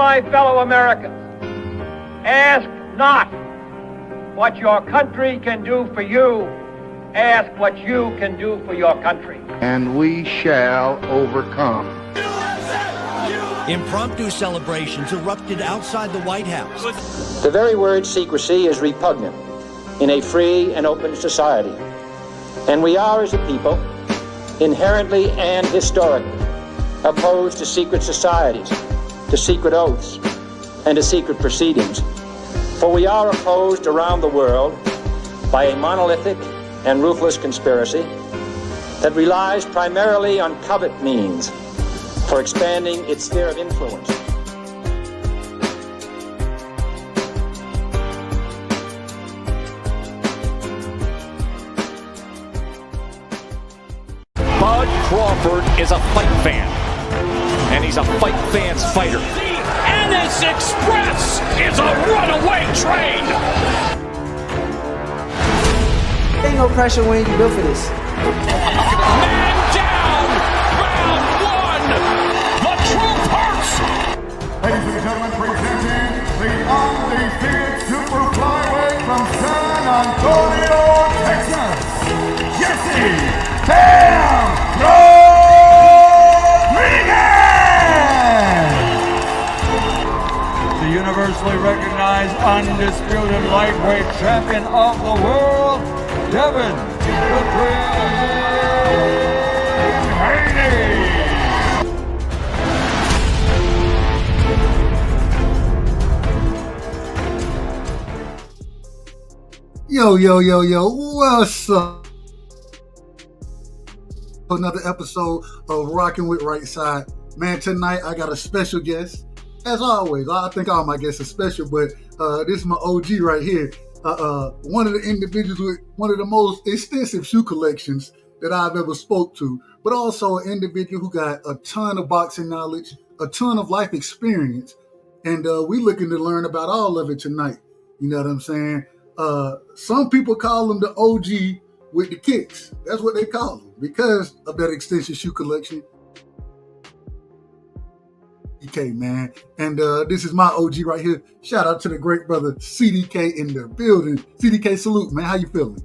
my fellow Americans, ask not what your country can do for you, ask what you can do for your country. And we shall overcome. Impromptu celebrations erupted outside the White House. The very word secrecy is repugnant in a free and open society. And we are, as a people, inherently and historically opposed to secret societies, to secret oaths, and to secret proceedings. For we are opposed around the world by a monolithic and ruthless conspiracy that relies primarily on covert means for expanding its sphere of influence. Bud Crawford is a fight fan, and he's a fight fan's fighter. The Ennis Express is a runaway train! Ain't no pressure when you built for this. Man down! Round one! The truth hurts! Ladies and gentlemen, presenting the undefeated super flyweight from San Antonio, Texas, Jesse Bam Rodriguez! The universally recognized undisputed lightweight champion of the world, Devin the Dream Haney! Yo, what's up? Another episode of Rockin with Rightside. Man, tonight I got a special guest. As always, I think all my guests are special, but this is my OG right here. One of the individuals with one of the most extensive shoe collections that I've ever spoke to, but also an individual who got a ton of boxing knowledge, a ton of life experience, and we looking to learn about all of it tonight. You know what I'm saying? Some people call him the OG with the kicks. That's what they call him because of that extensive shoe collection. CDK, man. And this is my OG right here. Shout out to the great brother CDK in the building. CDK, salute, man. How you feeling?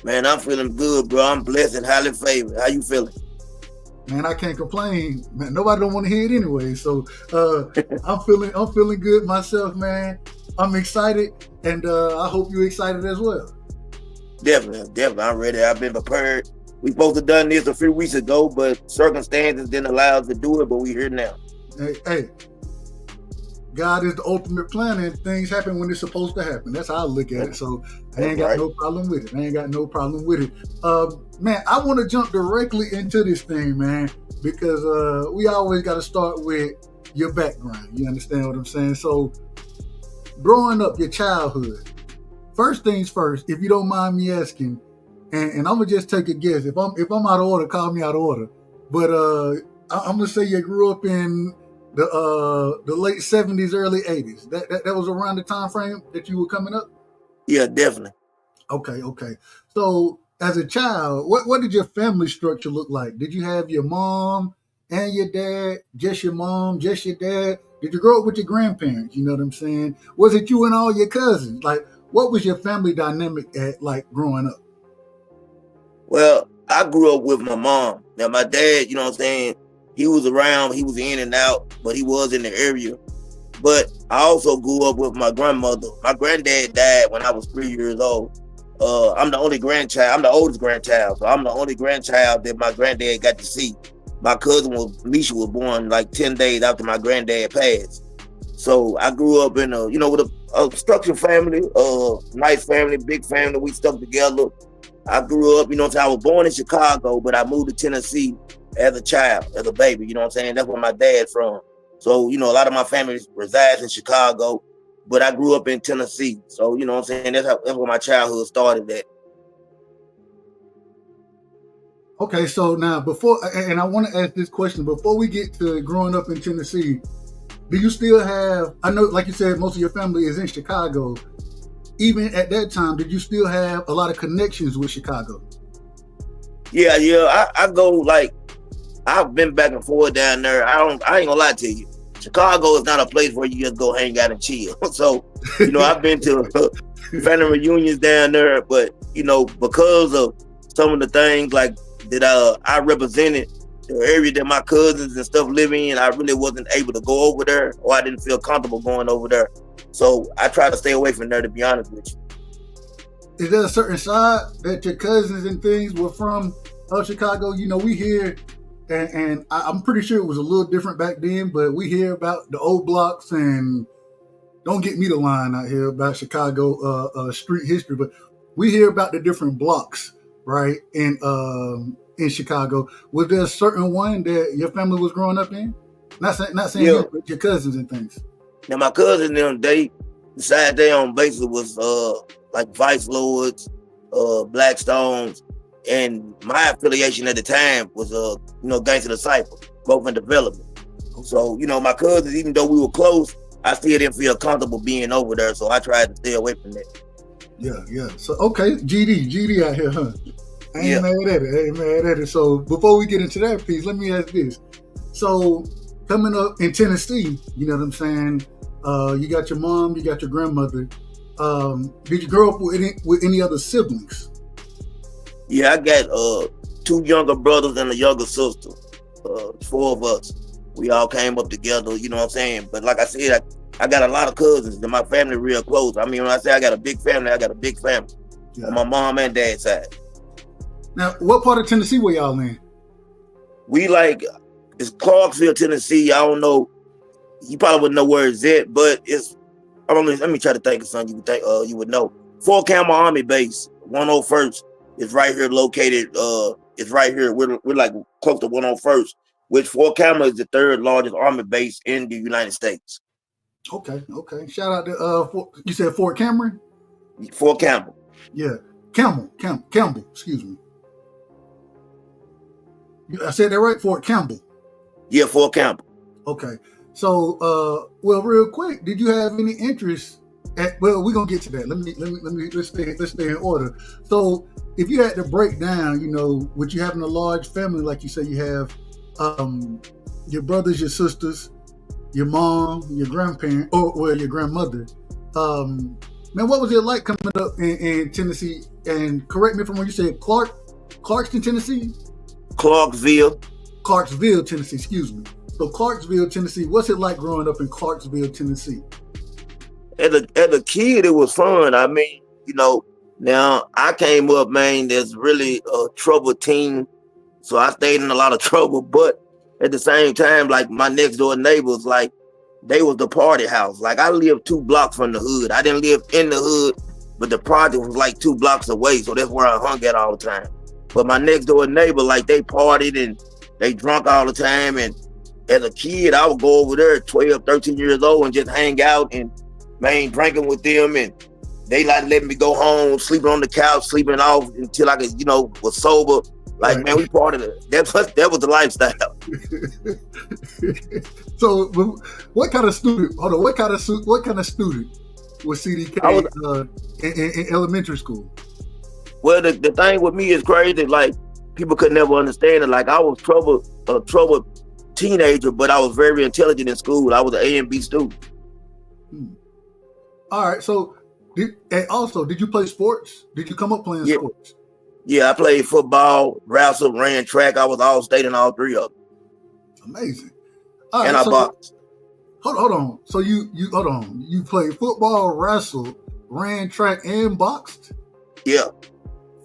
Man, I'm feeling good, bro. I'm blessed and highly favored. How you feeling? Man, I can't complain. Man, nobody don't want to hear it anyway. So I'm feeling good myself, man. I'm excited, and I hope you're excited as well. Definitely. I'm ready. I've been prepared. We supposed to have done this a few weeks ago, but circumstances didn't allow us to do it, but we're here now. Hey, God is the ultimate planner, and things happen when it's supposed to happen. That's how I look at it. So I ain't got no problem with it. Man, I want to jump directly into this thing, man, because we always got to start with your background. You understand what I'm saying? So growing up, your childhood. First things first, if you don't mind me asking, and I'm gonna just take a guess. If I'm out of order, call me out of order. But I'm gonna say you grew up in the late 70s, early 80s. That was around the time frame that you were coming up? Yeah, definitely. Okay. So as a child, what did your family structure look like? Did you have your mom and your dad, just your mom, just your dad? Did you grow up with your grandparents? You know what I'm saying? Was it you and all your cousins? Like, what was your family dynamic like growing up? Well, I grew up with my mom. Now, my dad, you know what I'm saying, he was around, he was in and out, but he was in the area. But I also grew up with my grandmother. My granddad died when I was 3 years old. I'm the only grandchild. I'm the oldest grandchild. So I'm the only grandchild that my granddad got to see. My cousin Misha was born like 10 days after my granddad passed. So I grew up in with a structured family, nice family, big family. We stuck together. I grew up, I was born in Chicago, but I moved to Tennessee as a child, as a baby, you know what I'm saying? That's where my dad's from. So, a lot of my family resides in Chicago, but I grew up in Tennessee. So, you know what I'm saying? That's where my childhood started at. Okay, so now and I want to ask this question, before we get to growing up in Tennessee, do you still have, I know, like you said, most of your family is in Chicago. Even at that time, did you still have a lot of connections with Chicago? Yeah. I go, I've been back and forth down there. I ain't gonna lie to you. Chicago is not a place where you just go hang out and chill. So, I've been to family reunions down there, but because of some of the things like that I represented, the area that my cousins and stuff live in, I really wasn't able to go over there, or I didn't feel comfortable going over there. So I try to stay away from there, to be honest with you. Is there a certain side that your cousins and things were from Chicago? We hear, and I'm pretty sure it was a little different back then, but we hear about the old blocks, and don't get me the line out here about Chicago street history, but we hear about the different blocks, right? In Chicago, was there a certain one that your family was growing up in? Not saying you, but your cousins and things. Now my cousins, they decided they on basis was like Vice Lords, Blackstones, and my affiliation at the time was Gangster Disciple, both in development. So my cousins, even though we were close, I still didn't feel comfortable being over there, so I tried to stay away from that. Yeah. So okay, GD out here, huh? I ain't mad at it. So before we get into that piece, let me ask this. So coming up in Tennessee, you know what I'm saying? You got your mom, you got your grandmother. Did you grow up with any other siblings? Yeah, I got 2 younger brothers and a younger sister. 4 of us. We all came up together, you know what I'm saying? But like I said, I got a lot of cousins and my family real close. I mean, when I say I got a big family, I got a big family on my mom and dad's side. Now, what part of Tennessee were y'all in? We it's Clarksville, Tennessee. I don't know. You probably wouldn't know where it's at, but let me try to think of something you would know. Fort Campbell Army Base, 101st, is right here located. It's right here. We're like close to 101st, which Fort Campbell is the 3rd largest army base in the United States. Okay. Shout out to you said Fort Cameron? Fort Campbell. Yeah. Campbell, excuse me. I said that right? Fort Campbell. Yeah, Fort Campbell. Okay. So, real quick, did you have any interest we're gonna get to that. Let's stay in order. So if you had to break down, with you having a large family, like you say you have, your brothers, your sisters, your mom, your grandparent, your grandmother, man, what was it like coming up in Tennessee? And correct me if I'm wrong, you said Clarkston, Tennessee? Clarksville, Tennessee, excuse me. So Clarksville, Tennessee, what's it like growing up in Clarksville, Tennessee? As a kid, it was fun. I mean, now I came up, man, there's really a troubled teen. So I stayed in a lot of trouble, but at the same time, like my next door neighbors, like they was the party house. Like I lived 2 blocks from the hood. I didn't live in the hood, but the project was like 2 blocks away. So that's where I hung at all the time. But my next door neighbor, like they partied and they drunk all the time. And as a kid, I would go over there at 12, 13 years old and just hang out and, man, drinking with them. And they like letting me go home, sleeping on the couch, sleeping off until I could, was sober. Like, man, we partied. That was the lifestyle. So what kind of student was CDK in elementary school? Well, the thing with me is crazy. Like, people could never understand it. Like, I was a troubled teenager, but I was very intelligent in school. I was an A and B student. All right. So, did you play sports? Did you come up playing sports? Yeah, I played football, wrestled, ran track. I was all state in all 3 of them. Amazing. All right, and I boxed. Hold on. So you played football, wrestled, ran track, and boxed? Yeah.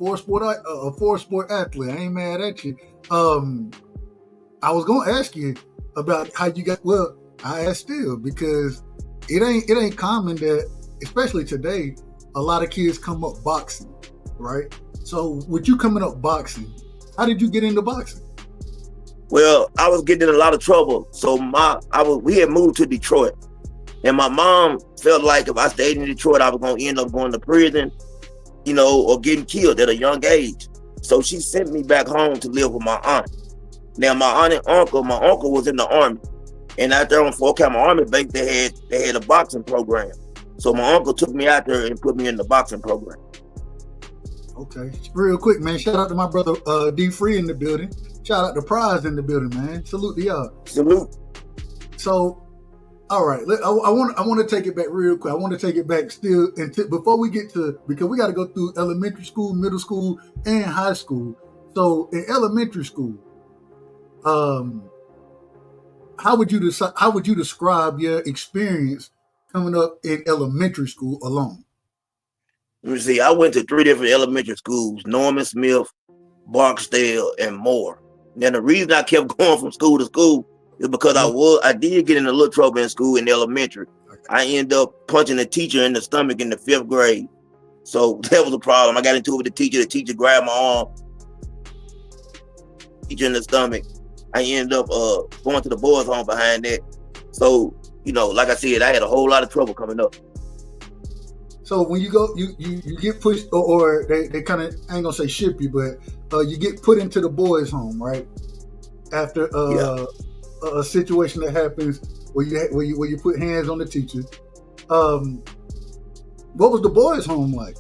A 4-sport athlete. I ain't mad at you. I was gonna ask you about how you got. Well, I asked still because it ain't common that, especially today, a lot of kids come up boxing, right? So with you coming up boxing, how did you get into boxing? Well, I was getting in a lot of trouble. So we had moved to Detroit, and my mom felt like if I stayed in Detroit, I was gonna end up going to prison, or getting killed at a young age. So she sent me back home to live with my aunt. Now my aunt and uncle, my uncle was in the army, and out there on Fort Campbell Army Base, they had a boxing program. So my uncle took me out there and put me in the boxing program. Okay, real quick, man. Shout out to my brother D Free in the building. Shout out to Prize in the building, man. Salute to y'all. Salute. So All right, I want to take it back real quick. I want to take it back still before we get to, because we got to go through elementary school, middle school, and high school. So in elementary school, how would you describe your experience coming up in elementary school alone? Let me see. I went to 3 different elementary schools: Norman Smith, Barksdale, and Moore. Now the reason I kept going from school to school is because I did get in a little trouble in school in elementary. I ended up punching a teacher in the stomach in the 5th grade. So that was a problem. I got into it with the teacher. The teacher grabbed my arm, teacher in the stomach. I ended up going to the boys' home behind that. So, like I said, I had a whole lot of trouble coming up. So when you go, you get pushed, or they kind of, I ain't gonna say ship you, but you get put into the boys' home, right? After a situation that happens where you put hands on the teacher. What was the boys' home like?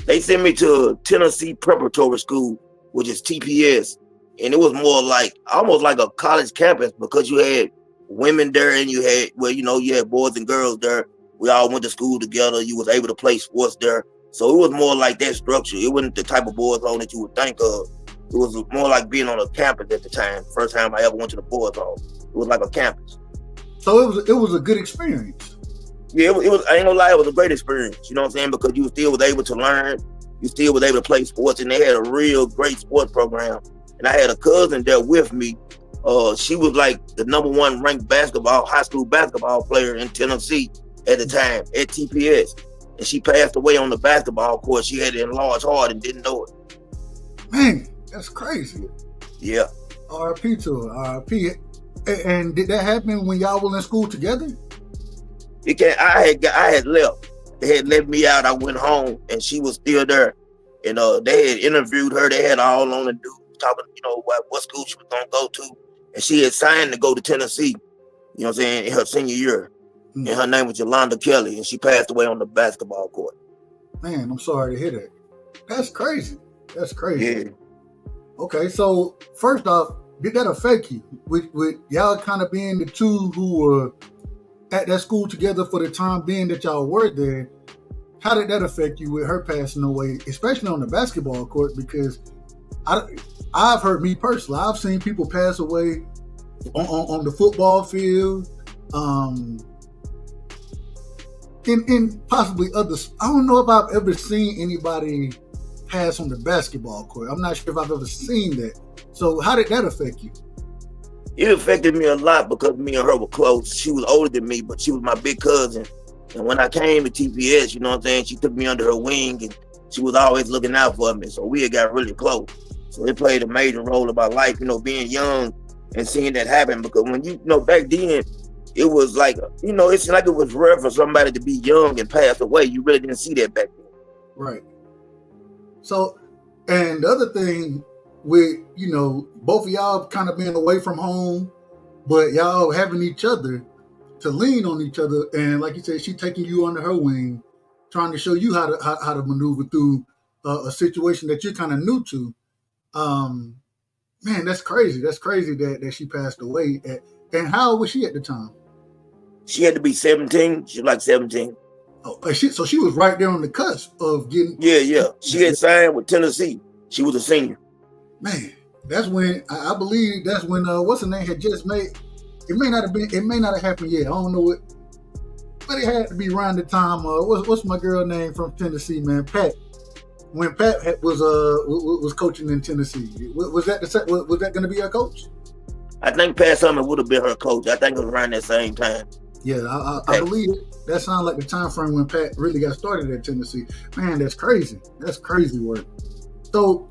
They sent me to Tennessee Preparatory School, which is TPS, and it was more like almost like a college campus, because you had women there and you had you had boys and girls there. We all went to school together. You was able to play sports there. So it was more like that structure. It wasn't the type of boys home that you would think of. It was more like being on a campus at the time. First time I ever went to the boys home. It was like a campus. So it was a good experience. Yeah, it was. I ain't gonna lie, it was a great experience. You know what I'm saying? Because you still was able to learn. You still was able to play sports, and they had a real great sports program. And I had a cousin there with me. She was like the #1 ranked high school basketball player in Tennessee at the time at TPS, and she passed away on the basketball court. She had an enlarged heart and didn't know it. Man, that's crazy. Yeah. R.I.P. to her. R.I.P. And did that happen when y'all were in school together? I had left. They had let me out. I went home, and she was still there. And they had interviewed her. They had all on the news talking, what school she was gonna go to, and she had signed to go to Tennessee. You know what I'm saying? In her senior year. And her name was Yolanda Kelly, and she passed away on the basketball court. Man, I'm sorry to hear that. That's crazy. That's crazy. Yeah. Okay, so first off, did that affect you? With y'all kind of being the two who were at that school together for the time being that y'all were there, how did that affect you with her passing away, especially on the basketball court? Because I've heard, me personally, I've seen people pass away on the football field, in possibly others. I don't know if I've ever seen anybody pass on the basketball court. I'm not sure if I've ever seen that. So how did that affect you? It affected me a lot because me and her were close. She was older than me, but she was my big cousin. And when I came to TPS, you know what I'm saying, she took me under her wing, and she was always looking out for me. So we had got really close. So it played a major role in my life, being young and seeing that happen. Because when back then, it was like, it's like it was rare for somebody to be young and pass away. You really didn't see that back then. Right. So, and the other thing with, both of y'all kind of being away from home, but y'all having each other to lean on each other. And like you said, she taking you under her wing, trying to show you how to maneuver through a situation that you're kind of new to. Man, that's crazy. That's crazy that she passed away. And how old was she at the time? She had to be 17. She was like 17. Oh, so she was right there on the cusp of getting. Yeah. She had signed with Tennessee. She was a senior. Man, that's when I believe that's when what's her name had just made. It may not have happened yet. I don't know what, but it had to be around the time. What's my girl name from Tennessee, man? Pat. When Pat was coaching in Tennessee, was that going to be her coach? I think Pat Summitt would have been her coach. I think it was around that same time. Yeah, I believe it. That sounds like the time frame when Pat really got started at Tennessee. Man, that's crazy. That's crazy work. So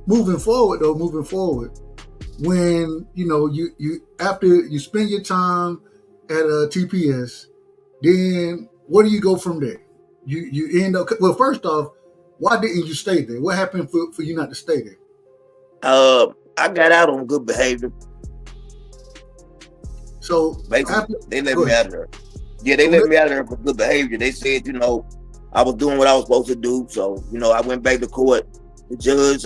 moving forward, when you after you spend your time at TPS, then where do you go from there? You end up, well, first off, why didn't you stay there? What happened for you not to stay there? I got out on good behavior. So basically, they let me out of there. Yeah, they let me out of there for good behavior. They said, I was doing what I was supposed to do. So, I went back to court. The judge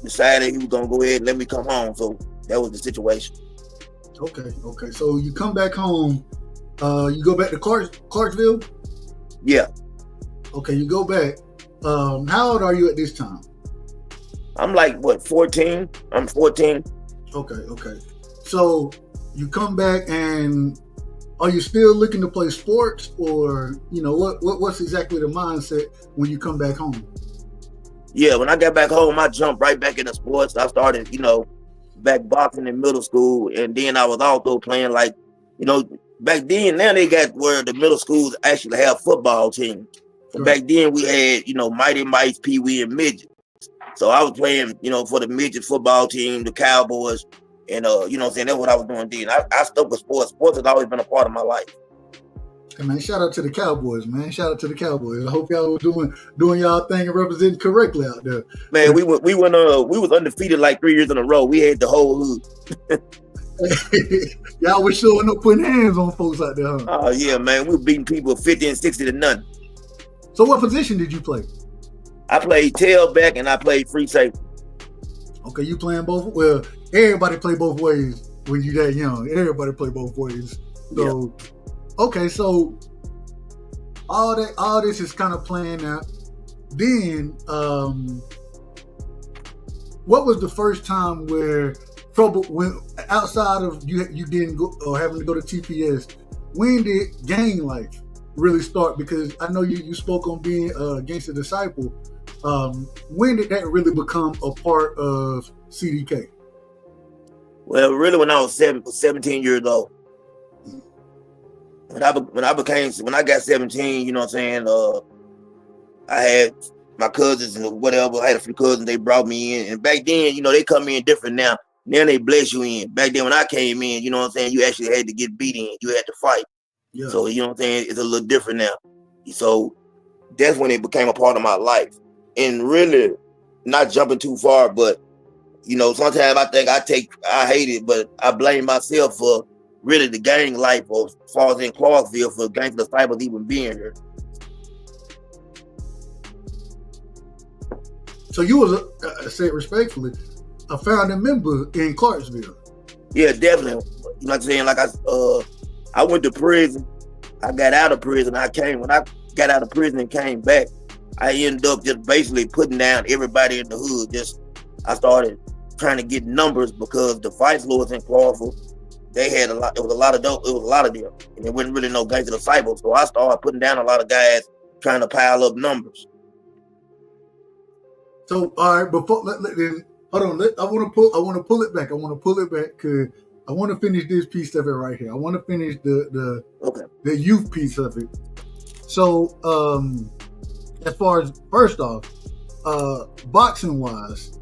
decided he was going to go ahead and let me come home. So that was the situation. Okay. So you come back home. You go back to Clarksville. Yeah. Okay, you go back. How old are you at this time? I'm like 14. I'm 14. Okay. So you come back, and are you still looking to play sports, or what's exactly the mindset when you come back home? Yeah, when I got back home, I jumped right back into sports. I started, back boxing in middle school, and then I was also playing back then. Now they got where the middle schools actually have football teams. So back then we had, Mighty Mites, Pee Wee, and midget. So I was playing, for the midget football team, the Cowboys, and that's what I was doing then. I stuck with sports. Sports has always been a part of my life. Hey man, shout out to the Cowboys, man. Shout out to the Cowboys. I hope y'all were doing y'all thing and representing correctly out there. Man, we was undefeated like 3 years in a row. We had the whole hood. Y'all was showing up, putting hands on folks out there, huh? Oh yeah, man. We were beating people 50 and 60 to none. So what position did you play? I played tailback and I played free safety. Okay, you playing both? Well, everybody play both ways when you that young. Everybody play both ways. So, yeah. Okay, so all this is kind of playing out. Then, what was the first time where trouble when outside of you didn't go or having to go to TPS? When did gang life really start? Because I know you spoke on being a gangster disciple. When did that really become a part of CDK? Well, really, when I was 17 years old. When I got 17, you know what I'm saying? I had my cousins and whatever. I had a few cousins. They brought me in, and back then, they come in different now. Now they bless you in. Back then, when I came in, you know what I'm saying? You actually had to get beat in. You had to fight. Yeah. So you know what I'm saying? It's a little different now. So that's when it became a part of my life. And really, not jumping too far, but sometimes I think I hate it, but I blame myself for really the gang life as far as in Clarksville for gangster disciples even being here. So you was, I say it respectfully, a founding member in Clarksville. Yeah, definitely. You know what I'm saying? Like I went to prison. I got out of prison. When I got out of prison and came back, I ended up just basically putting down everybody in the hood. I started trying to get numbers because the fight floors in Clarksville, they had a lot. It was a lot of them, and there wasn't really no gangster disciples. So I started putting down a lot of guys trying to pile up numbers. So all right, before hold on. I want to pull it back. I want to pull it back because I want to finish this piece of it right here. I want to finish the youth piece of it. So as far as first off, boxing wise.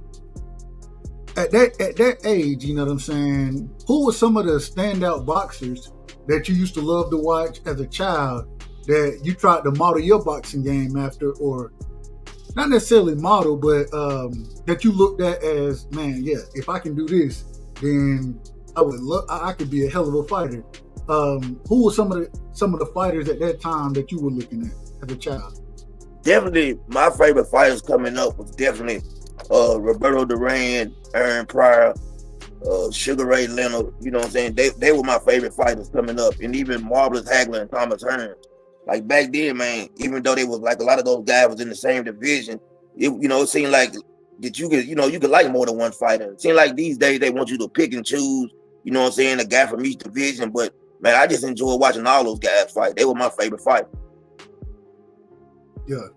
At that age, you know what I'm saying, who were some of the standout boxers that you used to love to watch as a child that you tried to model your boxing game after, or not necessarily model, but that you looked at as, man, yeah, if I can do this, then I could be a hell of a fighter. Who were some of the fighters at that time that you were looking at as a child? Definitely, my favorite fighters coming up was definitely Roberto Duran, Aaron Pryor, Sugar Ray Leonard. You know what I'm saying? They were my favorite fighters coming up, and even Marvelous Hagler and Thomas Hearns. Like back then, man, even though they was like a lot of those guys was in the same division, it seemed like that you could like more than one fighter. It seemed like these days they want you to pick and choose. You know what I'm saying? A guy from each division, but man, I just enjoy watching all those guys fight. They were my favorite fighters. Yeah.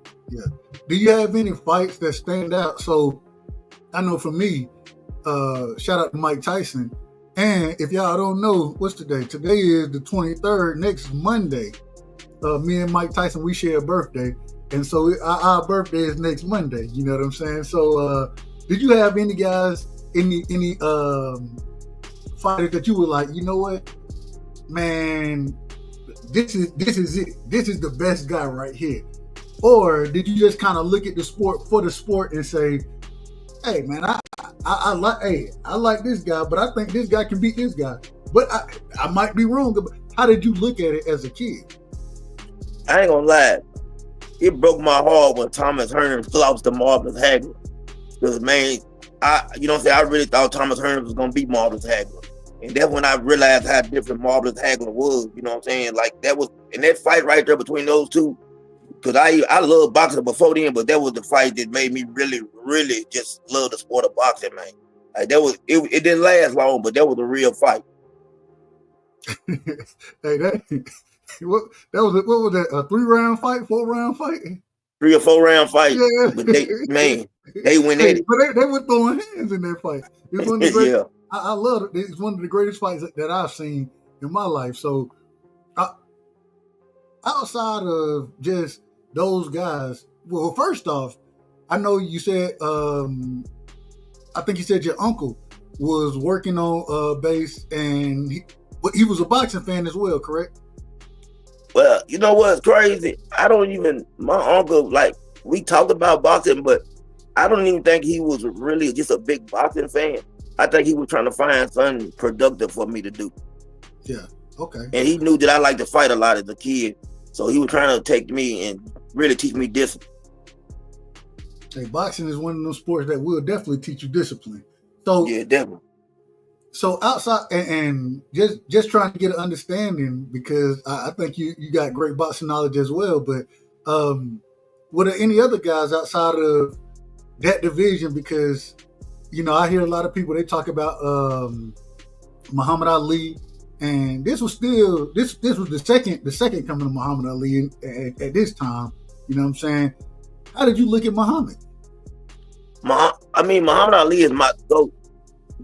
Do you have any fights that stand out? So I know for me, shout out to Mike Tyson. And if y'all don't know, what's today? Today is the 23rd. Next Monday, me and Mike Tyson, we share a birthday. And so our birthday is next Monday. You know what I'm saying? So did you have any guys, any fighters that you were like, you know what, man, this is it. This is the best guy right here. Or did you just kind of look at the sport for the sport and say, hey man, I like this guy, but I think this guy can beat this guy. But I might be wrong. But how did you look at it as a kid? I ain't gonna lie. It broke my heart when Thomas Hearns lost to Marvelous Hagler. Because man, I really thought Thomas Hearns was gonna beat Marvelous Hagler. And that's when I realized how different Marvelous Hagler was. You know what I'm saying? Like that was, and that fight right there between those two. Because I loved boxing before then, but that was the fight that made me really, really just love the sport of boxing, man. Like that was it didn't last long, but that was a real fight. Hey, what was it? What was that? A 3-round fight, 4-round fight? 3 or 4 round fight. Yeah. But they went at it. But they were throwing hands in that fight. It's one of the great, Yeah. I love it. It's one of the greatest fights that I've seen in my life. So outside of just those guys, well, first off, I know you said I think you said your uncle was working on base, and he was a boxing fan as well, correct? Well, you know what's crazy? My uncle, like, we talked about boxing, but I don't even think he was really just a big boxing fan. I think he was trying to find something productive for me to do. Yeah, okay. And he knew that I liked to fight a lot as a kid, so he was trying to take me and really teach me discipline. Hey, boxing is one of those sports that will definitely teach you discipline. So yeah, definitely. So outside and just trying to get an understanding, because I think you got great boxing knowledge as well. But were there any other guys outside of that division? Because I hear a lot of people, they talk about Muhammad Ali, and this was the second coming of Muhammad Ali at this time. You know what I'm saying? How did you look at Muhammad? Muhammad Ali is my GOAT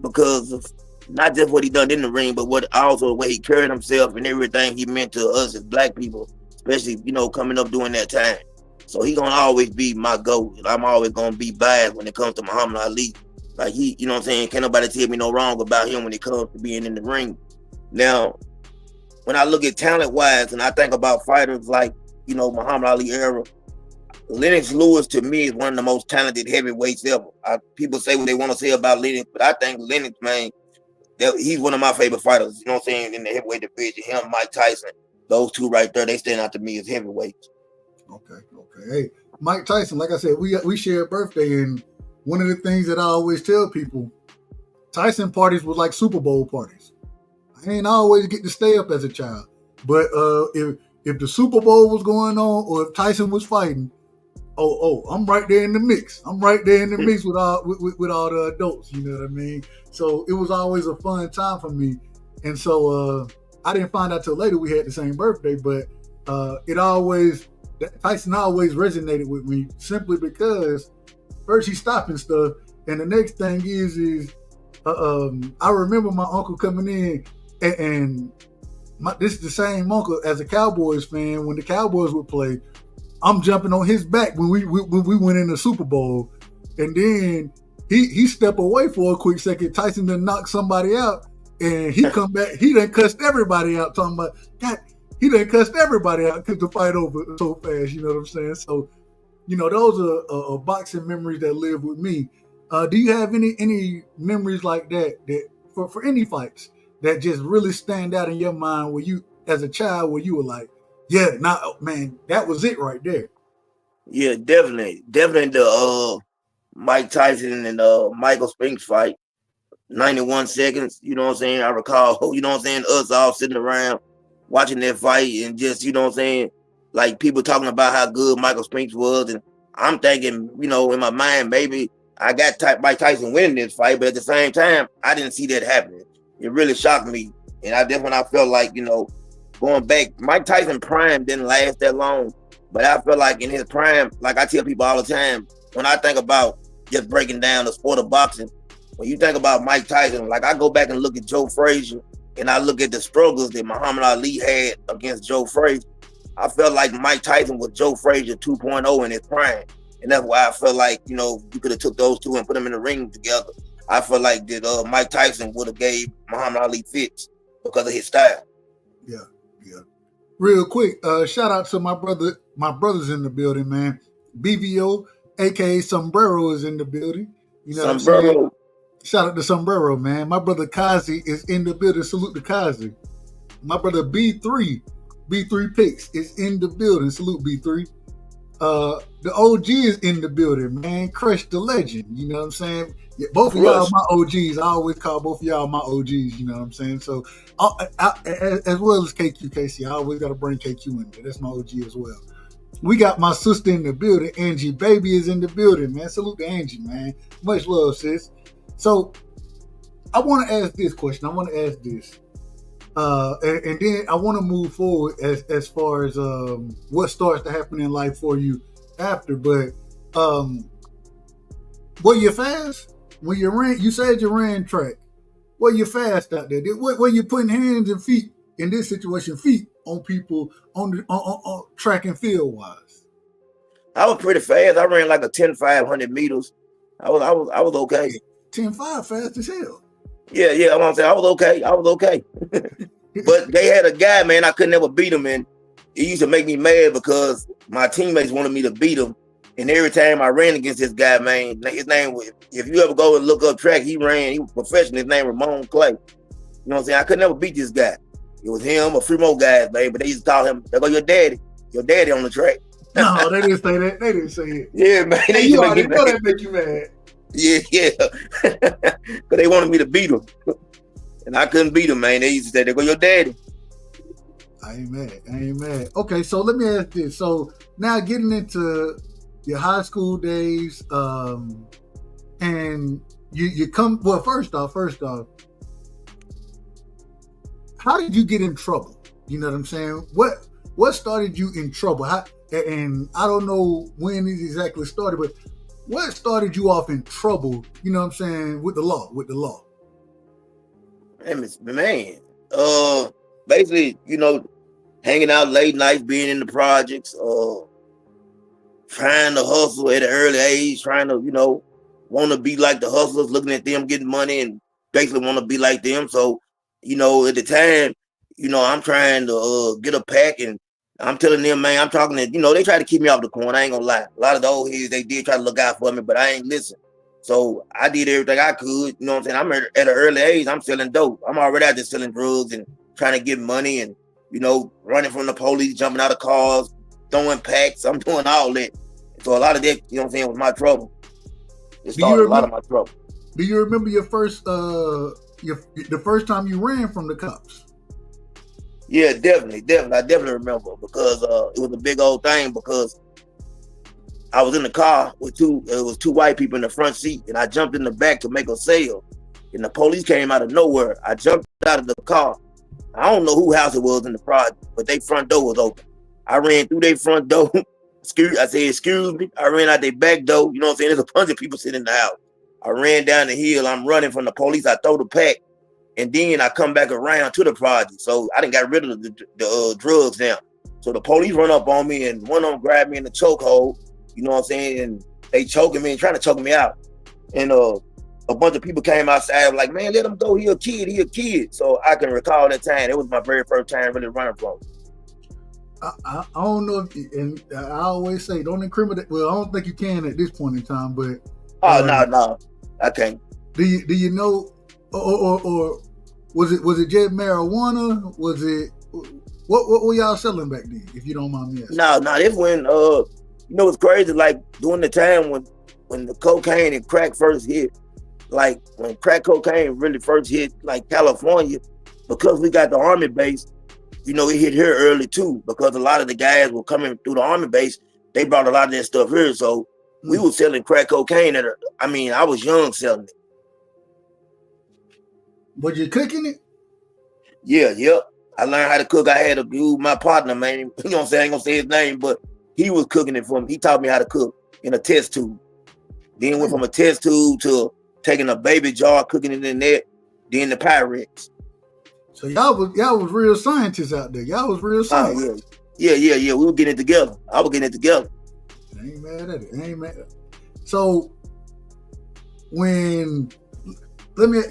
because of not just what he done in the ring, but also the way he carried himself and everything he meant to us as black people, especially, coming up during that time. So he gonna always be my GOAT. I'm always gonna be biased when it comes to Muhammad Ali. Like he, you know what I'm saying? Can't nobody tell me no wrong about him when it comes to being in the ring. Now, when I look at talent wise and I think about fighters like, Muhammad Ali era, Lennox Lewis to me is one of the most talented heavyweights ever. People say what they want to say about Lennox, but I think Lennox, man, he's one of my favorite fighters, you know what I'm saying, in the heavyweight division. Him, Mike Tyson, those two right there, they stand out to me as heavyweights. Okay. Hey, Mike Tyson, like I said, we share a birthday, and one of the things that I always tell people, Tyson parties were like Super Bowl parties. I ain't always get to stay up as a child, but if the Super Bowl was going on or if Tyson was fighting, I'm right there in the mix. I'm right there in the mix with all the adults. You know what I mean? So it was always a fun time for me. And so I didn't find out till later we had the same birthday, but Tyson always resonated with me simply because first he's stopping stuff, and the next thing is I remember my uncle coming in and this is the same uncle as a Cowboys fan. When the Cowboys would play, I'm jumping on his back when we went in the Super Bowl, and then he step away for a quick second. Tyson done knock somebody out, and he come back. He done cussed everybody out. Talking about God, he done cussed everybody out because the fight over so fast. You know what I'm saying? So, those are boxing memories that live with me. Do you have any memories like that for any fights that just really stand out in your mind where you, as a child, where you were like, yeah, man, that was it right there? Yeah, definitely the Mike Tyson and Michael Spinks fight, 91 seconds. You know what I'm saying? I recall, you know what I'm saying, us all sitting around watching that fight and just, you know what I'm saying, like people talking about how good Michael Spinks was, and I'm thinking, in my mind, maybe I got Mike Tyson winning this fight, but at the same time, I didn't see that happening. It really shocked me, and that's when I felt like, going back, Mike Tyson prime didn't last that long, but I feel like in his prime, like I tell people all the time, when I think about just breaking down the sport of boxing, when you think about Mike Tyson, like I go back and look at Joe Frazier, and I look at the struggles that Muhammad Ali had against Joe Frazier. I felt like Mike Tyson was Joe Frazier 2.0 in his prime, and that's why I felt like, you could have took those two and put them in the ring together. I feel like that Mike Tyson would have gave Muhammad Ali fits because of his style. Yeah. Real quick, shout out to my brothers in the building, man. BVO, aka Sombrero, is in the building. You know Sombrero. What I'm saying? Shout out to Sombrero, man. My brother Kazi is in the building. Salute to Kazi. My brother B3 Picks is in the building. Salute B3. The OG is in the building, man. Crush the legend. You know what I'm saying? Yeah, both of y'all my OGs. I always call both of y'all my OGs. You know what I'm saying? So, as well as KQ, I always got to bring KQ in there. That's my OG as well. We got my sister in the building. Angie Baby is in the building, man. Salute to Angie, man. Much love, sis. So, I want to ask this question. I want to ask this. And then I want to move forward as far as what starts to happen in life for you after. But were you fast when you ran? You said you ran track. Were you fast out there? Were you putting hands and feet in this situation? Feet on people on track and field wise. I was pretty fast. I ran like a 10-500 meters. I was okay. 10-5 fast as hell. Yeah. I'm gonna say I was okay. But they had a guy, man, I could never beat him, and it used to make me mad because my teammates wanted me to beat him. And every time I ran against this guy, man, his name was, if you ever go and look up track, he was professional. His name was Ramon Clay. You know what I'm saying? I could never beat this guy. It was him, a few more guys, man, but they used to call him, there go your daddy on the track. No, they didn't say that. They didn't say it. Yeah, man. Hey, you already know that make you mad. Yeah. Because they wanted me to beat him. And I couldn't beat him, man. They used to say, there go your daddy. I ain't mad. Okay, so let me ask this. So now getting into your high school days, and you come, well, first off, how did you get in trouble? You know what I'm saying? What started you in trouble? And I don't know when it exactly started, but what started you off in trouble, you know what I'm saying, with the law? Man, basically, you know, hanging out late nights, being in the projects, trying to hustle at an early age, trying to, you know, want to be like the hustlers, looking at them getting money and basically want to be like them. So, you know, at the time, you know, I'm trying to get a pack, and I'm telling them, man, I'm talking to, you know, they try to keep me off the corner. I ain't gonna lie. A lot of the old heads, they did try to look out for me, but I ain't listen. So I did everything I could. You know what I'm saying? I'm at an early age, I'm selling dope. I'm already out there selling drugs and trying to get money and, you know, running from the police, jumping out of cars, throwing packs. I'm doing all that. So a lot of that, you know what I'm saying, was my trouble. It started a lot of my trouble. Do you remember your first, the first time you ran from the cops? Yeah, definitely. I definitely remember because it was a big old thing because I was in the car with two white people in the front seat, and I jumped in the back to make a sale. And the police came out of nowhere. I jumped out of the car. I don't know whose house it was in the project, but their front door was open. I ran through their front door. I said, excuse me. I ran out their back door. You know what I'm saying? There's a bunch of people sitting in the house. I ran down the hill. I'm running from the police. I throw the pack. And then I come back around to the project. So I done got rid of the drugs now. So the police run up on me, and one of them grabbed me in the chokehold. You know what I'm saying? And they choking me and trying to choke me out. And a bunch of people came outside like, man, let him go. He a kid. So I can recall that time. It was my very first time really running from him. I don't know and I always say don't incriminate. Well, I don't think you can at this point in time, but no, I can't. Do you know, or was it just marijuana? Was it what were y'all selling back then? If you don't mind me asking. No, this when you know it's crazy. Like during the time when the cocaine and crack first hit, like when crack cocaine really first hit, like California, because we got the army base. You know, it hit here early too, because a lot of the guys were coming through the army base. They brought a lot of that stuff here. So we were selling crack cocaine I was young selling it. Was you cooking it? Yeah. I learned how to cook. I had to use my partner, man. You know what I'm saying? I ain't gonna say his name, but he was cooking it for me. He taught me how to cook in a test tube. Then went from a test tube to taking a baby jar, cooking it in there, then the Pyrex. So y'all was real scientists out there. Y'all was real scientists. Yeah. We were getting it together. I was getting it together. I ain't mad at it. So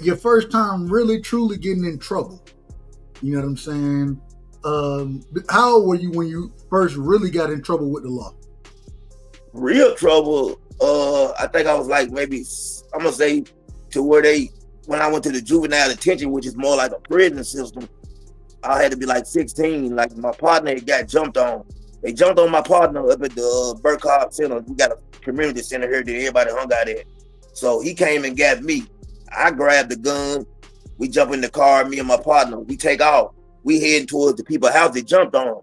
your first time really truly getting in trouble, you know what I'm saying? How old were you when you first really got in trouble with the law? Real trouble. I think I was like maybe, I'm gonna say to where when I went to the juvenile detention, which is more like a prison system, I had to be like 16. Like my partner had got jumped on, They jumped on my partner up at the Burkhardt Center. We got a community center here that everybody hung out at. So he came and got me. I grabbed the gun. We jump in the car, me and my partner. We take off. We heading towards the people's house they jumped on.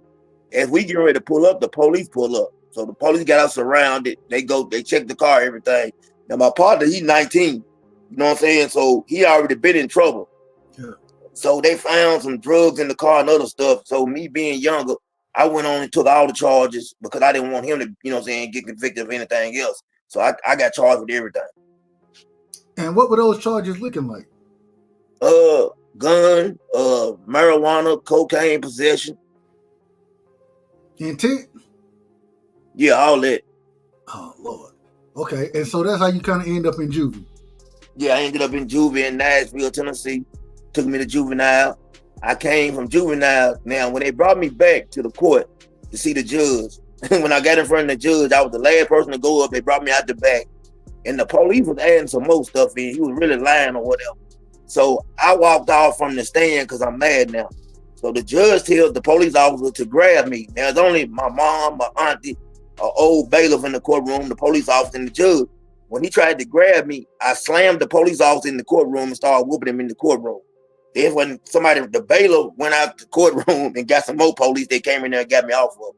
As we get ready to pull up, the police pull up. So the police got us surrounded. They check the car, everything. Now my partner, he's 19. You know what I'm saying? So he already been in trouble. Yeah. So they found some drugs in the car and other stuff. So me being younger, I went on and took all the charges because I didn't want him to, you know what I'm saying, get convicted of anything else. So I got charged with everything. And what were those charges looking like? Gun, marijuana, cocaine possession. Intent? Yeah, all that. Oh, Lord. Okay, and so that's how you kind of end up in juvie. Yeah, I ended up in juvie in Nashville, Tennessee. Took me to juvenile. I came from juvenile. Now, when they brought me back to the court to see the judge, when I got in front of the judge, I was the last person to go up. They brought me out the back. And the police was adding some more stuff in. He was really lying or whatever. So I walked off from the stand because I'm mad now. So the judge tells the police officer to grab me. Now, it's only my mom, my auntie, an old bailiff in the courtroom, the police officer, and the judge. When he tried to grab me, I slammed the police officer in the courtroom and started whooping him in the courtroom. Then when the bailiff went out the courtroom and got some more police, they came in there and got me off of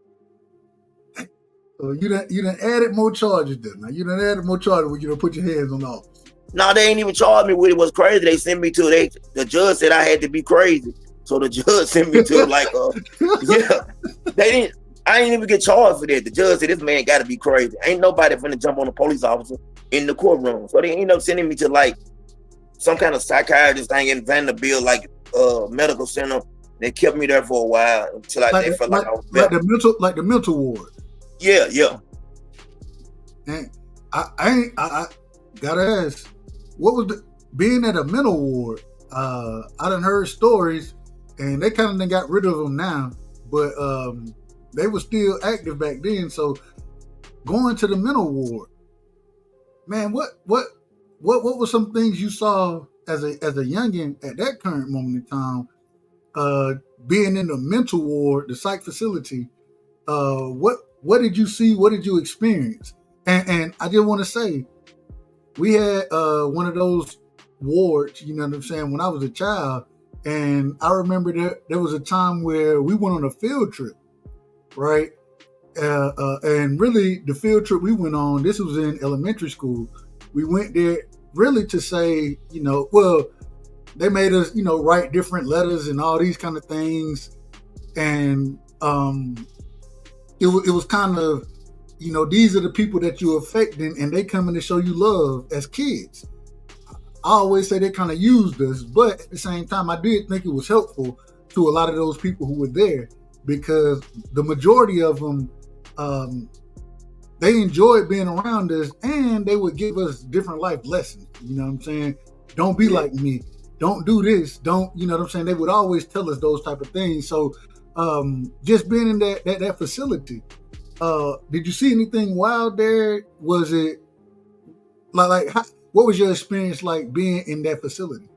them. So you done added more charges then. Now you done added more charges when you done put your hands on the officer. No, they ain't even charged me with it. Was crazy. They sent me to the judge said I had to be crazy. So the judge sent me to I didn't even get charged for that. The judge said this man got to be crazy. Ain't nobody finna jump on a police officer in the courtroom. So they ended up sending me to like some kind of psychiatrist thing in Vanderbilt, like medical center. They kept me there for a while until they felt like I was better. Like the mental ward. Yeah. And I gotta ask, what was being at a mental ward? I done heard stories, and they kind of got rid of them now, but they were still active back then. So going to the mental ward, man, what were some things you saw as a youngin at that current moment in time, being in the mental ward, the psych facility? What did you see? What did you experience? And I just want to say, we had one of those wards, you know what I'm saying, when I was a child, and I remember there was a time where we went on a field trip, right? And really, the field trip we went on, this was in elementary school. We went there really to say, they made us, write different letters and all these kind of things, and it was kind of, these are the people that you're affecting, and they coming to show you love as kids. I always say they kind of used us, but at the same time, I did think it was helpful to a lot of those people who were there, because the majority of them, they enjoyed being around us, and they would give us different life lessons. You know what I'm saying? Don't be like me. Don't do this. Don't, you know what I'm saying? They would always tell us those type of things. So just being in that facility, did you see anything wild there? Was it what was your experience like being in that facility?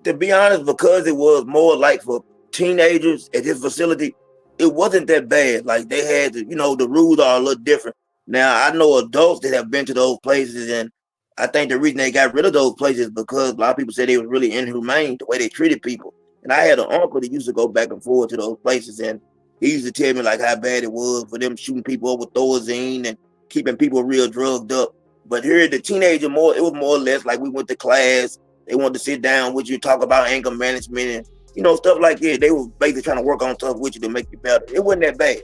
To be honest, because it was more like for teenagers at this facility, it wasn't that bad. Like they had to, the rules are a little different. Now I know adults that have been to those places, and I think the reason they got rid of those places because a lot of people said they was really inhumane the way they treated people. And I had an uncle that used to go back and forth to those places, and he used to tell me like how bad it was for them shooting people up with Thorazine and keeping people real drugged up. But here at the teenager, it was more or less like we went to class. They wanted to sit down with you, talk about anger management and stuff like that. They were basically trying to work on stuff with you to make you better. It wasn't that bad.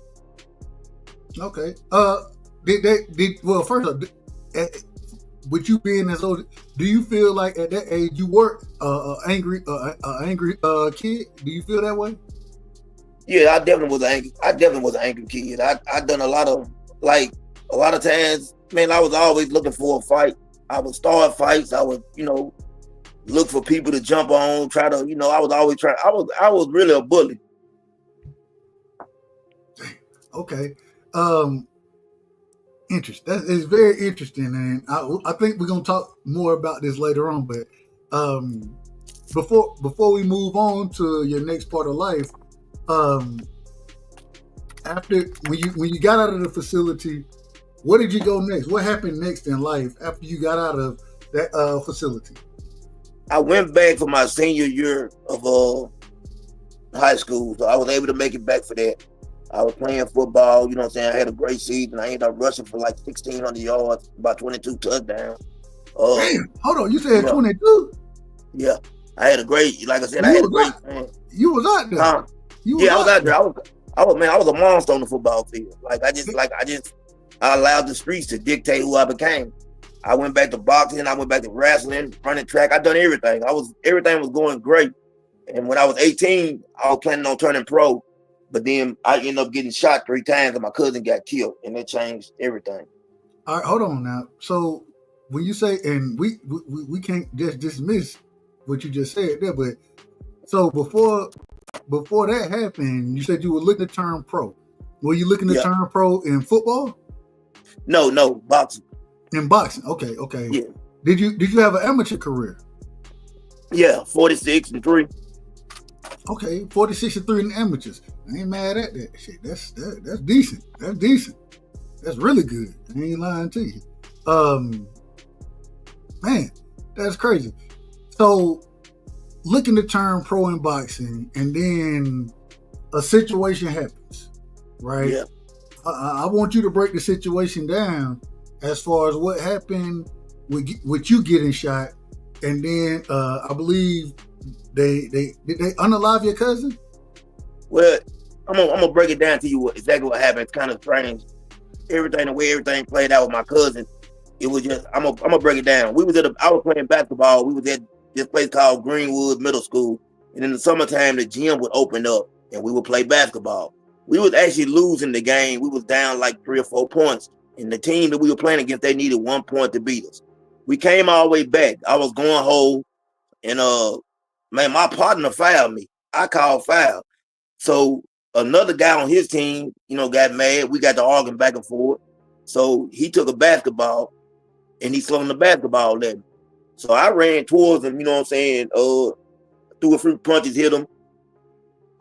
Okay. First off, with you being as old, do you feel like at that age you were angry kid? Do you feel that way? Yeah, I definitely was an angry kid. I done a lot of times, man, I was always looking for a fight. I would start fights. I would, look for people to jump on, try to, I was always trying. I was really a bully. Okay. Interesting. That is very interesting, and I think we're gonna talk more about this later on. But before we move on to your next part of life, after when you got out of the facility, where did you go next? What happened next in life after you got out of that facility? I went back for my senior year of high school, so I was able to make it back for that. I was playing football, you know what I'm saying? I had a great season. I ended up rushing for like 1,600 yards, about 22 touchdowns. Damn, hold on, you said 22? Yeah, I had a great, like I said, I had a great. You was out there. I was out there. I was a monster on the football field. I allowed the streets to dictate who I became. I went back to boxing. I went back to wrestling, running track. I done everything. Everything was going great. And when I was 18, I was planning on turning pro, but then I ended up getting shot 3 times, and my cousin got killed, and it changed everything. All right, hold on now. So when you say, and we can't just dismiss what you just said there, but so before that happened, you said you were looking to turn pro. Were you looking to turn pro in football? No, boxing. In boxing, okay. Yeah. Did you have an amateur career? Yeah, 46-3. Okay, 46-3 in amateurs. I ain't mad at that shit. That's decent. That's decent. That's really good. I ain't lying to you. Man, that's crazy. So, looking to turn pro in boxing, and then a situation happens, right? Yeah. I want you to break the situation down as far as what happened with you getting shot, and then I believe did they unalive your cousin? Well, I'm gonna break it down to you exactly what happened. It's kind of strange. The way everything played out with my cousin, it was just I'm gonna break it down. I was playing basketball. We was at this place called Greenwood Middle School, and in the summertime the gym would open up and we would play basketball. We was actually losing the game. We was down like 3 or 4 points, and the team that we were playing against, they needed 1 point to beat us. We came all the way back. I was going home, and my partner fouled me. I called foul. So another guy on his team, got mad. We got to arguing back and forth. So he took a basketball and he slung the basketball at me. So I ran towards him, threw a few punches, hit him.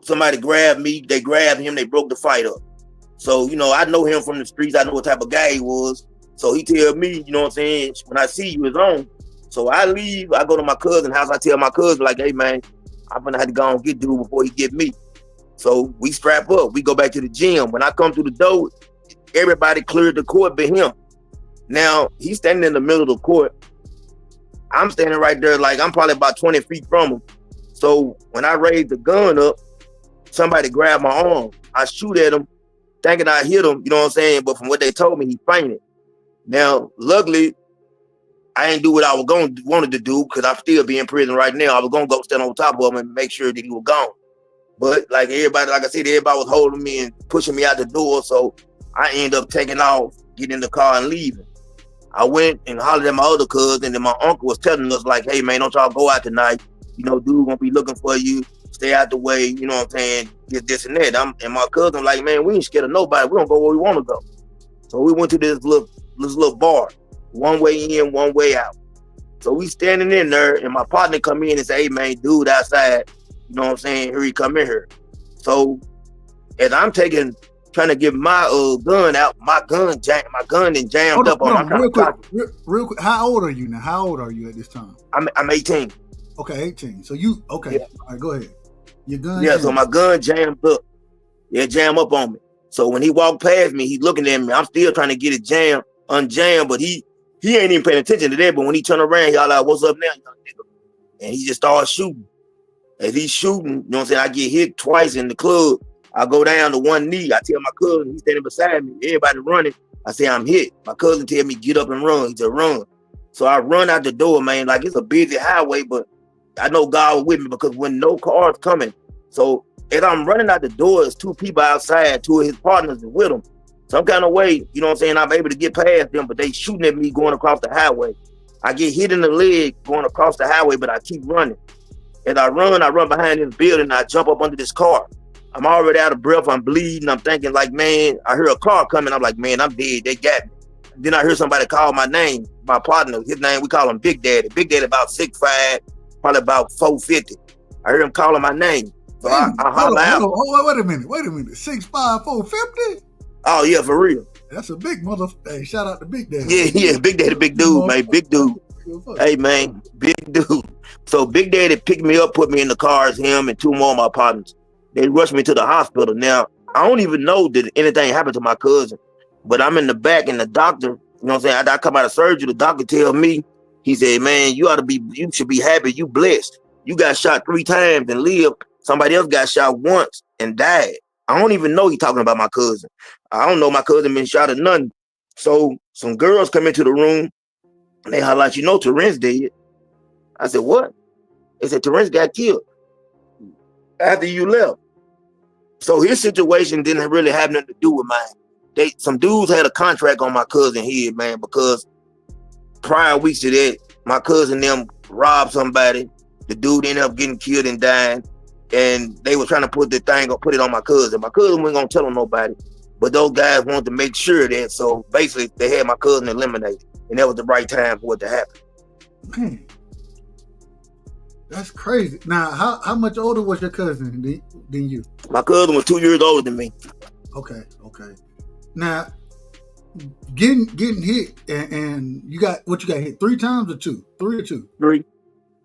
Somebody grabbed me. They grabbed him. They broke the fight up. So, I know him from the streets. I know what type of guy he was. So he tell me, when I see you, it's on. So I leave, I go to my cousin's house. I tell my cousin, like, hey, man, I'm going to have to go and get dude before he get me. So we strap up. We go back to the gym. When I come through the door, everybody cleared the court but him. Now, he's standing in the middle of the court. I'm standing right there, like, I'm probably about 20 feet from him. So when I raise the gun up, somebody grabbed my arm. I shoot at him, thinking I hit him, but from what they told me, he fainted. Now, luckily, I ain't do what I wanted to do because I'm still be in prison right now. I was gonna go stand on top of him and make sure that he was gone. But like I said, everybody was holding me and pushing me out the door. So I ended up taking off, getting in the car and leaving. I went and hollered at my other cousin, and my uncle was telling us like, hey man, don't y'all go out tonight. Dude gonna be looking for you. Stay out the way, get this and that. And my cousin like, man, we ain't scared of nobody. We don't go where we want to go. So we went to this little bar. One way in, one way out. So we standing in there, and my partner come in and say, hey man, dude outside, here he come in here. So as I'm trying to get my gun out, my gun and jammed up on him. Real quick, how old are you now? How old are you at this time? I'm 18. Okay, 18. So you, okay. Yeah. All right, go ahead. Your gun. Yeah, so my gun jammed up. Yeah, jam up on me. So when he walked past me, he's looking at me. I'm still trying to get it unjammed, but he ain't even paying attention to that. But when he turned around, y'all like, what's up now, young nigga? And he just started shooting. As he's shooting, I get hit twice in the club. I go down to one knee. I tell my cousin, he's standing beside me. Everybody running. I say, I'm hit. My cousin tell me, get up and run. He said, run. So I run out the door, man. Like, it's a busy highway, but I know God was with me because when no cars coming. So as I'm running out the door, there's 2 people outside. 2 of his partners are with him. Some kind of way, I'm able to get past them, but they shooting at me going across the highway. I get hit in the leg going across the highway, but I keep running. As I run behind this building, I jump up under this car. I'm already out of breath, I'm bleeding, I'm thinking like, man, I hear a car coming, I'm like, man, I'm dead, they got me. Then I hear somebody call my name, my partner, his name, we call him Big Daddy. Big Daddy about 6'5", probably about 450. I hear him calling my name. So I hold holler out. on, wait a minute. 6'5", 450? Oh yeah, for real. That's a big motherfucker. Hey, shout out to Big Daddy. Yeah, Big Daddy, big dude, man, big dude. Hey man, big dude. So Big Daddy picked me up, put me in the cars, him and two more of my partners. They rushed me to the hospital. Now, I don't even know that anything happened to my cousin, but I'm in the back and the doctor, you know what I'm saying? After I come out of surgery, the doctor tells me, he said, man, you should be happy. You blessed. You got shot 3 times and lived. Somebody else got shot once and died. I don't even know he talking about my cousin. I don't know my cousin been shot or nothing. So some girls come into the room and they highlight, you know, Terrence dead. I said, what? They said, Terrence got killed after you left. So his situation didn't really have nothing to do with mine. Some dudes had a contract on my cousin head, man, because prior weeks to that, my cousin them robbed somebody. The dude ended up getting killed and dying. And they were trying to put it on my cousin. My cousin wasn't gonna tell on nobody, but those guys wanted to make sure that. So basically, they had my cousin eliminated, and that was the right time for it to happen. Man, that's crazy. Now, how much older was your cousin than you? My cousin was 2 years older than me. Okay. Now, getting hit and you got hit 3 times or 2? 3 or 2? 3.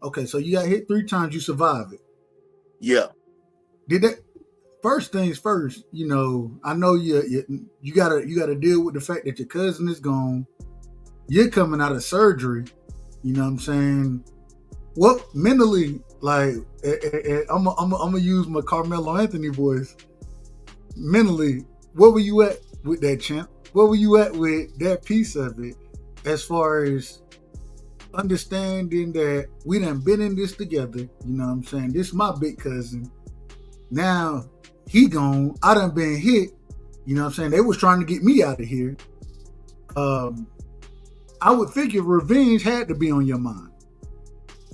Okay, so you got hit 3 times. You survived it. Yeah. Did that? First things first. You know, I know you gotta deal with the fact that your cousin is gone. You're coming out of surgery. You know what I'm saying? What mentally, like, I'm gonna use my Carmelo Anthony voice. Mentally, where were you at with that, champ? Where were you at with that piece of it, as far as understanding that we done been in this together? You know what I'm saying? This is my big cousin. Now he gone. I done been hit. You know what I'm saying? They was trying to get me out of here. I would figure revenge had to be on your mind.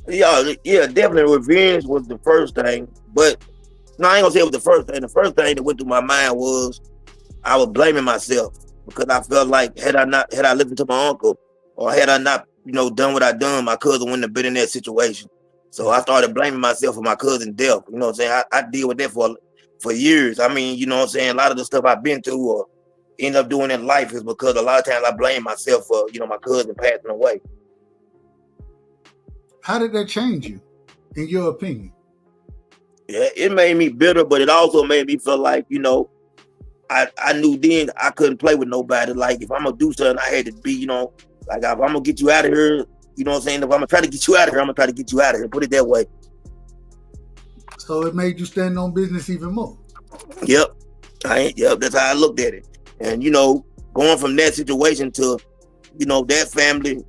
Yeah, definitely revenge was the first thing. But no, I ain't gonna say it was the first thing. The first thing that went through my mind was I was blaming myself, because I felt like had I listened to my uncle, or had I not, you know, done what I done, my cousin wouldn't have been in that situation. So I started blaming myself for my cousin's death. You know what I'm saying? I deal with that for years. I mean, you know what I'm saying? A lot of the stuff I've been through or end up doing in life is because a lot of times I blame myself for, you know, my cousin passing away. How did that change you, in your opinion? Yeah, it made me bitter, but it also made me feel like, you know, I knew then I couldn't play with nobody. Like, if I'm gonna do something, I had to be, you know, like, if I'm gonna get you out of here, you know what I'm saying? If I'm gonna try to get you out of here, I'm gonna try to get you out of here. Put it that way. So it made you stand on business even more. Yep. That's how I looked at it. And, you know, going from that situation to, you know, that family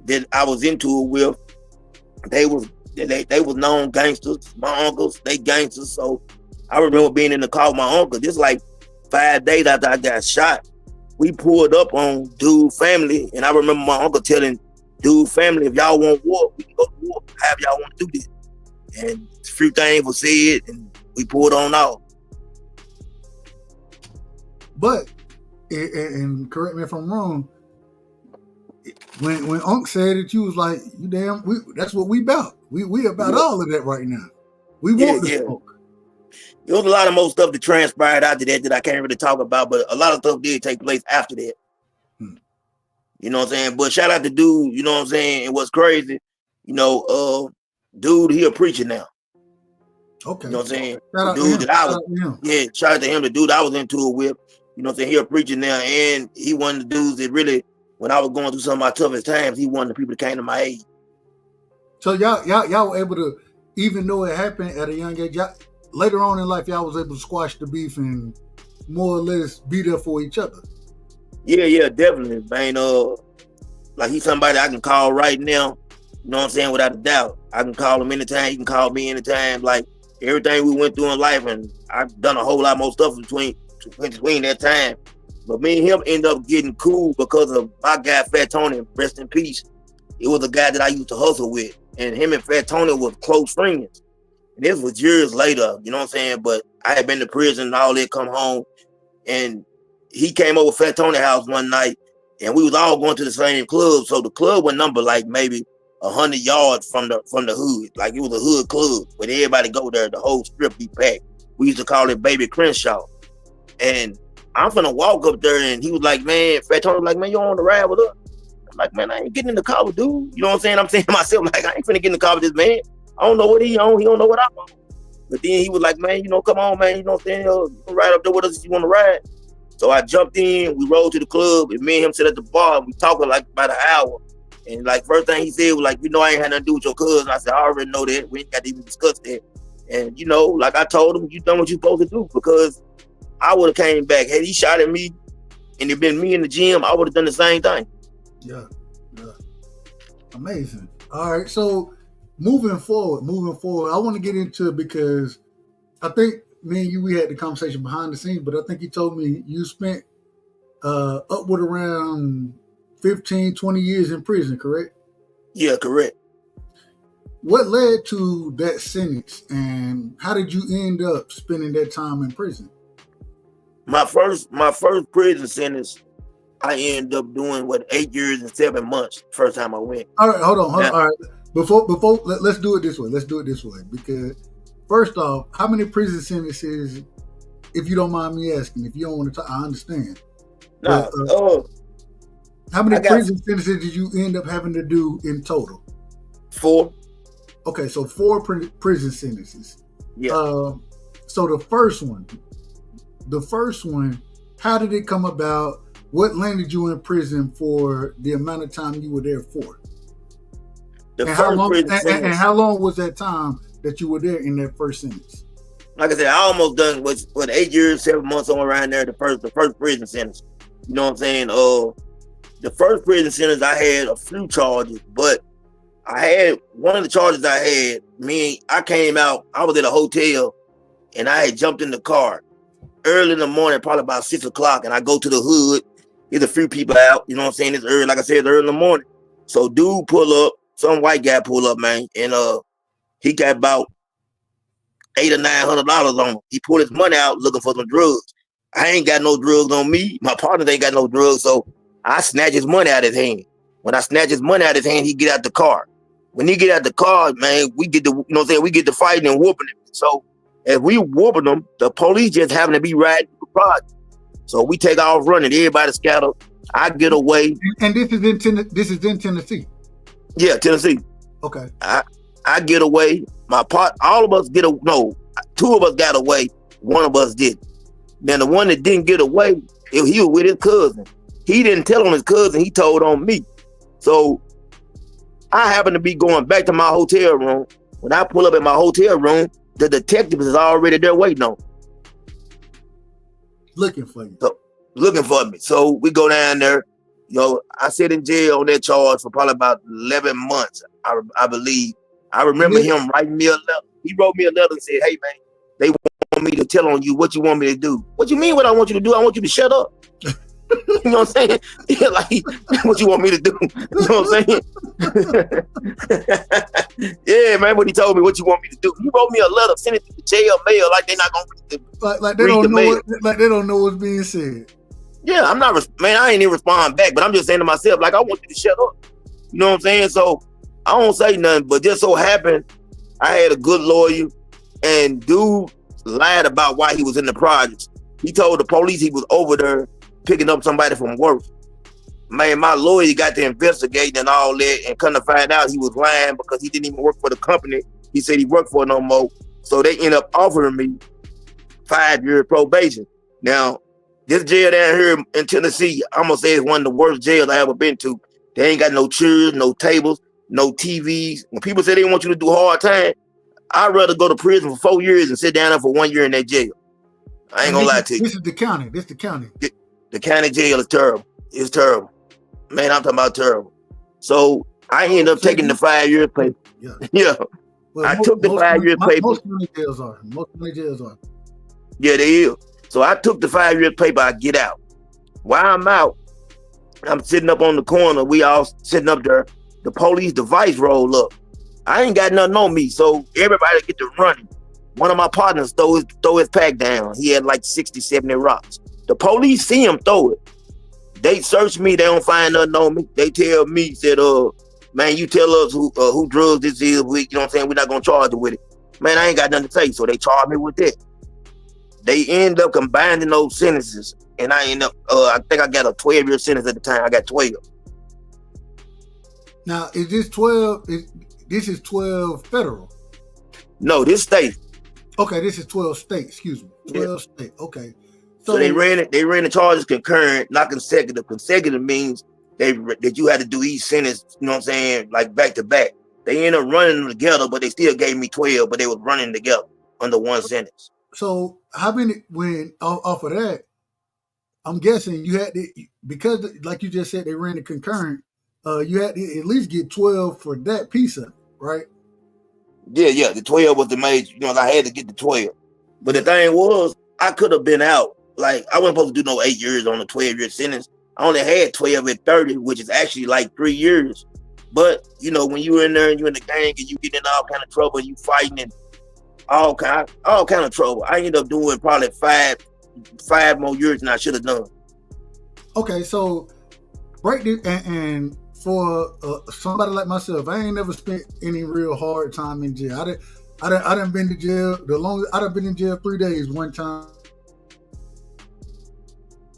that I was into it with, they was known gangsters. My uncles, they gangsters. So I remember being in the car with my uncle. This like 5 days after I got shot, we pulled up on dude family, and I remember my uncle telling dude family, if y'all want war, we can go to war. However y'all want to do this. And a few things were said, and we pulled on off. But, and correct me if I'm wrong, when Unc said it, you was like, "You damn, that's what we about. We about all of that right now. We want the smoke." There was a lot of more stuff that transpired after that I can't really talk about, but a lot of stuff did take place after that. You know what I'm saying? But shout out to dude, you know what I'm saying? And what's crazy, you know, dude, he a preacher now. Okay. You know what I'm saying? Shout out the dude to that him. Shout out to him, the dude I was into it with. You know what I'm saying? He a preacher now, and he one of the dudes that really, when I was going through some of my toughest times, he one of the people that came to my aid. So y'all were able to, even though it happened at a young age, later on in life, y'all was able to squash the beef and more or less be there for each other. Yeah, definitely, man. Like, he's somebody I can call right now. You know what I'm saying? Without a doubt, I can call him anytime. He can call me anytime. Like, everything we went through in life, and I've done a whole lot more stuff between that time. But me and him end up getting cool because of my guy Fat Tony, rest in peace. It was a guy that I used to hustle with, and him and Fat Tony was close friends. And this was years later, you know what I'm saying? But I had been to prison and all that, come home, and he came over Fat Tony's house one night, and we was all going to the same club. So the club was number like maybe 100 yards from the hood. Like it was a hood club where everybody go there, the whole strip be packed. We used to call it Baby Crenshaw. And I'm finna walk up there, and he was like, man, Fat Tony was like, man, you don't want to ride with us? I'm like, man, I ain't getting in the car with dude. You know what I'm saying? I'm saying to myself, like, I ain't finna get in the car with this man. I don't know what he on. He don't know what I'm on. But then he was like, man, you know, come on, man. You know what I'm saying? You can ride up there with us if you want to ride. So I jumped in. We rode to the club, and me and him sit at the bar. And we talked for like about an hour. And like first thing he said was like, you know, I ain't had nothing to do with your cousin. I said, I already know that. We ain't got to even discuss that. And you know, like I told him, you done what you supposed to do, because I would have came back. Had he shot at me and it been me in the gym, I would have done the same thing. Yeah. Amazing. All right, so moving forward, I want to get into it because I think me and you, we had the conversation behind the scenes, but I think you told me you spent upward around 15, 20 years in prison, correct? Yeah, correct. What led to that sentence, and how did you end up spending that time in prison? My first prison sentence, I ended up doing 8 years and 7 months. First time I went. All right, hold on. All right, before let's do it this way. Because first off, how many prison sentences, if you don't mind me asking, if you don't want to talk, I understand. No. How many prison sentences did you end up having to do in total? 4. Okay, so 4 prison sentences. Yeah. So the first one, how did it come about? What landed you in prison for the amount of time you were there for? How long was that time that you were there in that first sentence? Like I said, I almost done with 8 years, 7 months, somewhere around there. The first prison sentence. You know what I'm saying? The first prison sentence, I had a few charges, but I had one of the charges I came out. I was at a hotel, and I had jumped in the car early in the morning, probably about 6 o'clock, and I go to the hood. There's a few people out, you know what I'm saying? It's early, like I said, early in the morning. So dude pull up, some white guy pull up, man, and he got about $800 or $900 on him. He pulled his money out looking for some drugs. I ain't got no drugs on me. My partner ain't got no drugs, so I snatch his money out of his hand. When I snatch his money out of his hand, he get out the car. When he get out the car, man, we get the fighting and whooping him. So as we whooping them, the police just happen to be riding the project. So we take off running. Everybody scattered. I get away. And this is in Tennessee. Yeah, Tennessee. Okay. I get away. All of us two of us got away. One of us didn't. Then the one that didn't get away, he was with his cousin. He didn't tell on his cousin. He told on me. So I happened to be going back to my hotel room. When I pull up at my hotel room, the detective is already there waiting on me. Looking for you. So, looking for me. So we go down there. You know, I sit in jail on that charge for probably about 11 months, I believe. I remember him writing me a letter. He wrote me a letter and said, hey, man, they want me to tell on you what you want me to do. What you mean what I want you to do? I want you to shut up. You know what I'm saying? Yeah, like, what you want me to do? You know what I'm saying? Yeah, man, what he told me, what you want me to do. He wrote me a letter, sent it to the jail mail, like they're not going to they don't know what's being said. Yeah, I ain't even respond back, but I'm just saying to myself, like, I want you to shut up. You know what I'm saying? So I don't say nothing, but just so happened, I had a good lawyer, and dude lied about why he was in the projects. He told the police he was over there picking up somebody from work. Man, my lawyer got to investigate and all that, and come to find out he was lying because he didn't even work for the company he said he worked for no more. So they ended up offering me 5-year probation. Now, this jail down here in Tennessee, I'm gonna say it's one of the worst jails I ever been to. They ain't got no chairs, no tables, no TVs. When people say they want you to do hard time, I'd rather go to prison for 4 years and sit down there for 1 year in that jail. I ain't gonna lie to you. This is the county. This is the county. The county jail is terrible. It's terrible. Man, I'm talking about terrible. So I ended up taking the 5-year paper. Yeah. Well, I took the 5-year paper. Most county jails are. Most county jails are. Yeah, they is. So I took the 5-year paper. I get out. While I'm out, I'm sitting up on the corner. We all sitting up there. The police device roll up. I ain't got nothing on me, so everybody get to running. One of my partners throw his pack down. He had like 60, 70 rocks. The police see him throw it. They search me. They don't find nothing on me. They tell me, said, man, you tell us who drugs this is, you know what I'm saying? We're not gonna charge you with it. Man, I ain't got nothing to say, so they charged me with that. They end up combining those sentences, and I end up, I think I got a 12-year sentence at the time. I got 12. Now, is this 12? This is 12 federal? No, this state. Okay, this is 12 state. Excuse me, 12 state. Okay, so they ran it. They ran the charges concurrent, not consecutive. Consecutive means that you had to do each sentence. You know what I'm saying? Like back to back. They ended up running them together, but they still gave me 12. But they was running together under one sentence. So how many? When off of that, I'm guessing you had to, because like you just said, they ran it concurrent. You had to at least get 12 for that piece of it, right? Yeah. The 12 was the major. You know, I had to get the 12. But the thing was, I could have been out. Like, I wasn't supposed to do no 8 years on a 12-year sentence. I only had 12 at 30, which is actually like 3 years. But, you know, when you're in there and you're in the gang and you get in all kind of trouble, you fighting and all kind of trouble, I ended up doing probably five more years than I should have done. Okay, so break it, and for somebody like myself, I ain't never spent any real hard time in jail. I done been to jail. The longest I done been in jail 3 days one time.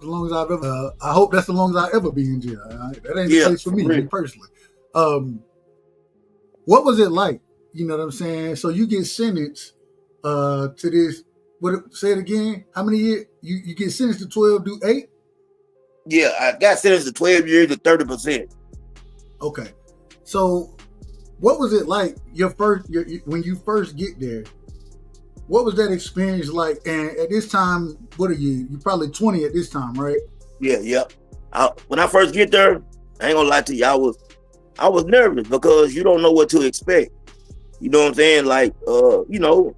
As long as I've ever, I hope that's the longest I ever be in jail. That ain't the place for me personally. What was it like? You know what I'm saying? So you get sentenced to this. Say it again. How many years? You get sentenced to 12, do 8? Yeah, I got sentenced to 12 years to 30%. Okay. So what was it like when you first get there? What was that experience like? And at this time, what are you? You're probably 20 at this time, right? Yeah. When I first get there, I ain't gonna lie to you, I was nervous because you don't know what to expect. You know what I'm saying? Like, you know,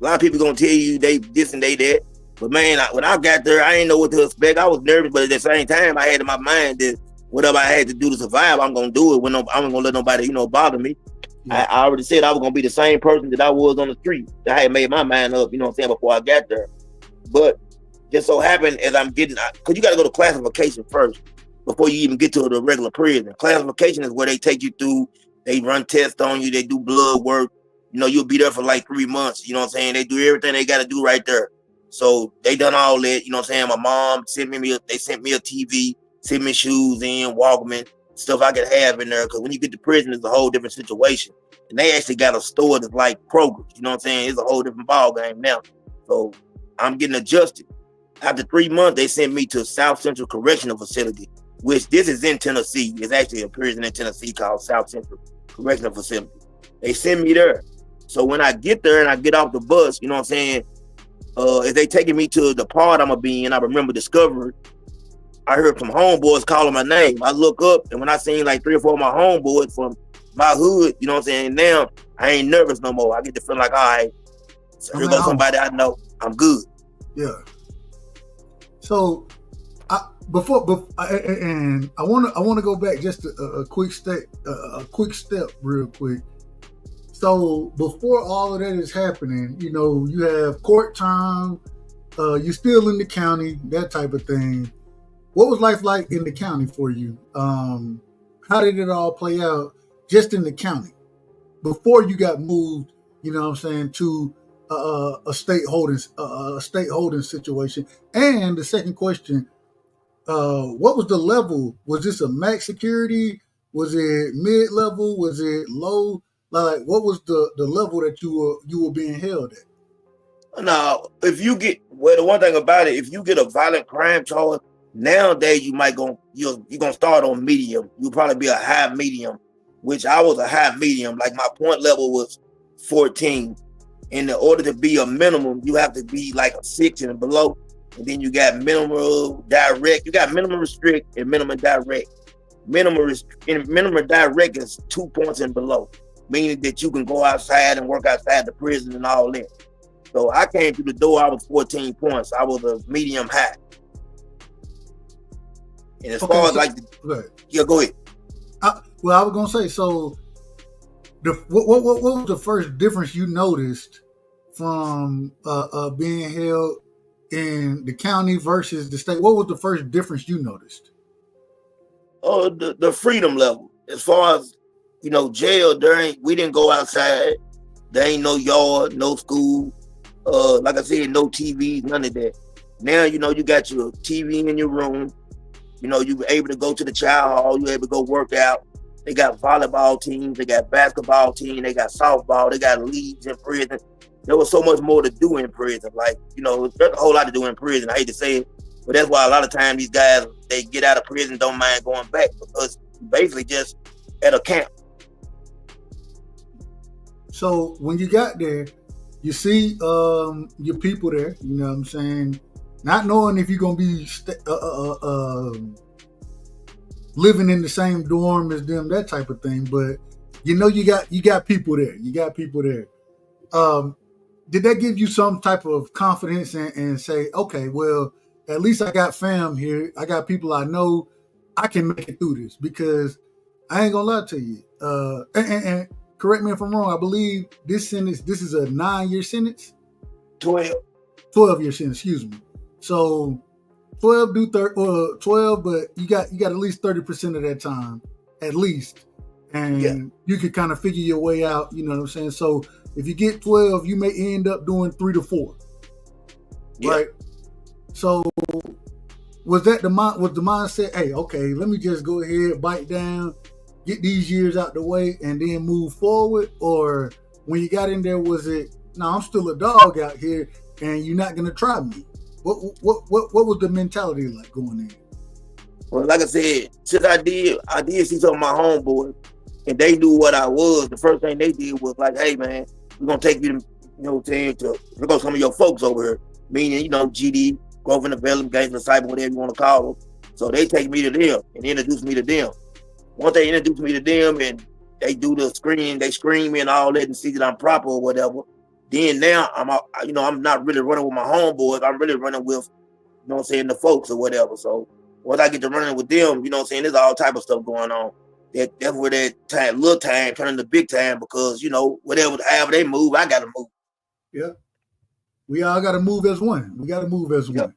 a lot of people gonna tell you they this and they that. But man, when I got there, I didn't know what to expect. I was nervous, but at the same time, I had in my mind that whatever I had to do to survive, I'm gonna do it. I'm not gonna let nobody, you know, bother me. Yeah. I already said I was gonna be the same person that I was on the street. I had made my mind up, you know what I'm saying, before I got there. But just so happened as I'm getting, because you got to go to classification first before you even get to the regular prison. Classification is where they take you through. They run tests on you. They do blood work. You know, you'll be there for like 3 months. You know what I'm saying? They do everything they got to do right there. So they done all that. You know what I'm saying? My mom sent me they sent me a TV, sent me shoes and Walkman, stuff I could have in there. Because when you get to prison, it's a whole different situation. And they actually got a store that's like Kroger. You know what I'm saying? It's a whole different ball game now. So I'm getting adjusted. After 3 months, they sent me to South Central Correctional Facility, which this is in Tennessee. It's actually a prison in Tennessee called South Central Correctional Facility. They send me there. So when I get there and I get off the bus, you know what I'm saying? If they taking me to the part I'm gonna be in, I remember discovering, I heard some homeboys calling my name. I look up, and when I seen like 3 or 4 of my homeboys from my hood, you know what I'm saying? Now I ain't nervous no more. I get to feel like, all right, so here goes somebody I know. I'm good. Yeah. So, I want to go back just a quick step, real quick. So before all of that is happening, you know, you have court time, you're still in the county, that type of thing. What was life like in the county for you? How did it all play out just in the county before you got moved, you know what I'm saying, to a state holding situation? And the second question, what was the level? Was this a max security? Was it mid-level? Was it low? Like, what was the level that you were being held at? Now, if you get, well, the one thing about it, if you get a violent crime charge, nowadays you're gonna start on medium. You'll probably be a high medium, which I was a high medium. Like my point level was 14. In order to be a minimum, you have to be like a 6 and below. And then you got minimum direct. You got minimum restrict and minimum direct. Minimum direct is 2 points and below, meaning that you can go outside and work outside the prison and all that. So I came through the door, I was 14 points. I was a medium high. And as far as like, yeah, go ahead. I was gonna say, so what was the first difference you noticed from being held in the county versus the state? What was the first difference you noticed? Oh, the freedom level. As far as jail, we didn't go outside. There ain't no yard, no school. Like I said, no TV, none of that. Now, you got your TV in your room. You able to go to the child hall. You able to go work out. They got volleyball teams. They got basketball teams. They got softball. They got leagues in prison. There was so much more to do in prison. Like, there's a whole lot to do in prison. I hate to say it, but that's why a lot of times these guys, they get out of prison, don't mind going back because basically just at a camp. So when you got there, you see your people there, you know what I'm saying? Not knowing if you're going to be living in the same dorm as them, that type of thing. But you got people there. You got people there. Did that give you some type of confidence and say, okay, well, at least I got fam here. I got people I know. I can make it through this because I ain't gonna lie to you. And correct me if I'm wrong. I believe this is a 9-year sentence. 12-year sentence. Excuse me. So 12 but you got at least 30% of that time, at least, and you could kind of figure your way out. You know what I'm saying? So if you get 12, you may end up doing 3 to 4, right? So was the mindset? Hey, okay, let me just go ahead, bite down, get these years out the way, and then move forward? Or when you got in there, was it, no, I'm still a dog out here, and you're not gonna try me? What was the mentality like going in? Well, like I said, since I did see some of my homeboys, and they knew what I was. The first thing they did was like, "Hey, man, we're gonna take you to, we're gonna some of your folks over here." Meaning, GD, Growth and Development, Gangs Disciple, whatever you want to call them. So they take me to them and introduce me to them. Once they introduce me to them and they do the screen, they scream me and all that and see that I'm proper or whatever. Then now I'm not really running with my homeboys. I'm really running with, the folks or whatever. So once I get to running with them, there's all type of stuff going on. That's where that time, little time, turn into big time because, however they move, I got to move. Yeah. We all got to move as one. One.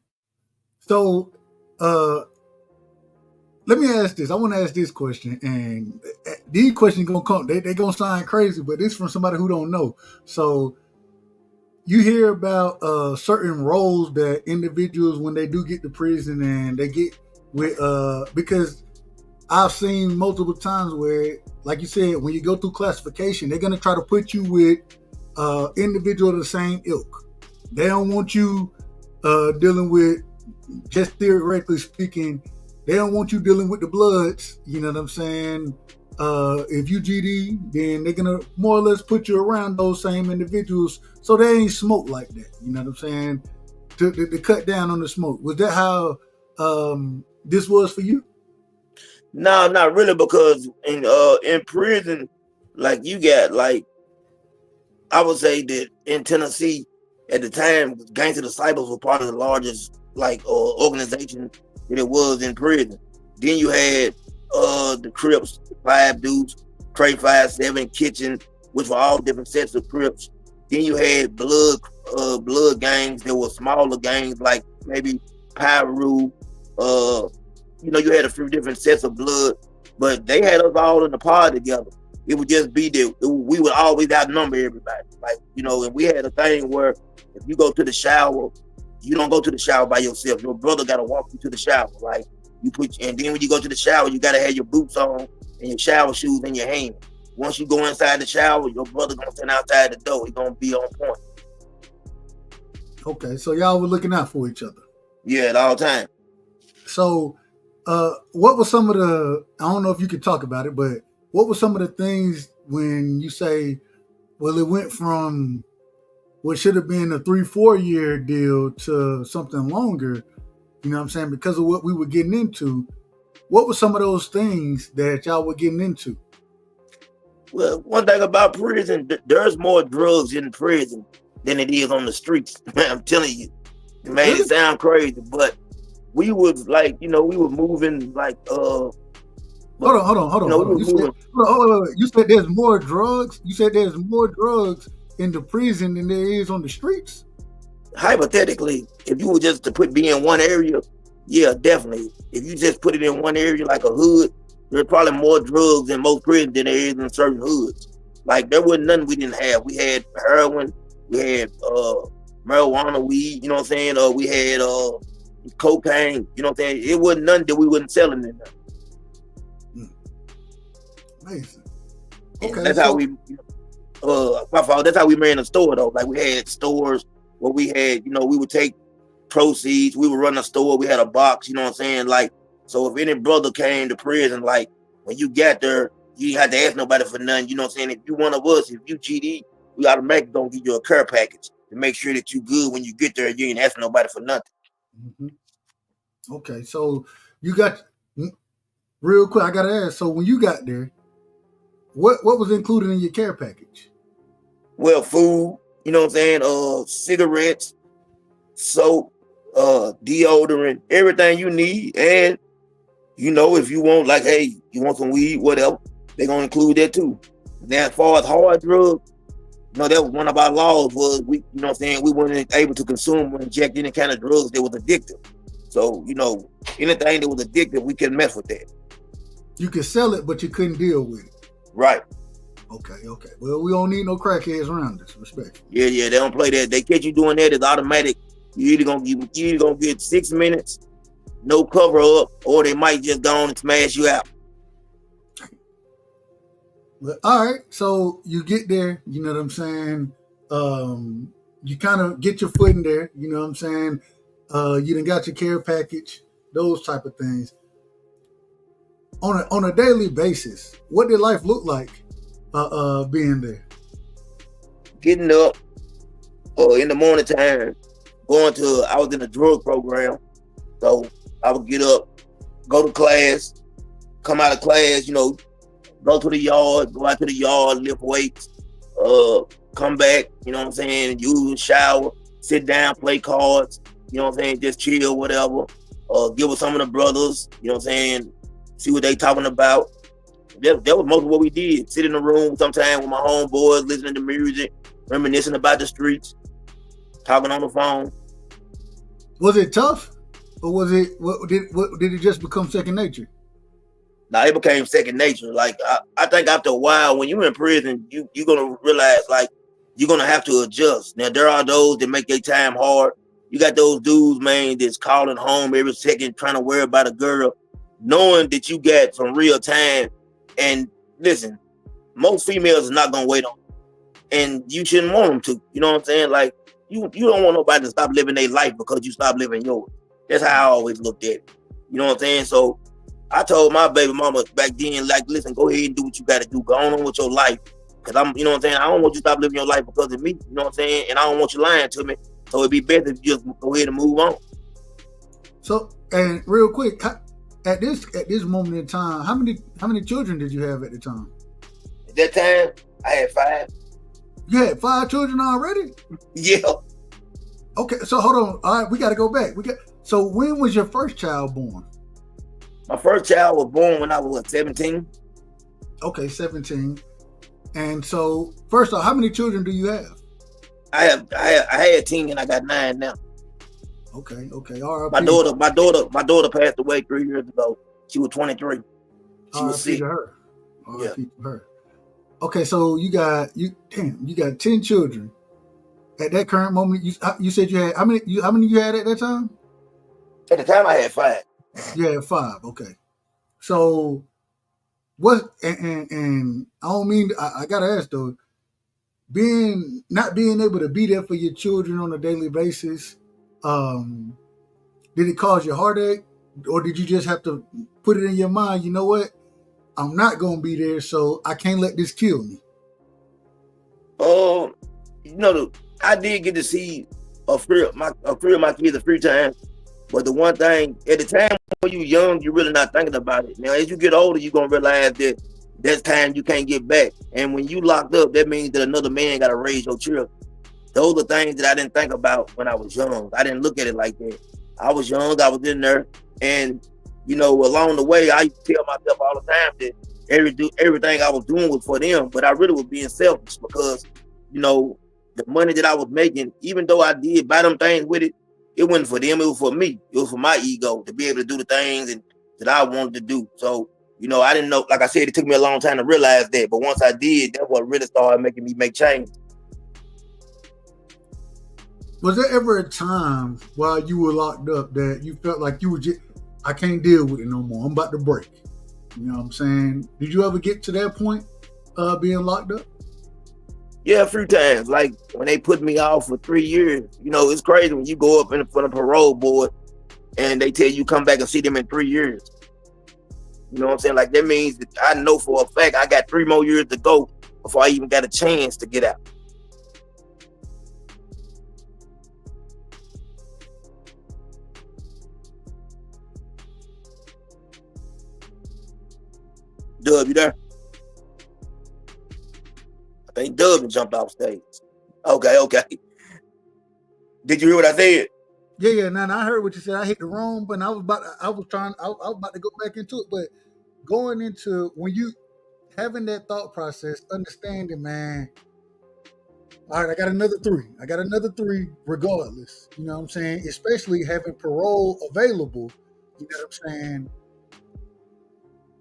So let me ask this. I want to ask this question. And these questions going to come. They're going to sound crazy, but this from somebody who don't know. So you hear about certain roles that individuals, when they do get to prison and they get with, because I've seen multiple times where, like you said, when you go through classification, they're going to try to put you with individual of the same ilk. They don't want you dealing with, just theoretically speaking, they don't want you dealing with the Bloods. You know what I'm saying? If you GD, then they're going to more or less put you around those same individuals so they ain't smoke like that. You know what I'm saying? To cut down on the smoke. Was that how this was for you? No, not really, because in prison, like you got, like, I would say that in Tennessee at the time, Gangs of Disciples were part of the largest organization that it was in prison. Then you had the Crips, 5 dudes, Trey 5-7, Kitchen, which were all different sets of Crips. Then you had blood gangs. There were smaller gangs like maybe Pyru. You had a few different sets of blood, but they had us all in the pod together. It would just be that we would always outnumber everybody. Like, and we had a thing where if you go to the shower, you don't go to the shower by yourself. Your brother got to walk you to the shower. Like, and then when you go to the shower, you got to have your boots on and your shower shoes in your hand. Once you go inside the shower, your brother going to stand outside the door. He's going to be on point. Okay, so y'all were looking out for each other. Yeah, at all time. So, what was some of the, I don't know if you could talk about it, but what were some of the things when you say, well, it went from what should have been a 3-4 year deal to something longer, you know what I'm saying, because of what we were getting into? What were some of those things that y'all were getting into? Well, one thing about prison, there's more drugs in prison than it is on the streets. I'm telling you. Man, it sounds crazy, but we was like, we were moving like Hold on. You said there's more drugs? You said there's more drugs in the prison than there is on the streets? Hypothetically, if you were just to be in one area, yeah, definitely. If you just put it in one area like a hood, there's probably more drugs in most prisons than there is in certain hoods. Like there wasn't nothing we didn't have. We had heroin, we had marijuana, weed, you know what I'm saying? We had cocaine, you know what I'm saying? It wasn't nothing that we wasn't selling in there. Amazing. Okay, and that's how we my fault, that's how we ran the store though. Like we had stores where we had, we would take proceeds, we would run a store, we had a box, you know what I'm saying? Like, so if any brother came to prison, like when you got there, you didn't have to ask nobody for nothing, you know what I'm saying? If you one of us, if you GD, we automatically gonna give you a care package to make sure that you good when you get there. You ain't asking nobody for nothing. Mm-hmm. Okay, so you got, real quick, I gotta ask, so when you got there, what was included in your care package? Well, food, you know what I'm saying? Cigarettes, soap, deodorant, everything you need. And if you want, like, hey, you want some weed, whatever, they're gonna include that too. Now, as far as hard drugs, that was one of our laws was we weren't able to consume or inject any kind of drugs that was addictive. So, anything that was addictive, we couldn't mess with that. You could sell it, but you couldn't deal with it. Right. Okay. Well, we don't need no crackheads around us. Respect. Yeah, they don't play that. They catch you doing that, it's automatic. You either gonna get 6 minutes, no cover up, or they might just go on and smash you out. But, all right, so you get there, you know what I'm saying? You kind of get your foot in there, you know what I'm saying? You done got your care package, those type of things. On a daily basis, what did life look like being there? Getting up in the morning time, I was in a drug program, so I would get up, go to class, come out of class, go to the yard, go out to the yard, lift weights, come back, you know what I'm saying, use, shower, sit down, play cards, you know what I'm saying, just chill, whatever, get with some of the brothers, you know what I'm saying, see what they talking about. That was most of what we did. Sit in the room sometime with my homeboys, listening to music, reminiscing about the streets, talking on the phone. Was it tough? Or did it just become second nature? Now it became second nature. Like I think after a while, when you're in prison, you're gonna realize like you're gonna have to adjust. Now there are those that make their time hard. You got those dudes, man, that's calling home every second, trying to worry about a girl, knowing that you got some real time. And listen, most females are not gonna wait on you, and you shouldn't want them to. You know what I'm saying? Like you don't want nobody to stop living their life because you stop living yours. That's how I always looked at it. You know what I'm saying? So I told my baby mama back then, like, listen, go ahead and do what you got to do. Go on with your life. Because you know what I'm saying? I don't want you to stop living your life because of me. You know what I'm saying? And I don't want you lying to me. So it'd be better if you just go ahead and move on. So, and real quick, at this moment in time, how many children did you have at the time? At that time, I had 5. You had 5 children already? Yeah. Okay, so hold on. All right, we got to go back. So when was your first child born? My first child was born when I was 17. Okay, 17. And so, first off, how many children do you have? I had 10 and I got 9 now. Okay. All right. My daughter passed away 3 years ago. She was 23. She was sick. Her. Yeah. Her. Okay, so you got 10 children. At that current moment, you said you had how many you had at that time? At the time, I had 5. You had 5. Okay. So what? And I don't mean I gotta ask though. Not being able to be there for your children on a daily basis, did it cause you heartache, or did you just have to put it in your mind? You know what? I'm not gonna be there, so I can't let this kill me. I did get to see a few of my kids a few times, but the one thing at the time when you're young, you're really not thinking about it. Now, as you get older, you're gonna realize that that's time you can't get back. And when you locked up, that means that another man got to raise your children. Those are things that I didn't think about when I was young. I didn't look at it like that. I was young, I was in there, and along the way, I used to tell myself all the time that everything I was doing was for them, but I really was being selfish because, the money that I was making, even though I did buy them things with it, it wasn't for them, it was for me. It was for my ego to be able to do the things that I wanted to do. So, I didn't know, like I said, it took me a long time to realize that. But once I did, that's what really started making me make change. Was there ever a time while you were locked up that you felt like you were just, I can't deal with it no more, I'm about to break? You know what I'm saying? Did you ever get to that point being locked up? Yeah, a few times. Like when they put me off for 3 years, it's crazy when you go up in front of parole board and they tell you come back and see them in 3 years. You know what I'm saying? Like that means that I know for a fact I got 3 more years to go before I even got a chance to get out. Dub, you there? I think Dub jumped off stage. Okay. Did you hear what I said? Yeah. Now I heard what you said. I hit the wrong button. I was about to go back into it, but going into when you having that thought process, understanding, man. All right, I got another 3. Regardless. You know what I'm saying? Especially having parole available. You know what I'm saying?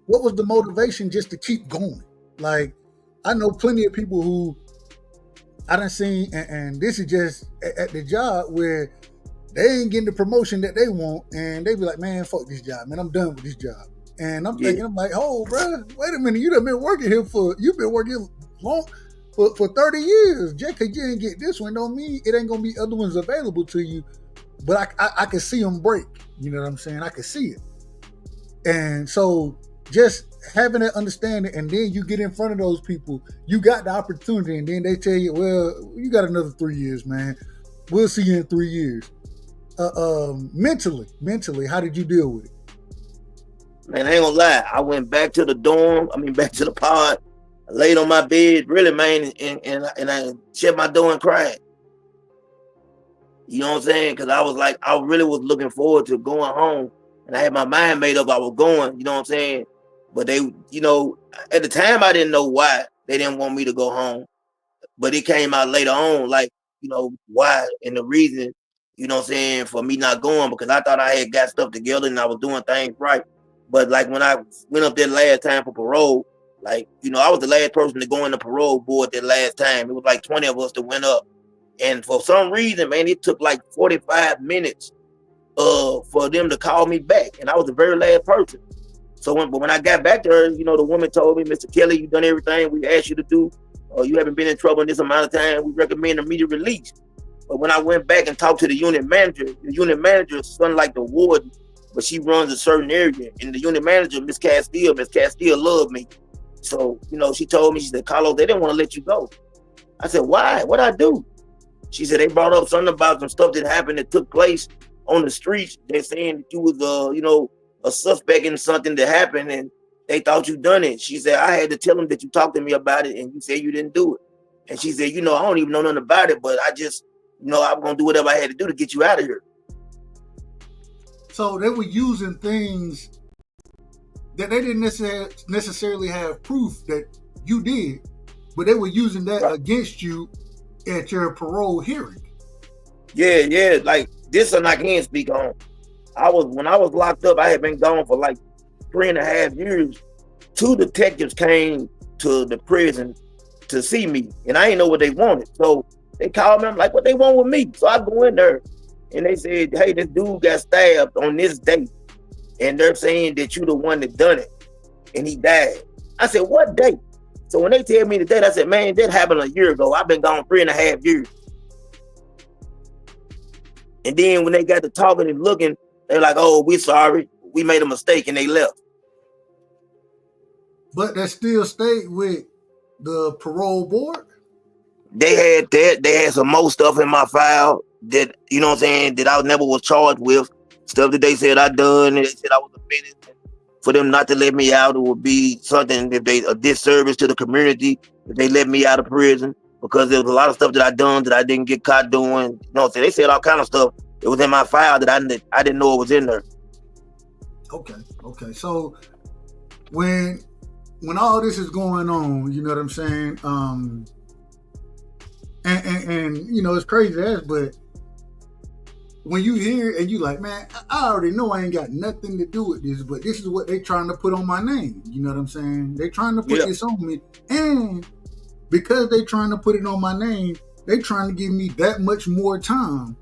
What was the motivation just to keep going? Like, I know plenty of people who I done seen, and this is just at the job where they ain't getting the promotion that they want, and they be like, man, fuck this job, man, I'm done with this job. And I'm thinking, I'm like, oh, bro, wait a minute, you've been working long for 30 years. Just because you didn't get this one don't mean it ain't gonna be other ones available to you. But I can see them break. You know what I'm saying? I can see it. And so just having that understanding, and then you get in front of those people, you got the opportunity, and then they tell you, well, you got another 3 years, man. We'll see you in 3 years. Mentally, how did you deal with it? Man, I ain't gonna lie. I went back to the dorm. Back to the pod. I laid on my bed, really, man, and I shut my door and cried. You know what I'm saying? Because I really was looking forward to going home, and I had my mind made up I was going. You know what I'm saying? But they, at the time I didn't know why they didn't want me to go home. But it came out later on, why and the reason, you know what I'm saying, for me not going, because I thought I had got stuff together and I was doing things right. But when I went up there last time for parole, I was the last person to go in the parole board that last time. It was 20 of us that went up. And for some reason, man, it took 45 minutes for them to call me back. And I was the very last person. So when I got back to her, the woman told me, Mr. Kelly, you've done everything we asked you to do. You haven't been in trouble in this amount of time. We recommend immediate release. But when I went back and talked to the unit manager is something like the warden, but she runs a certain area. And the unit manager, Miss Castile loved me. So, she told me, she said, Carlos, they didn't want to let you go. I said, why? What'd I do? She said, they brought up something about some stuff that happened that took place on the streets. They're saying that you was, a suspect in something that happened and they thought you done it. She said, I had to tell them that you talked to me about it and you said you didn't do it. And she said, I don't even know nothing about it, but I just, I'm going to do whatever I had to do to get you out of here. So they were using things that they didn't necessarily have proof that you did, but they were using that against you at your parole hearing. Yeah. This one I can't speak on. When I was locked up, I had been gone for 3.5 years. 2 detectives came to the prison to see me, and I didn't know what they wanted. So they called me. I'm like, what they want with me? So I go in there, and they said, hey, this dude got stabbed on this date, and they're saying that you the one that done it, and he died. I said, what date? So when they tell me the date, I said, man, that happened a year ago. I've been gone 3.5 years. And then when they got to talking and looking, they're like, oh, we're sorry. We made a mistake, and they left. But that still stayed with the parole board? They had that. They had some more stuff in my file that, you know what I'm saying, that I never was charged with. Stuff that they said I done, and they said I was offended. For them not to let me out, it would be something, if they a disservice to the community, if they let me out of prison, because there was a lot of stuff that I done that I didn't get caught doing. You know what I'm saying? They said all kind of stuff. It was in my file that I didn't know it was in there. Okay. So when all this is going on, you know what I'm saying? And it's crazy to ask, but when you hear and you like, man, I already know I ain't got nothing to do with this, but this is what they trying to put on my name. You know what I'm saying? They trying to put this on me, and because they trying to put it on my name, they trying to give me that much more time.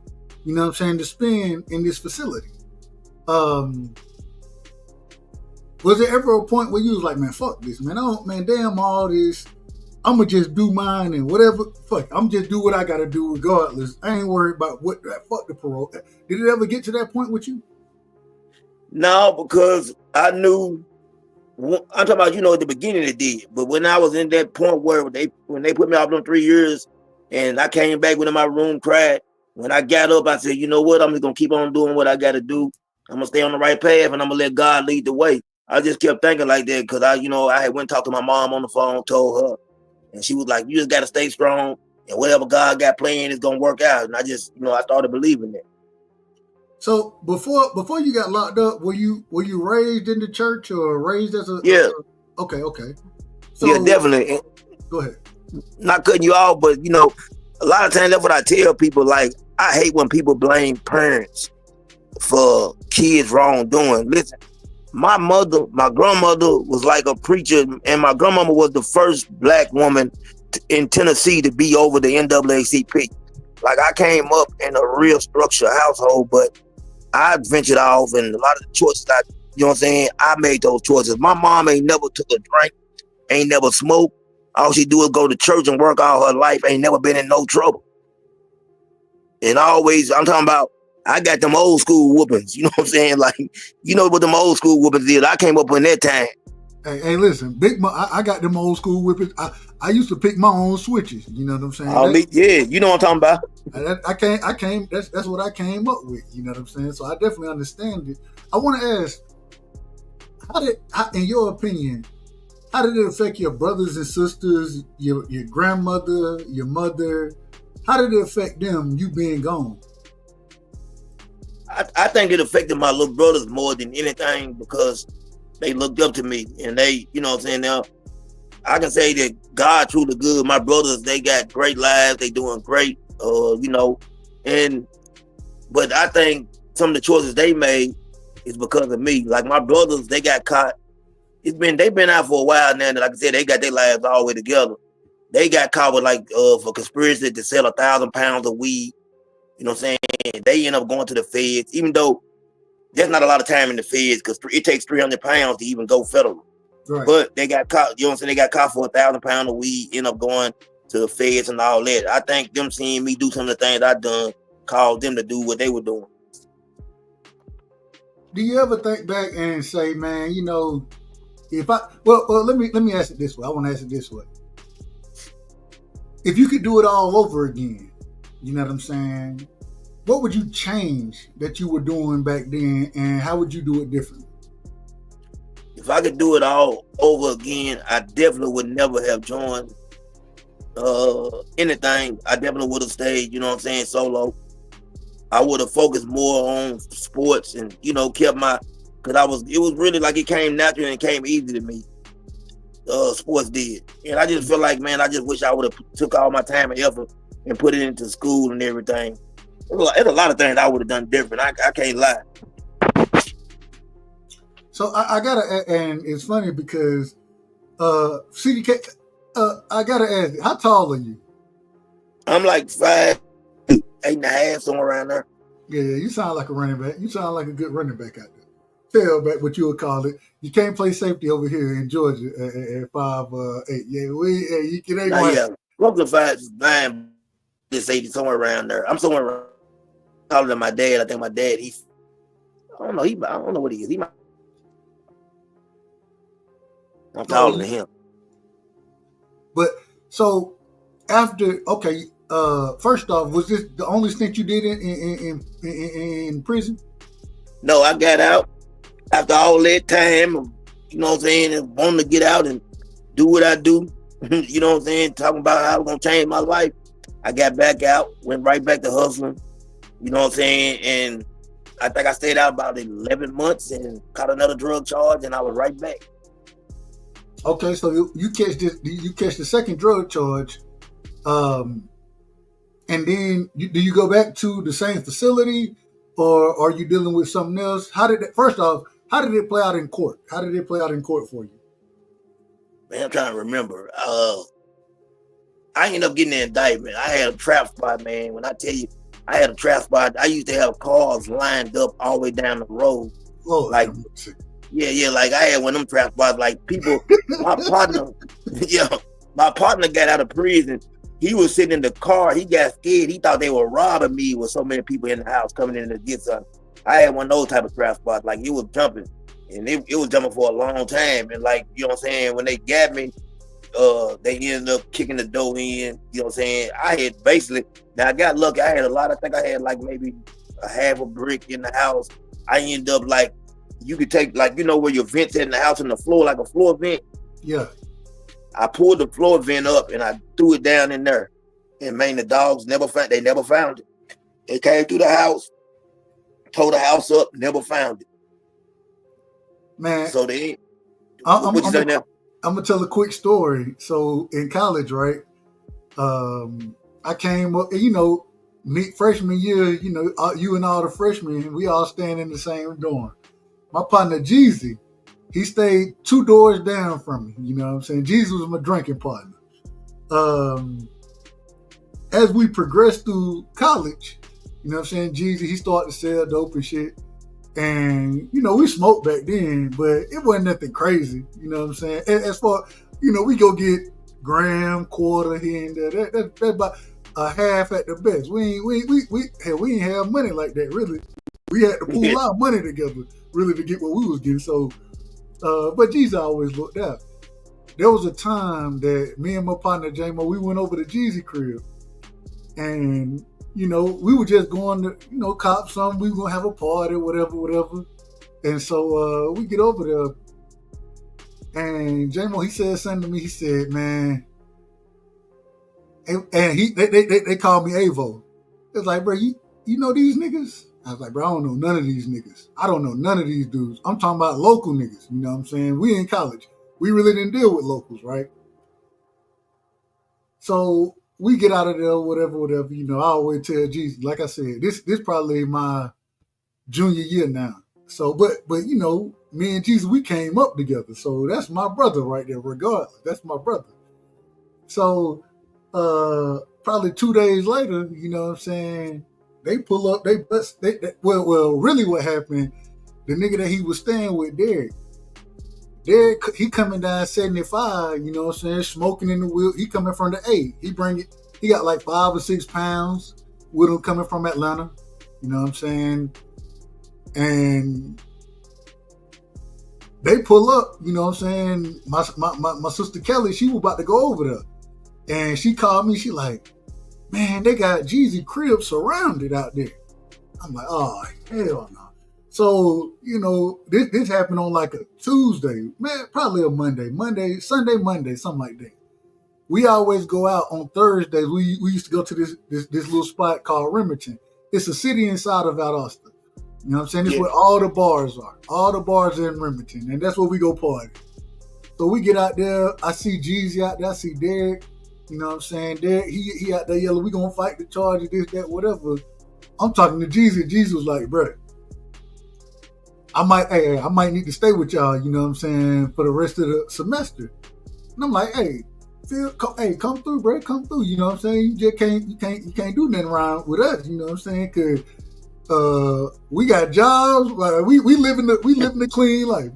You know what I'm saying, to spend in this facility. Was there ever a point where you was like, man, fuck this, man, damn all this. I'm gonna just do mine and whatever. Fuck, I'm just do what I gotta do regardless. I ain't worried about what. Fuck the parole. Did it ever get to that point with you? No, because I knew. I'm talking about, at the beginning it did, but when I was in that point where when they put me out on 3 years, and I came back within my room, cried. When I got up, I said, you know what? I'm just gonna keep on doing what I gotta do. I'm gonna stay on the right path, and I'm gonna let God lead the way. I just kept thinking like that because I had went and talked to my mom on the phone, told her. And she was like, you just got to stay strong, and whatever God got planned is going to work out. And I just, I started believing that. So before you got locked up, were you raised in the church or raised as a... Yeah. Okay. So, yeah, definitely. Go ahead. Not cutting you off, but, a lot of times that's what I tell people. Like, I hate when people blame parents for kids' wrongdoing. Listen, my grandmother was like a preacher, and my grandmama was the first black woman in Tennessee to be over the NAACP. Like, I came up in a real structured household, but I ventured off, and a lot of the choices I made those choices. My mom ain't never took a drink, ain't never smoked. All she do is go to church and work all her life, ain't never been in no trouble. And I'm talking about, I got them old school whoopings, you know what I'm saying? Like, what them old school whoopings is. I came up in that time. Hey, listen, I got them old school whippings. I used to pick my own switches. You know what I'm saying? You know what I'm talking about. I came. That's what I came up with. You know what I'm saying? So I definitely understand it. I want to ask, in your opinion, how did it affect your brothers and sisters, your grandmother, your mother? How did it affect them, you being gone? I think it affected my little brothers more than anything because they looked up to me, and they, now I can say that God truly good. My brothers, they got great lives. They doing great, but I think some of the choices they made is because of me. Like my brothers, they got caught. They've been out for a while now, and like I said, they got their lives all the way together. They got caught with for conspiracy to sell 1,000 pounds of weed. You know what I'm saying? They end up going to the feds, even though there's not a lot of time in the feds because it takes 300 pounds to even go federal. Right. But they got caught, you know what I'm saying? They got caught for 1,000 pounds of weed, end up going to the feds and all that. I think them seeing me do some of the things I done caused them to do what they were doing. Do you ever think back and say, man, if let me ask it this way. I want to ask it this way. If you could do it all over again, you know what I'm saying? What would you change that you were doing back then, and how would you do it differently? If I could do it all over again, I definitely would never have joined anything. I definitely would have stayed, solo. I would have focused more on sports and, kept because it was really like it came natural and it came easy to me. Sports did. And I just feel like, man, I just wish I would have took all my time and effort and put it into school and everything. There's a lot of things I would have done different. I can't lie. So I gotta, and it's funny because CDK, I gotta ask you, how tall are you? I'm like 5'8", 8.5", somewhere around there. Yeah, you sound like a running back. You sound like a good running back out there. Tailback, what you would call it. You can't play safety over here in Georgia at 5'8". Yeah, you can. Yeah, roughly 5'9", safety somewhere around there. I'm somewhere around. Taller than my dad. I think my dad, I don't know what he is. I'm taller than him. But so after, first off, was this the only stint you did in prison? No, I got out after all that time. You know what I'm saying? And wanting to get out and do what I do. You know what I'm saying? Talking about how I'm gonna change my life. I got back out, went right back to hustling. You know what I'm saying? And I think I stayed out about 11 months and caught another drug charge, and I was right back. Okay, so you catch the second drug charge, and then do you go back to the same facility? or are you dealing with something else? First off, how did it play out in court? How did it play out in court for you? Man, I'm trying to remember. I ended up getting the indictment. I had a trap spot, man. When I tell you, I had a trap spot. I used to have cars lined up all the way down the road. Lord, like, yeah, like I had one of them trap spots. Like people, my partner got out of prison. He was sitting in the car. He got scared. He thought they were robbing me with so many people in the house coming in to get something. I had one of those type of trap spots. Like it was jumping, and it was jumping for a long time. And like, you know what I'm saying? When they got me, they ended up kicking the door in. You know what I'm saying? I had basically, now I got lucky. I had a lot. I think I had like maybe a half a brick in the house. I ended up like, you could take like, you know where your vents in the house on the floor, like a floor vent. Yeah. I pulled the floor vent up and I threw it down in there. And man, the dogs never found it. They came through the house, tore the house up, never found it. Man. So they I'm gonna tell a quick story. So in college, right? I came up, you know, freshman year, you know, you and all the freshmen, we all staying in the same dorm. My partner Jeezy, he stayed 2 doors down from me. You know what I'm saying? Jeezy was my drinking partner. As we progressed through college, you know what I'm saying? Jeezy, he started to sell dope and shit. And, you know, we smoked back then, but it wasn't nothing crazy. You know what I'm saying? As far, you know, we go get gram, quarter here and there. That's about a half at the best. We ain't have money like that, really. We had to pool our money together, really, to get what we was getting. So, but Jeezy always looked out. There was a time that me and my partner J-Mo, we went over to Jeezy crib, and you know, we were just going to, you know, cop something. We were gonna have a party, whatever. And so we get over there, and J-Mo, he said something to me. He said, "Man," and they called me Avo. It's like, bro, you know these niggas? I was like, bro, I don't know none of these niggas. I don't know none of these dudes. I'm talking about local niggas. You know what I'm saying? We in college. We really didn't deal with locals, right? So we get out of there, whatever. You know, I always tell Jeezy, like I said, this probably my junior year now. So, but you know, me and Jeezy, we came up together. So that's my brother right there, regardless. That's my brother. So probably 2 days later, you know what I'm saying, they pull up, well, really what happened, the nigga that he was staying with, Derek, he coming down 75, you know what I'm saying, smoking in the wheel. He coming from the A. He got like 5 or 6 pounds with him coming from Atlanta, you know what I'm saying? And they pull up, you know what I'm saying? My sister Kelly, she was about to go over there. And she called me, she like, man, they got Jeezy crib surrounded out there. I'm like, oh, hell no. So, you know, this happened on like a Tuesday, man, probably a Monday, Sunday, something like that. We always go out on Thursdays. We used to go to this little spot called Remington. It's a city inside of Valdosta. You know what I'm saying? It's where all the bars are. All the bars are in Remington, and that's where we go party. So we get out there. I see Jeezy out there. I see Derek. You know what I'm saying? Derek, he out there yelling, we gonna fight the charges, this, that, whatever. I'm talking to Jeezy. Jeezy was like, bro, I might need to stay with y'all, you know what I'm saying, for the rest of the semester. And I'm like, hey, come through, bro, come through. You know what I'm saying? You just can't do nothing wrong with us, you know what I'm saying? Cause we got jobs, like we living the clean life.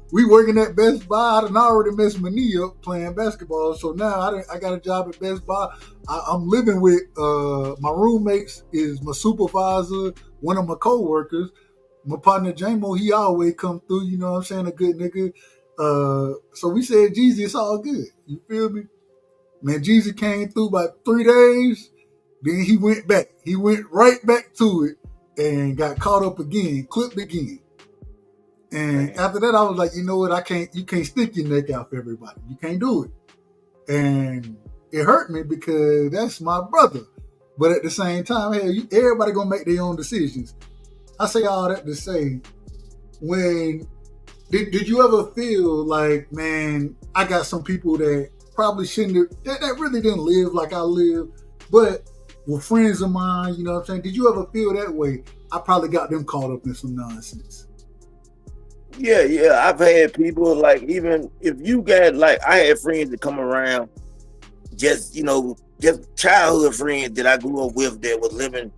We working at Best Buy. I done already messed my knee up playing basketball, so now I got a job at Best Buy. I'm living with my roommates is my supervisor, one of my coworkers. My partner J-Mo, he always come through, you know what I'm saying, a good nigga. So we said, Jeezy, it's all good. You feel me? Man, Jeezy came through about 3 days. Then he went back. He went right back to it and got caught up again, clipped again. And after that, I was like, you know what? You can't stick your neck out for everybody. You can't do it. And it hurt me because that's my brother. But at the same time, hey, everybody gonna make their own decisions. I say all that to say, did you ever feel like, man, I got some people that probably shouldn't have, that really didn't live like I live, but were friends of mine, you know what I'm saying? Did you ever feel that way? I probably got them caught up in some nonsense. Yeah. I've had people like, even if you got like, I had friends that come around, just childhood friends that I grew up with that was living,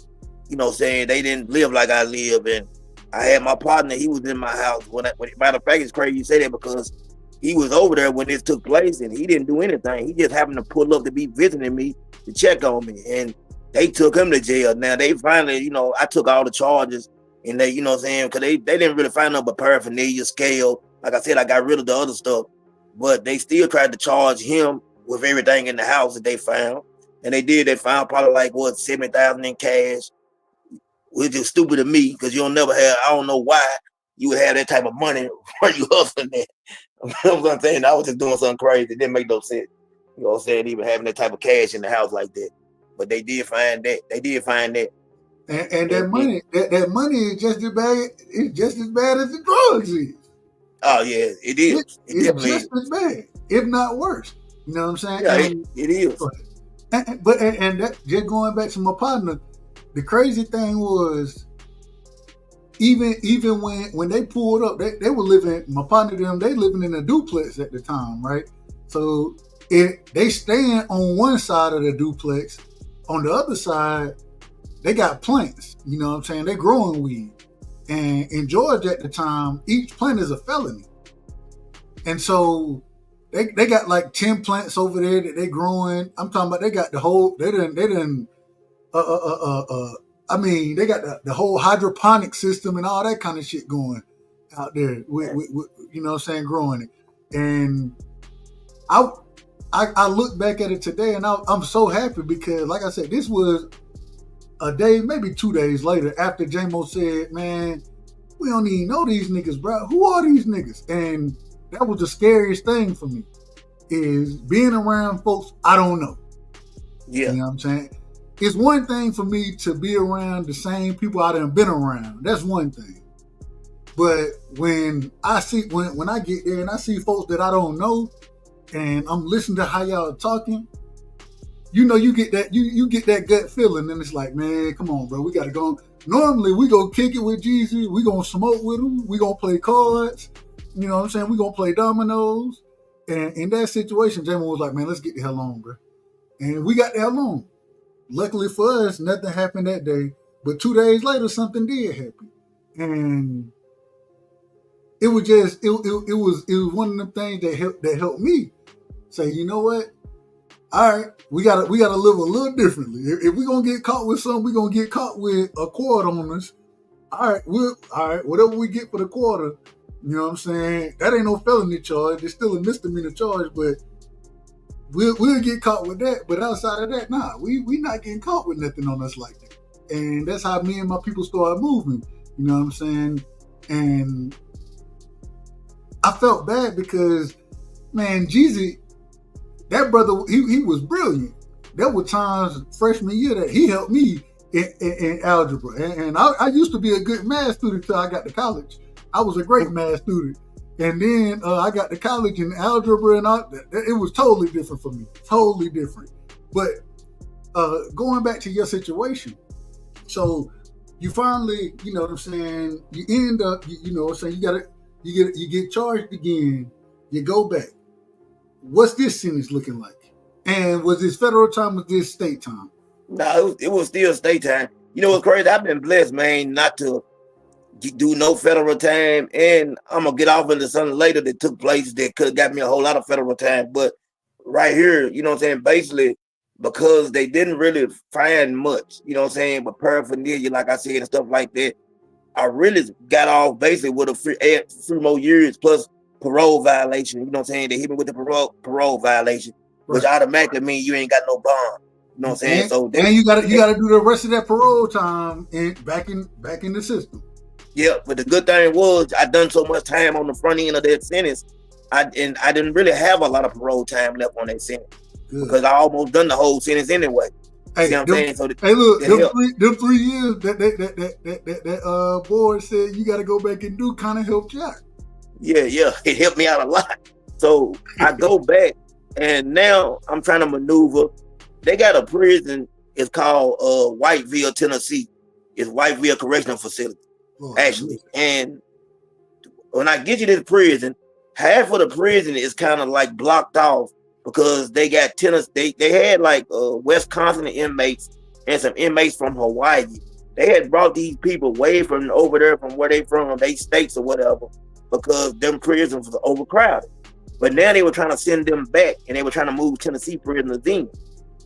saying they didn't live like I live. And I had my partner, he was in my house matter of fact, it's crazy you say that because he was over there when this took place and he didn't do anything. He just happened to pull up to be visiting me to check on me. And they took him to jail. Now they finally, I took all the charges and they, because they didn't really find out but paraphernalia, scale. Like I said, I got rid of the other stuff, but they still tried to charge him with everything in the house that they found. And they found probably like $70,000 in cash, which is stupid to me because you'll never have, I don't know why you would have that type of money where you hustling that. You know what I'm saying? I was just doing something crazy. It didn't make no sense. You know what I'm saying? Even having that type of cash in the house like that. But they did find that. And that money is just as bad. It's just as bad as the drugs is. Oh yeah, it is. It's just as bad, if not worse. You know what I'm saying? Yeah, it is. But that, just going back to my partner, the crazy thing was, even when they pulled up, they were living, my partner they living in a duplex at the time, right? So they stand on one side of the duplex, on the other side, they got plants. You know what I'm saying? They growing weed. And in Georgia at the time, each plant is a felony. And so they got like 10 plants over there that they growing. I'm talking about they got the whole, they got the whole hydroponic system and all that kind of shit going out there with you know what I'm saying, growing it. And I look back at it today and I'm so happy because, like I said, this was a day, maybe 2 days later after J-Mo said, man, we don't even know these niggas, bro. Who are these niggas? And that was the scariest thing for me, is being around folks I don't know. Yeah. You know what I'm saying? It's one thing for me to be around the same people I done been around. That's one thing. But when I get there and I see folks that I don't know and I'm listening to how y'all are talking, you get that you get that gut feeling, and it's like, man, come on, bro, we gotta go. Normally we go kick it with Jesus, we gonna smoke with him, we gonna play cards, you know what I'm saying? We gonna play dominoes. And in that situation, J-Mo was like, man, let's get the hell on, bro. And we got the hell on. Luckily for us, nothing happened that day. But 2 days later, something did happen. And it was just it was one of them things that helped me say, you know what? All right, we gotta live a little differently. If we're gonna get caught with something, we're gonna get caught with a quarter on us. All right, whatever we get for the quarter, you know what I'm saying? That ain't no felony charge. It's still a misdemeanor charge, but we'll get caught with that. But outside of that, nah, we not getting caught with nothing on us like that. And that's how me and my people started moving. You know what I'm saying? And I felt bad because, man, Jeezy, that brother, he was brilliant. There were times freshman year that he helped me in algebra. And I used to be a good math student till I got to college. I was a great math student. And then I got to college in algebra and all that. It was totally different for me. Totally different. But going back to your situation, so you finally, you know what I'm saying, you end up, you know what I'm saying, you get charged again, you go back. What's this sentence looking like? And was this federal time or was this state time? No, it was still state time. You know what's crazy? I've been blessed, man, not to do no federal time, and I'm gonna get off into something later that took place that could have got me a whole lot of federal time. But right here, you know what I'm saying, basically, because they didn't really find much, you know what I'm saying, but paraphernalia, like I said, and stuff like that, I really got off basically with a three more years plus parole violation. You know what I'm saying? They hit me with the parole violation, which automatically means you ain't got no bond. You know what I'm saying? And you gotta do the rest of that parole time back in the system. Yeah, but the good thing was I done so much time on the front end of that sentence, I didn't really have a lot of parole time left on that sentence. Good. Because I almost done the whole sentence anyway. Hey, see what I'm saying? So look, them 3 years that board said you got to go back and do kind of helped you out. Yeah, it helped me out a lot. So I go back, and now I'm trying to maneuver. They got a prison. It's called Whiteville, Tennessee. It's Whiteville Correctional Facility, actually. Geez. And when I get you to the prison, half of the prison is kind of like blocked off because they got tenants. They had like Wisconsin inmates and some inmates from Hawaii. They had brought these people way from over there, from where they from, they states or whatever, because them prisons was overcrowded. But now they were trying to send them back, and they were trying to move Tennessee prisoners in.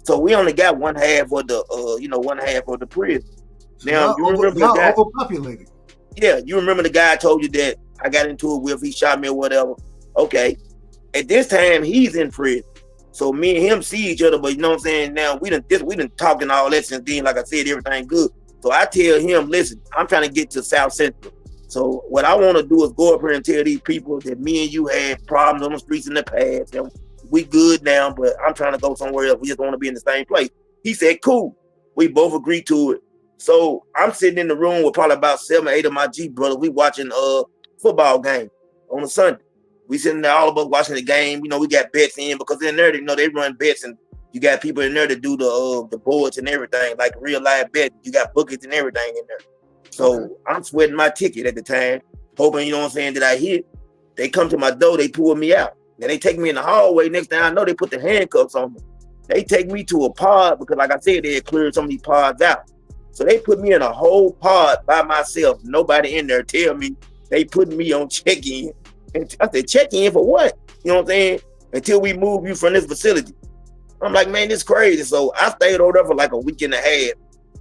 So we only got one half of the, one half of the prison. Now you remember the guy overpopulated. Yeah, you remember the guy I told you that I got into it with, he shot me or whatever. Okay. At this time, he's in prison. So me and him see each other, but you know what I'm saying? Now we done talking all that since then. Like I said, everything good. So I tell him, listen, I'm trying to get to South Central. So what I want to do is go up here and tell these people that me and you had problems on the streets in the past, and we good now, but I'm trying to go somewhere else. We just want to be in the same place. He said, cool. We both agreed to it. So I'm sitting in the room with probably about 7 or 8 of my G brothers. We watching football game on a Sunday. We sitting there, all of us watching the game. You know, we got bets in because in there, they run bets, and you got people in there to do the boards and everything, like real live bet. You got buckets and everything in there. So I'm sweating my ticket at the time, hoping, you know what I'm saying, that I hit. They come to my door, they pull me out. Then they take me in the hallway. Next thing I know, they put the handcuffs on me. They take me to a pod because, like I said, they had cleared some of these pods out. So they put me in a whole pod by myself. Nobody in there tell me they putting me on check-in. And I said, check-in for what? You know what I'm saying? Until we move you from this facility. I'm like, man, this is crazy. So I stayed over there for like a week and a half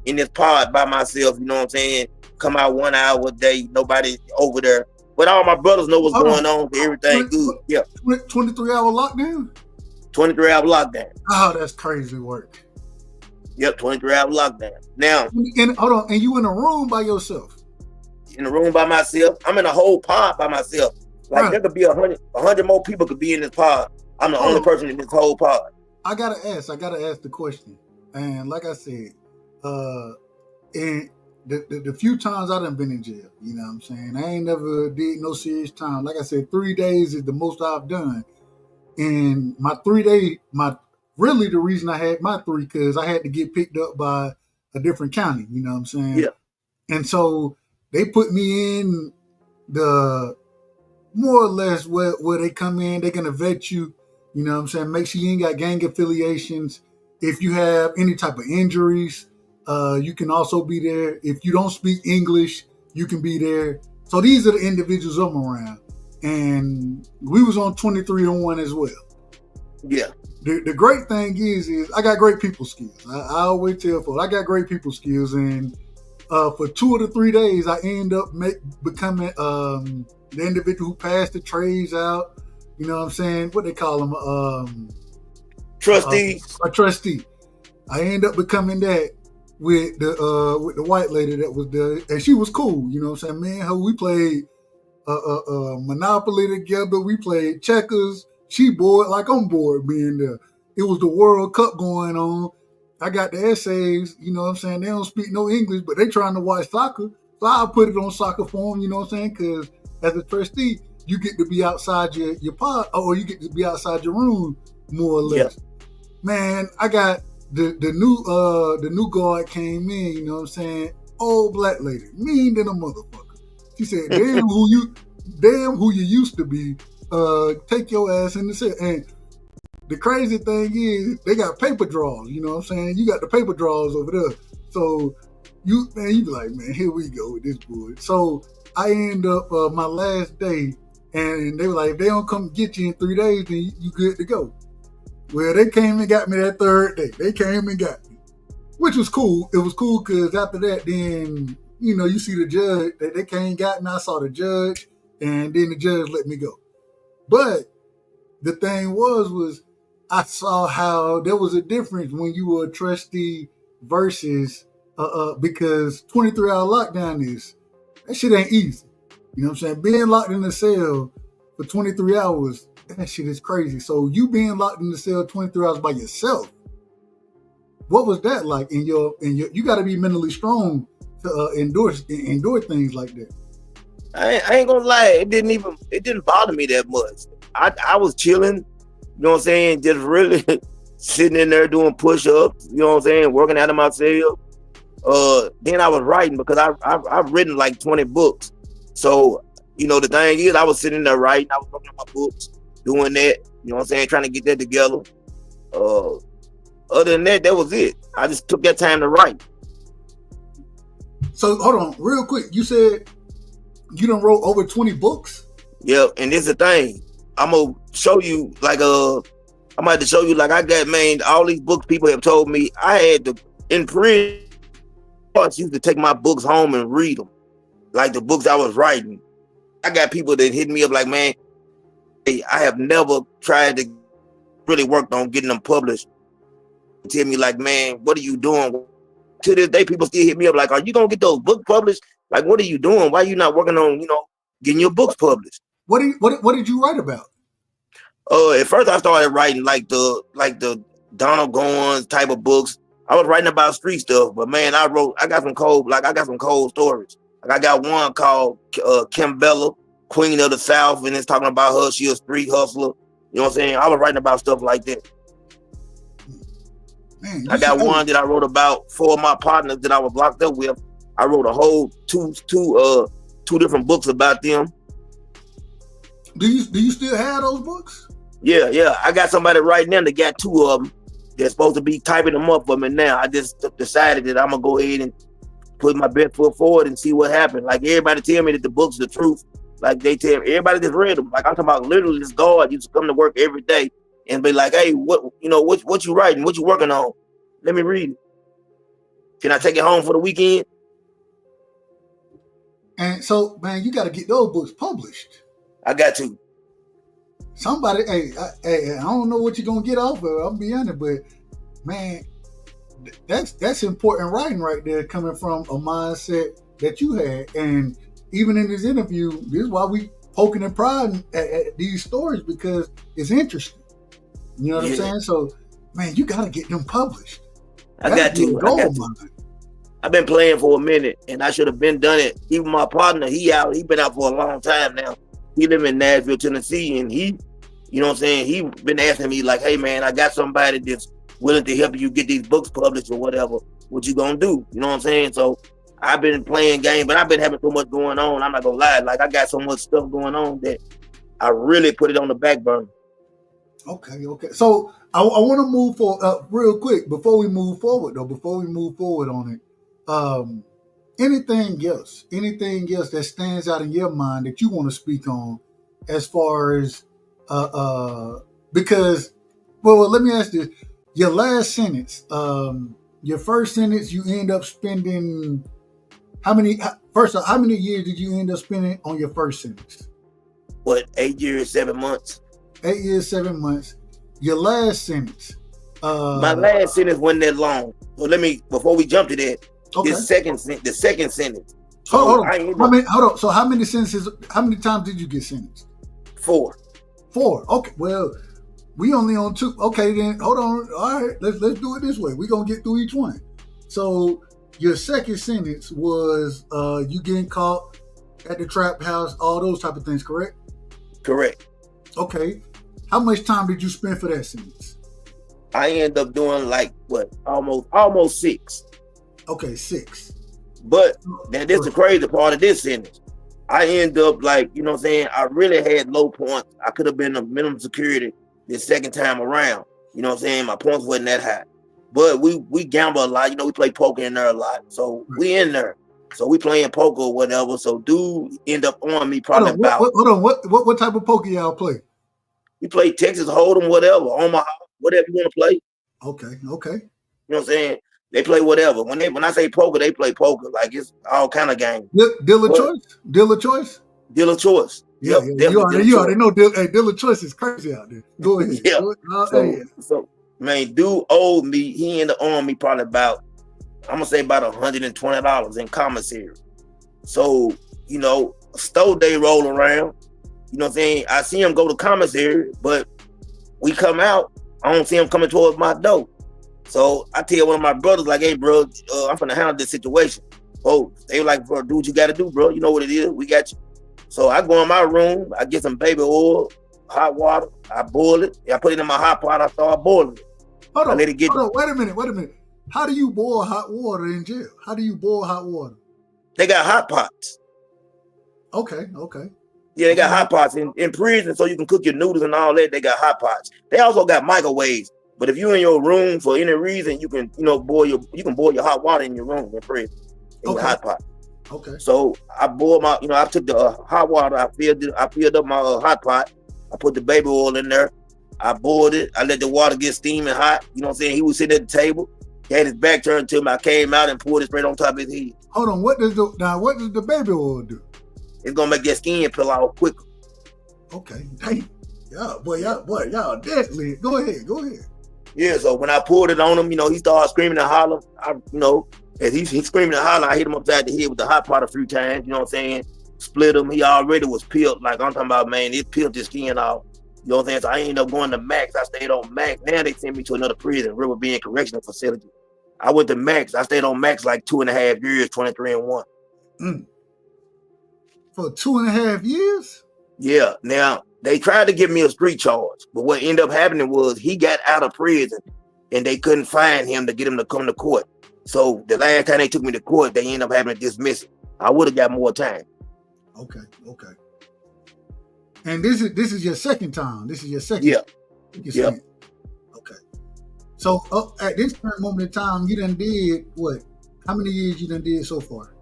in this pod by myself. You know what I'm saying? Come out 1 hour a day. Nobody over there. But all my brothers know what's going on. Everything good. Yeah. 23-hour lockdown? 23-hour lockdown. Oh, that's crazy work. Yep, 23-hour lockdown. Now, and hold on, and you in a room by yourself? In a room by myself. I'm in a whole pod by myself. Like there could be 100 more people could be in this pod. I'm the only person in this whole pod. I gotta ask the question. And like I said, and the few times I done been in jail, you know what I'm saying? I ain't never did no serious time. Like I said, 3 days is the most I've done. And my 3 day, really the reason I had my 3, because I had to get picked up by a different county, you know what I'm saying? Yeah. And so they put me in the more or less where they come in, they're gonna vet you, you know what I'm saying? Make sure you ain't got gang affiliations. If you have any type of injuries, you can also be there. If you don't speak English, you can be there. So these are the individuals I'm around. And we was on 23-1 as well. Yeah. The great thing is I got great people skills. I always tell folks, I got great people skills. And for 2 of the 3 days, I end up becoming the individual who passed the trays out. You know what I'm saying? What they call them? Trustees. A trustee. I end up becoming that with the white lady that was there. And she was cool. You know what I'm saying? Me and her, we played Monopoly together. We played checkers. She bored like I'm bored being there. It was the World Cup going on. I got the essays, you know what I'm saying? They don't speak no English, but they trying to watch soccer. So I'll put it on soccer form, you know what I'm saying? Because as a trustee, you get to be outside your pod, or you get to be outside your room, more or less. Yeah. Man, I got the new guard came in, you know what I'm saying? Old black lady, mean than a motherfucker. She said, damn who you used to be. Take your ass in the set. And the crazy thing is they got paper drawers, you know what I'm saying? You got the paper drawers over there. So you be like, man, here we go with this boy. So I end up my last day, and they were like, if they don't come get you in 3 days, then you good to go. Well, they came and got me that 3rd day. They came and got me, which was cool. It was cool because after that, then, you know, you see the judge. They came and got me. I saw the judge, and then the judge let me go. But the thing was I saw how there was a difference when you were a trustee versus because 23-hour lockdown that shit ain't easy. You know what I'm saying? Being locked in a cell for 23 hours, that shit is crazy. So you being locked in the cell 23 hours by yourself, what was that like? You got to be mentally strong to endure things like that. I ain't gonna lie, it didn't bother me that much. I was chilling, you know what I'm saying, just really sitting in there doing push-ups, you know what I'm saying, working out of myself. Then I was writing because I've written like 20 books. So, you know, the thing is, I was sitting there writing. I was working on my books, doing that. You know what I'm saying? Trying to get that together. Other than that, that was it. I just took that time to write. So hold on, real quick. You said you done wrote over 20 books? Yeah, and this is the thing. I'm gonna show you like I'm about to show you like I got all these books people have told me I had to in prison. I used to take my books home and read them, like the books I was writing. I got people that hit me up like, man, hey, I have never tried to really worked on getting them published. Tell me like, man, what are you doing? To this day, people still hit me up like, are you gonna get those books published? Like, what are you doing? Why are you not working on, getting your books published? What did you write about? At first I started writing like the Donald Goins type of books. I was writing about street stuff, but man, I got some cold stories. Like I got one called Kim Bella, Queen of the South, and it's talking about her. She a street hustler. You know what I'm saying? I was writing about stuff like that. Man, I got one that I wrote about 4 of my partners that I was locked up with. I wrote a whole two different books about them. Do you still have those books? Yeah. I got somebody right now that got 2 of them. They're supposed to be typing them up for me now. I just decided that I'm gonna go ahead and put my best foot forward and see what happened. Like everybody tell me that the book's the truth. Like they tell everybody that's read them. Like I'm talking about literally this guard used to come to work every day and be like, hey, what you writing? What you working on? Let me read it. Can I take it home for the weekend? And so, man, you got to get those books published. I got to. Somebody, I don't know what you're gonna get off of it, I'll be honest, but man, that's important writing right there, coming from a mindset that you had. And even in this interview, this is why we poking and prodding at these stories, because it's interesting. You know what I'm saying? So, man, you got to get them published. I got to. I've been playing for a minute, and I should have been done it. Even my partner, he been out for a long time now. He live in Nashville, Tennessee, and he, you know what I'm saying, he been asking me like, hey man, I got somebody that's willing to help you get these books published or whatever. What you gonna do? You know what I'm saying? So I've been playing games, but I've been having so much going on. I'm not gonna lie. Like I got so much stuff going on that I really put it on the back burner. Okay. So I want to move forward real quick before we move forward on it. Anything else that stands out in your mind that you want to speak on as far as because, well, let me ask this. Your last sentence, your first sentence, you end up spending how many years did you end up spending on your first sentence? What, 8 years, 7 months? 8 years, 7 months. Your last sentence. My last sentence wasn't that long. So before we jump to that, okay. The second sentence. Hold on. So how many times did you get sentenced? 4. Okay. Well, we only on 2. Okay, then hold on. All right, let's do it this way. We're gonna get through each one. So your second sentence was you getting caught at the trap house, all those type of things, correct? Correct. Okay. How much time did you spend for that sentence? I ended up doing like almost 6. Okay, 6. But then this is the crazy part of this sentence. I end up like, you know what I'm saying, I really had low points. I could have been a minimum security this second time around. You know what I'm saying? My points wasn't that high. But we gamble a lot. You know, we play poker in there a lot. So we in there. So we playing poker or whatever. So dude end up on me probably what type of poker y'all play? We play Texas Hold'em, whatever, Omaha, whatever you want to play. Okay. You know what I'm saying? They play whatever. When I say poker, they play poker. Like it's all kind of games. Dealer choice? Dealer choice. Yeah, you already know dealer choice is crazy out there. Go ahead. Yeah. So man, dude owed me, he ended up owing me probably about $120 in commissary. So, you know, store day roll around. You know what I'm saying? I see him go to commissary, but we come out, I don't see him coming towards my door. So I tell one of my brothers, like, hey, bro, I'm finna handle this situation. Oh, they were like, bro, do what you gotta do, bro. You know what it is. We got you. So I go in my room, I get some baby oil, hot water, I boil it. I put it in my hot pot, I start boiling it. Hold on, wait a minute. How do you boil hot water in jail? How do you boil hot water? They got hot pots. Okay. Yeah, they got hot pots in prison, so you can cook your noodles and all that. They got hot pots. They also got microwaves. But if you're in your room for any reason, you can boil your hot water in your room in prison in your hot pot. Okay. So I boiled I took the hot water. I filled up my hot pot. I put the baby oil in there. I boiled it. I let the water get steaming hot. You know what I'm saying? He was sitting at the table. He had his back turned to me. I came out and poured it straight on top of his head. Hold on. What does the baby oil do? It's gonna make your skin peel out quicker. Okay. Dang. Y'all deadly. Go ahead. Yeah, so when I poured it on him, he started screaming and hollering. As he's screaming and hollering, I hit him upside the head with the hot pot a few times, you know what I'm saying? Split him. He already was peeled. Like I'm talking about, man, it peeled his skin off. You know what I'm saying? So I ended up going to Max. I stayed on Max. Now they sent me to another prison, River Bend Correctional Facility. I went to Max. I stayed on Max like 2.5 years, 23 and 1. For 2.5 years? Yeah. Now, they tried to give me a street charge, but what ended up happening was he got out of prison and they couldn't find him to get him to come to court. So the last time they took me to court, they ended up having to dismiss it. I would have got more time. Okay. And this is your second time. This is your second. Yeah. Okay. So at this current moment in time, you done did what? How many years you done did so far?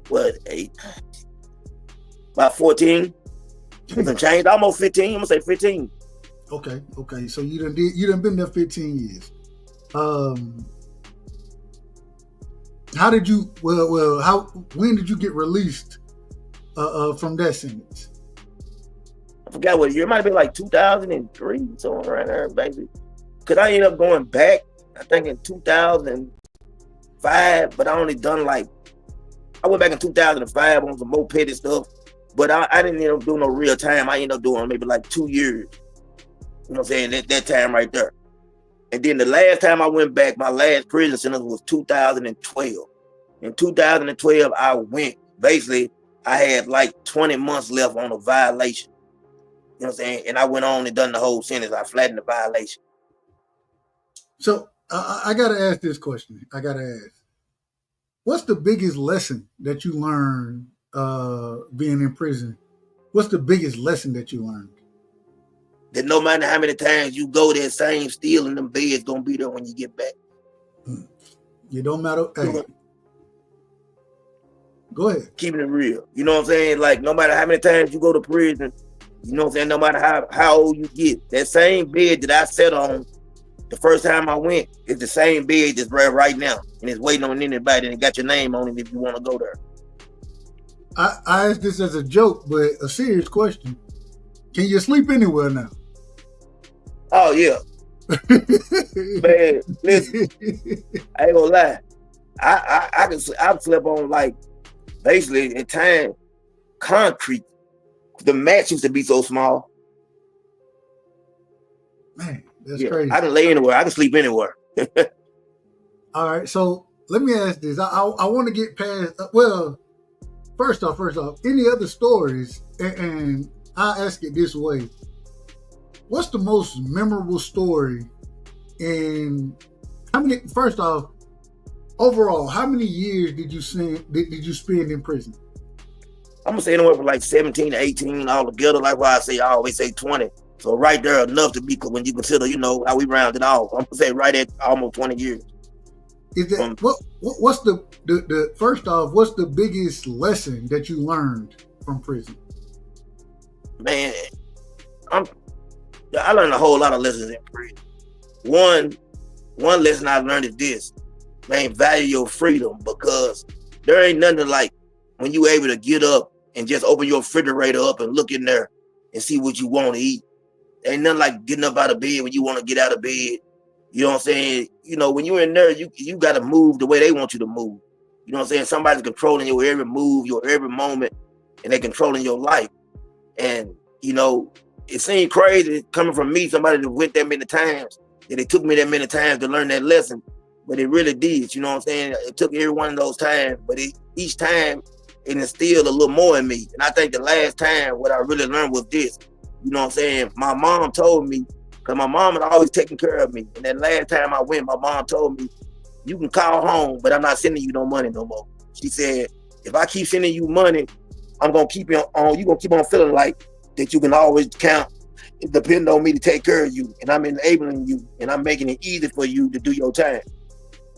What, 8? About 14. Some change, almost 15. I'm gonna say 15. Okay. So you done been there 15 years. How did you? When did you get released from that sentence? I forgot what year. It might have been like 2003, somewhere around there, baby. Cause I ended up going back, I think in 2005, but I only done I went back in 2005 on some more petty stuff. But I didn't end up doing no real time. I ended up doing maybe like 2 years. You know what I'm saying? That time right there. And then the last time I went back, my last prison sentence was 2012. In 2012, I went. Basically, I had like 20 months left on a violation. You know what I'm saying? And I went on and done the whole sentence. I flattened the violation. So I got to ask this question. What's the biggest lesson that you learned being in prison? What's the biggest lesson that you learned? That no matter how many times you go there, same still in them beds gonna be there when you get back. You don't matter. Hey. Go ahead. Keeping it real. You know what I'm saying? Like no matter how many times you go to prison, you know what I'm saying? No matter how old you get, that same bed that I sat on the first time I went is the same bed that's right now. And it's waiting on anybody and it got your name on it if you want to go there. I asked this as a joke, but a serious question. Can you sleep anywhere now? Oh, yeah. Man, listen, I ain't gonna lie. I've slept on like basically at time concrete. The mats used to be so small. Man, that's crazy. I can lay anywhere. I can sleep anywhere. All right, so let me ask this. I want to get past. First off, any other stories? And I ask it this way: what's the most memorable story? And how many? First off, overall, how many years did you spend in prison? I'm gonna say anywhere from like 17 to 18 all together. Like why I always say 20. So right there enough to be when you consider, how we rounded off. I'm gonna say right at almost 20 years. Is that what's the first off? What's the biggest lesson that you learned from prison? Man, I learned a whole lot of lessons in prison. One lesson I learned is this: man, value your freedom, because there ain't nothing like when you able to get up and just open your refrigerator up and look in there and see what you want to eat. Ain't nothing like getting up out of bed when you want to get out of bed. You know what I'm saying? When you're in there, you got to move the way they want you to move. You know what I'm saying? Somebody's controlling your every move, your every moment, and they're controlling your life. And, it seemed crazy coming from me, somebody that went that many times, that it took me that many times to learn that lesson. But it really did, you know what I'm saying? It took every one of those times, but each time it instilled a little more in me. And I think the last time what I really learned was this. You know what I'm saying? My mom told me, because my mom had always taken care of me. And that last time I went, my mom told me, you can call home, but I'm not sending you no money no more. She said, if I keep sending you money, I'm gonna keep you on. You gonna keep on feeling like that you can always count, depend on me to take care of you, and I'm enabling you, and I'm making it easy for you to do your time.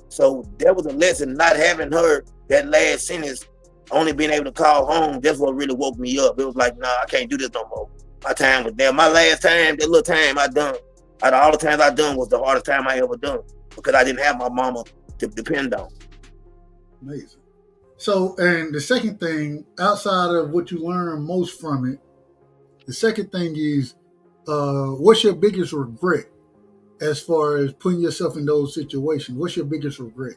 So that was a lesson. Not having her that last sentence, only being able to call home, that's what really woke me up. It was like, nah, I can't do this no more. My time was there. My last time, that little time I done, out of all the times I done, was the hardest time I ever done because I didn't have my mama to depend on. Amazing. So, and the second thing, outside of what you learn most from it, the second thing is, what's your biggest regret as far as putting yourself in those situations? What's your biggest regret?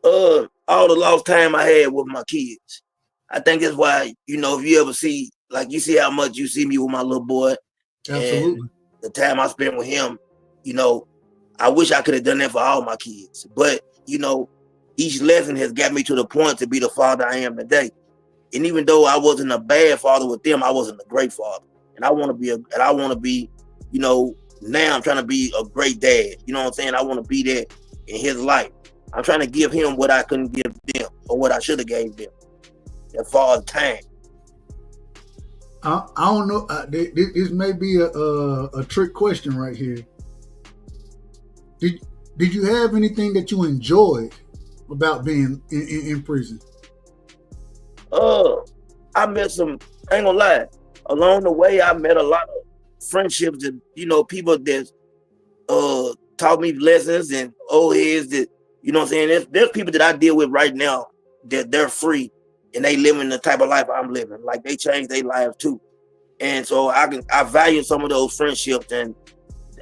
All the lost time I had with my kids. I think that's why, you know, if you ever see, like you see how much you see me with my little boy. Absolutely. And the time I spent with him, you know, I wish I could have done that for all my kids. But, you know, each lesson has got me to the point to be the father I am today. And even though I wasn't a bad father with them, I wasn't a great father. And I want to be, you know, now I'm trying to be a great dad. You know what I'm saying? I want to be there in his life. I'm trying to give him what I couldn't give them or what I should have gave them as far as time. I don't know. This may be a trick question right here. Did you have anything that you enjoyed about being in prison? I met some, I ain't gonna lie, along the way I met a lot of friendships and, you know, people that taught me lessons and old heads that, you know what I'm saying? There's people that I deal with right now that they're free and they living the type of life I'm living. Like they changed their lives too. And so I value some of those friendships, and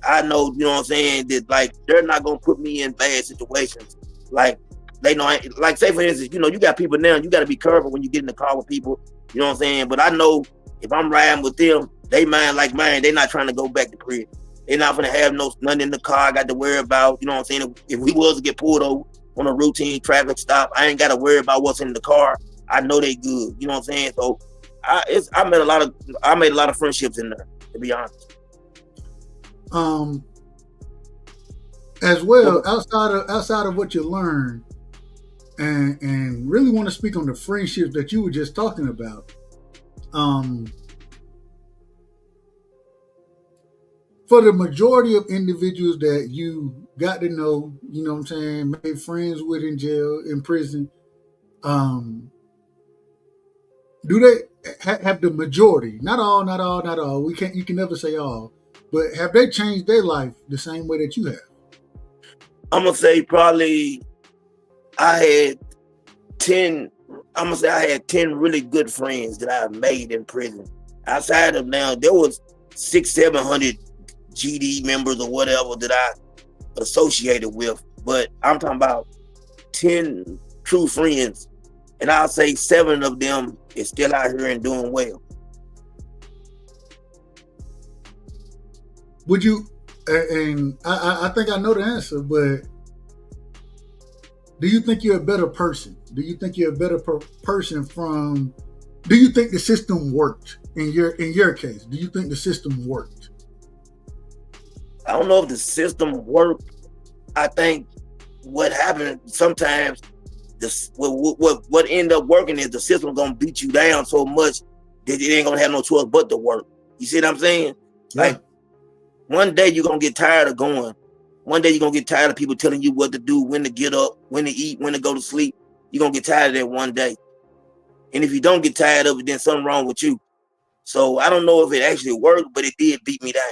I know, you know what I'm saying, that like they're not gonna put me in bad situations. Like they know, like say for instance, you know, you got people now, you gotta be careful when you get in the car with people, you know what I'm saying? But I know if I'm riding with them, they mind like mine, they're not trying to go back to prison. They're not gonna have nothing in the car I got to worry about, you know what I'm saying? If we was to get pulled over on a routine traffic stop, I ain't gotta worry about what's in the car. I know they good, you know what I'm saying? So I made a lot of friendships in there, to be honest. As well, outside of what you learned, and really want to speak on the friendships that you were just talking about. For the majority of individuals that you got to know, you know what I'm saying, made friends with in jail, in prison, do they have the majority? Not all. You can never say all, but have they changed their life the same way that you have? I'm gonna say probably I had 10 really good friends that I made in prison. Outside of now, there was 600-700 GD members or whatever that I associated with, but I'm talking about 10 true friends, and I'll say 7 of them is still out here and doing well. Would you, and I think I know the answer, but do you think you're a better person? Do you think you're a better person from, do you think the system worked in your case? Do you think the system worked? I don't know if the system worked. I think what happened sometimes, what ended up working is the system gonna beat you down so much that it ain't gonna have no choice but to work. You see what I'm saying? Yeah. Like one day you're gonna get tired of going. One day you're gonna get tired of people telling you what to do, when to get up, when to eat, when to go to sleep. You're gonna get tired of that one day. And if you don't get tired of it, then something wrong with you. So I don't know if it actually worked, but it did beat me down.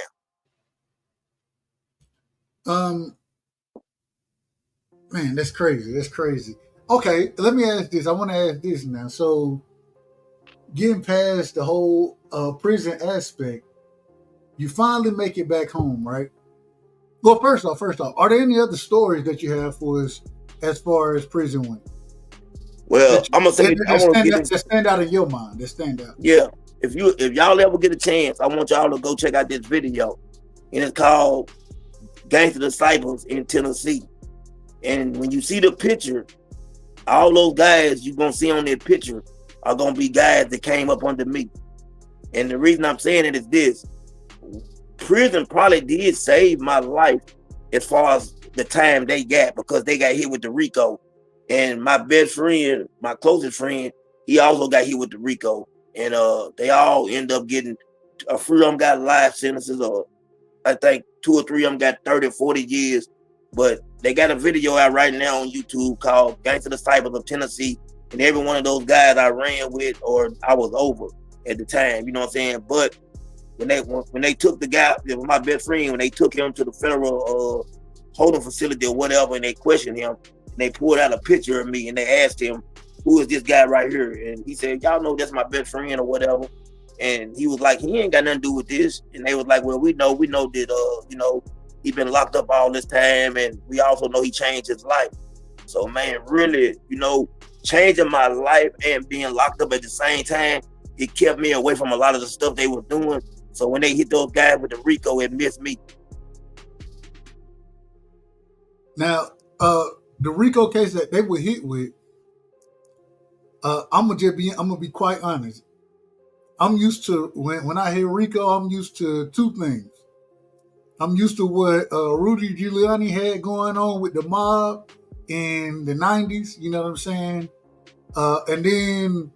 Man, that's crazy. That's crazy. Okay, let me ask this. I want to ask this now. So, getting past the whole prison aspect, you finally make it back home, right? Well, first off, are there any other stories that you have for us as far as prison went? Well, I'm gonna say that stand out in your mind. That stand out. Yeah. If y'all ever get a chance, I want y'all to go check out this video, and it's called Gangster Disciples in Tennessee. And when you see the picture, all those guys you're gonna see on that picture are gonna be guys that came up under me. And the reason I'm saying it is this: prison probably did save my life as far as the time they got because they got hit with the RICO. And my best friend, my closest friend, he also got hit with the RICO. And they all end up getting, a few of them got life sentences, or I think 2 or 3 of them got 30 or 40 years. But they got a video out right now on YouTube called Gangster Disciples of Tennessee. And every one of those guys I ran with or I was over at the time, you know what I'm saying? But when they took the guy, my best friend, when they took him to the federal holding facility or whatever, and they questioned him, and they pulled out a picture of me and they asked him, who is this guy right here? And he said, y'all know that's my best friend or whatever. And he was like, he ain't got nothing to do with this. And they was like, well, we know that, you know, he been locked up all this time, and we also know he changed his life. So, man, really, you know, changing my life and being locked up at the same time, it kept me away from a lot of the stuff they were doing. So when they hit those guys with the RICO, it missed me. Now, the RICO case that they were hit with, I'm gonna be quite honest. I'm used to when I hear RICO, I'm used to 2 things. I'm used to what Rudy Giuliani had going on with the mob in the 90s, you know what I'm saying? And then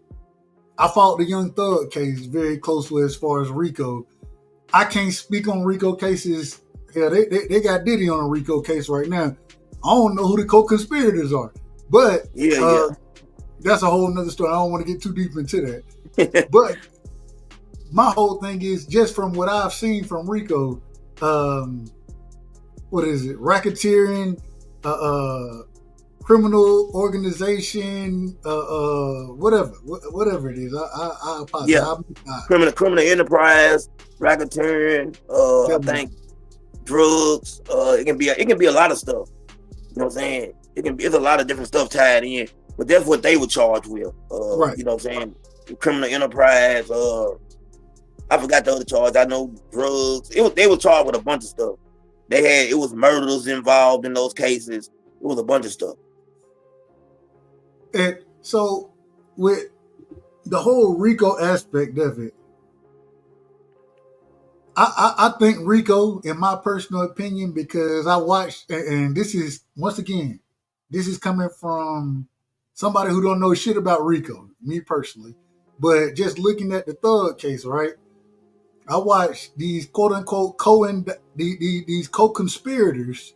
I followed the Young Thug case very closely as far as RICO. I can't speak on RICO cases. Hell, they got Diddy on a RICO case right now. I don't know who the co-conspirators are, but that's a whole nother story. I don't want to get too deep into that. But my whole thing is just from what I've seen from RICO, what is it? Racketeering, criminal organization, whatever it is. I apologize. Yeah. Criminal enterprise, racketeering, I think drugs. It can be a lot of stuff. You know what I'm saying? It's a lot of different stuff tied in, but that's what they were charged with. Right. You know what I'm saying? Criminal enterprise. I forgot the other charge. I know drugs. They were charged with a bunch of stuff. It was murders involved in those cases. It was a bunch of stuff. And so with the whole RICO aspect of it, I think RICO, in my personal opinion, because I watched, and this is, once again, this is coming from somebody who don't know shit about RICO, me personally, but just looking at the Thug case, right? I watched these quote unquote these co-conspirators,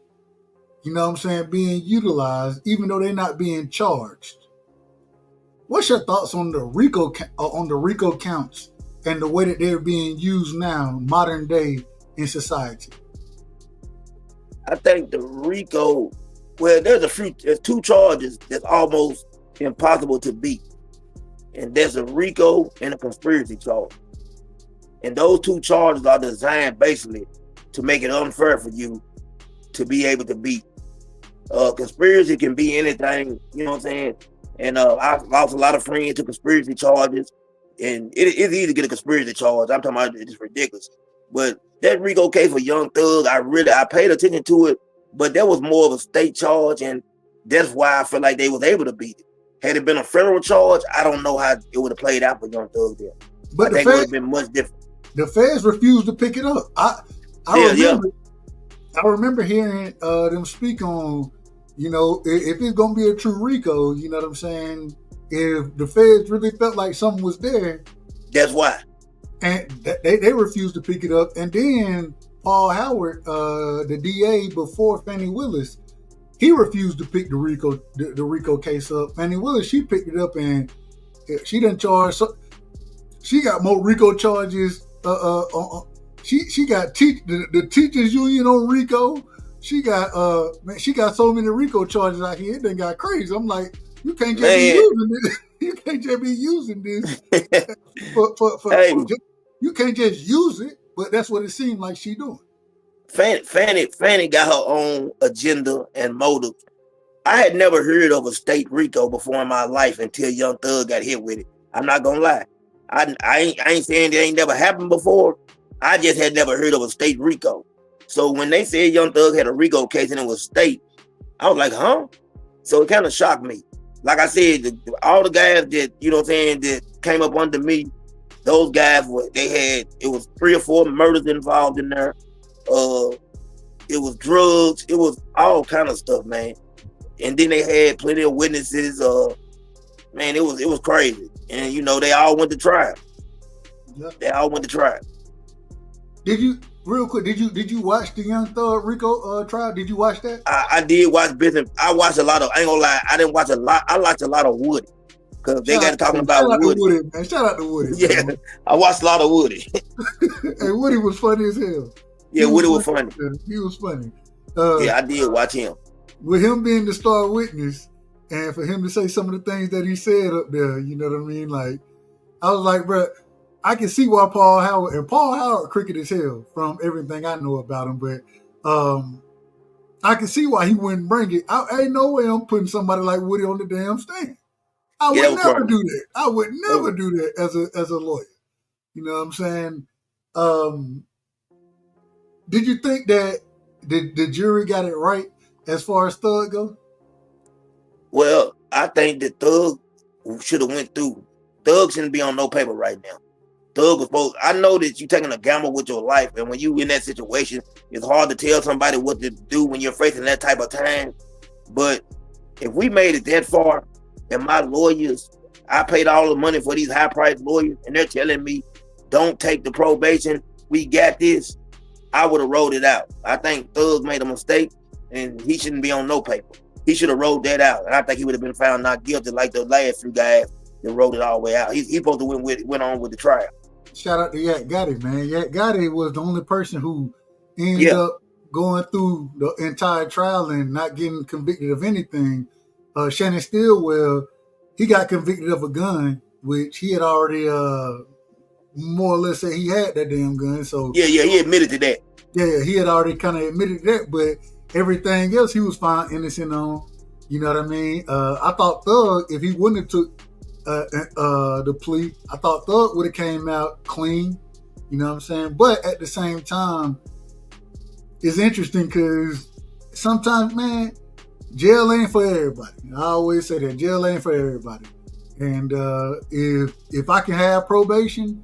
you know what I'm saying, being utilized, even though they're not being charged. What's your thoughts on the RICO counts and the way that they're being used now, modern day in society? I think the RICO, well, there's 2 charges that's almost impossible to beat. And there's a RICO and a conspiracy charge. And those 2 charges are designed basically to make it unfair for you to be able to beat. Conspiracy can be anything, you know what I'm saying? And I've lost a lot of friends to conspiracy charges. And it's easy to get a conspiracy charge. I'm talking about it's ridiculous. But that RICO case for Young Thug, I paid attention to it, but that was more of a state charge, and that's why I feel like they was able to beat it. Had it been a federal charge, I don't know how it would have played out for Young Thug there. But I think it would have been much different. The feds refused to pick it up. I remember hearing them speak on, you know, if it's gonna be a true RICO, you know what I'm saying? If the feds really felt like something was there, that's why. And they refused to pick it up. And then Paul Howard, the DA before Fannie Willis, he refused to pick the RICO case up. Fannie Willis, she picked it up and she didn't charge. So she got more RICO charges. She got the teachers union on RICO. She got so many RICO charges out here. It done got crazy. I'm like, you can't just be using this. You can't just be using this you can't just use it. But that's what it seemed like she doing. Fannie got her own agenda and motive. I had never heard of a state RICO before in my life until Young Thug got hit with it. I'm not gonna lie. I ain't saying it ain't never happened before. I just had never heard of a state RICO. So when they said Young Thug had a RICO case and it was state, I was like, huh? So it kind of shocked me. Like I said, all the guys that, you know what I'm saying, that came up under me, those guys, it was 3 or 4 murders involved in there. it was drugs, it was all kind of stuff, man. And then they had plenty of witnesses. Man, it was crazy. And you know, they all went to trial. Yep. They all went to trial. Did you watch the Young Thug Rico trial? Did you watch that? I did watch business. I watched a lot of. I ain't gonna lie. I didn't watch a lot. I watched a lot of Woody because they got talking about Woody. Man. Shout out to Woody. Yeah, man. I watched a lot of Woody. And Woody was funny as hell. Yeah, Woody was funny. He was funny. Yeah, I did watch him. With him being the star witness, and for him to say some of the things that he said up there, you know what I mean? Like, I was like, bro, I can see why Paul Howard crooked as hell from everything I know about him, but I can see why he wouldn't bring it. Ain't no way I'm putting somebody like Woody on the damn stand. I would never do that. I would never do that as a lawyer. You know what I'm saying? Did you think that the jury got it right as far as Thug goes? Well, I think that Thug should have went through. Thug shouldn't be on no paper right now. Thug was supposed. I know that you're taking a gamble with your life, and when you in that situation, it's hard to tell somebody what to do when you're facing that type of time. But if we made it that far, and my lawyers, I paid all the money for these high-priced lawyers, and they're telling me, don't take the probation, we got this, I would have rolled it out. I think Thug made a mistake, and he shouldn't be on no paper. He should have rolled that out, and I think he would have been found not guilty like the last few guys that rolled it all the way out. He supposed to went on with the trial. Shout out to Yak Gotti, man. Yak Gotti was the only person who ended up going through the entire trial and not getting convicted of anything. Shannon Stillwell, he got convicted of a gun, which he had already more or less said he had that damn gun. So he admitted to that. Yeah, he had already kind of admitted that, but everything else he was found innocent on. You know what I mean? I thought Thug, if he wouldn't have took the plea, I thought Thug would have came out clean. You know what I'm saying? But at the same time, it's interesting because sometimes, man, jail ain't for everybody. I always say that jail ain't for everybody. And if I can have probation,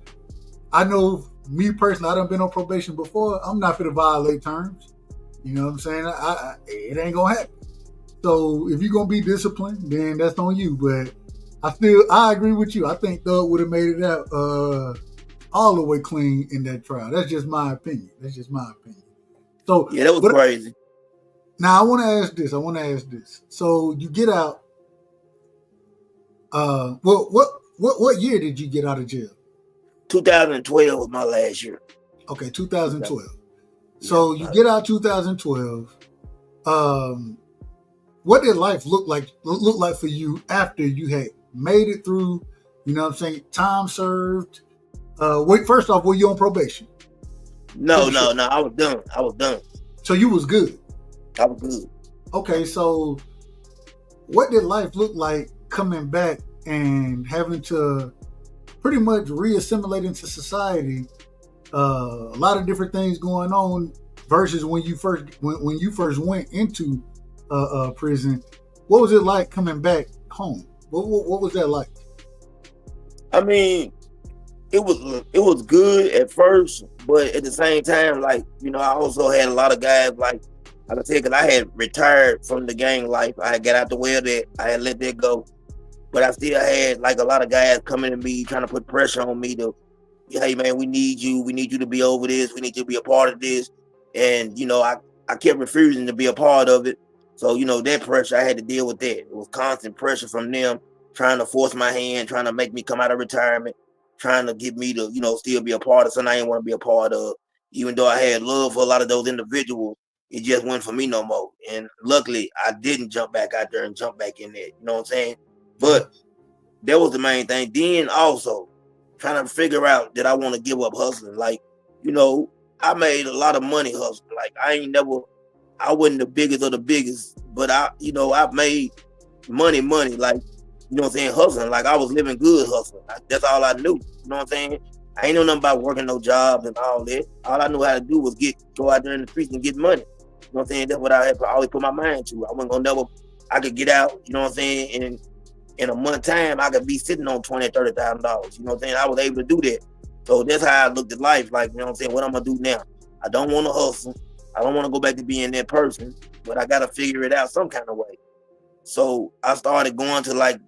I know me personally, I done been on probation before. I'm not going to violate terms. You know what I'm saying? It ain't gonna happen. So if you're gonna be disciplined, then that's on you. But I agree with you. I think Thug would have made it out all the way clean in that trial. That's just my opinion. So yeah, that was crazy. Now I want to ask this. So you get out. What year did you get out of jail? 2012 was my last year. Okay, 2012. So you get out 2012. What did life look like for you after you had made it through? You know what I'm saying? Time served. First off, were you on probation? No. I was done. So you was good. I was good. Okay, so what did life look like coming back and having to pretty much reassimilate into society? A lot of different things going on versus when you first went into prison. What was it like coming back home? What was that like? I mean, it was good at first, but at the same time, like, you know, I also had a lot of guys, like I said, because I had retired from the gang life. I had got out the way of that. I had let that go, but I still had like a lot of guys coming to me trying to put pressure on me to, hey man, we need you to be over this, we need you to be a part of this. And you know, I kept refusing to be a part of it. So, you know, that pressure, I had to deal with that. It was constant pressure from them trying to force my hand, trying to make me come out of retirement, trying to get me to, you know, still be a part of something I didn't want to be a part of. Even though I had love for a lot of those individuals, it just wasn't for me no more. And luckily, I didn't jump back out there and jump back in there. You know what I'm saying? But that was the main thing. Then also, trying to figure out that I want to give up hustling. Like, you know, I made a lot of money hustling. Like, I wasn't the biggest of the biggest, but I've made money. Like, you know what I'm saying? Hustling. Like, I was living good hustling. That's all I knew. You know what I'm saying? I ain't know nothing about working no jobs and all that. All I knew how to do was go out there in the streets and get money. You know what I'm saying? That's what I had always put my mind to. I could get out, you know what I'm saying? And in a month time, I could be sitting on $20,000, $30,000. You know what I'm saying? I was able to do that. So that's how I looked at life. Like, you know what I'm saying? What I'm going to do now? I don't want to hustle. I don't want to go back to being that person, but I got to figure it out some kind of way. So I started going to like,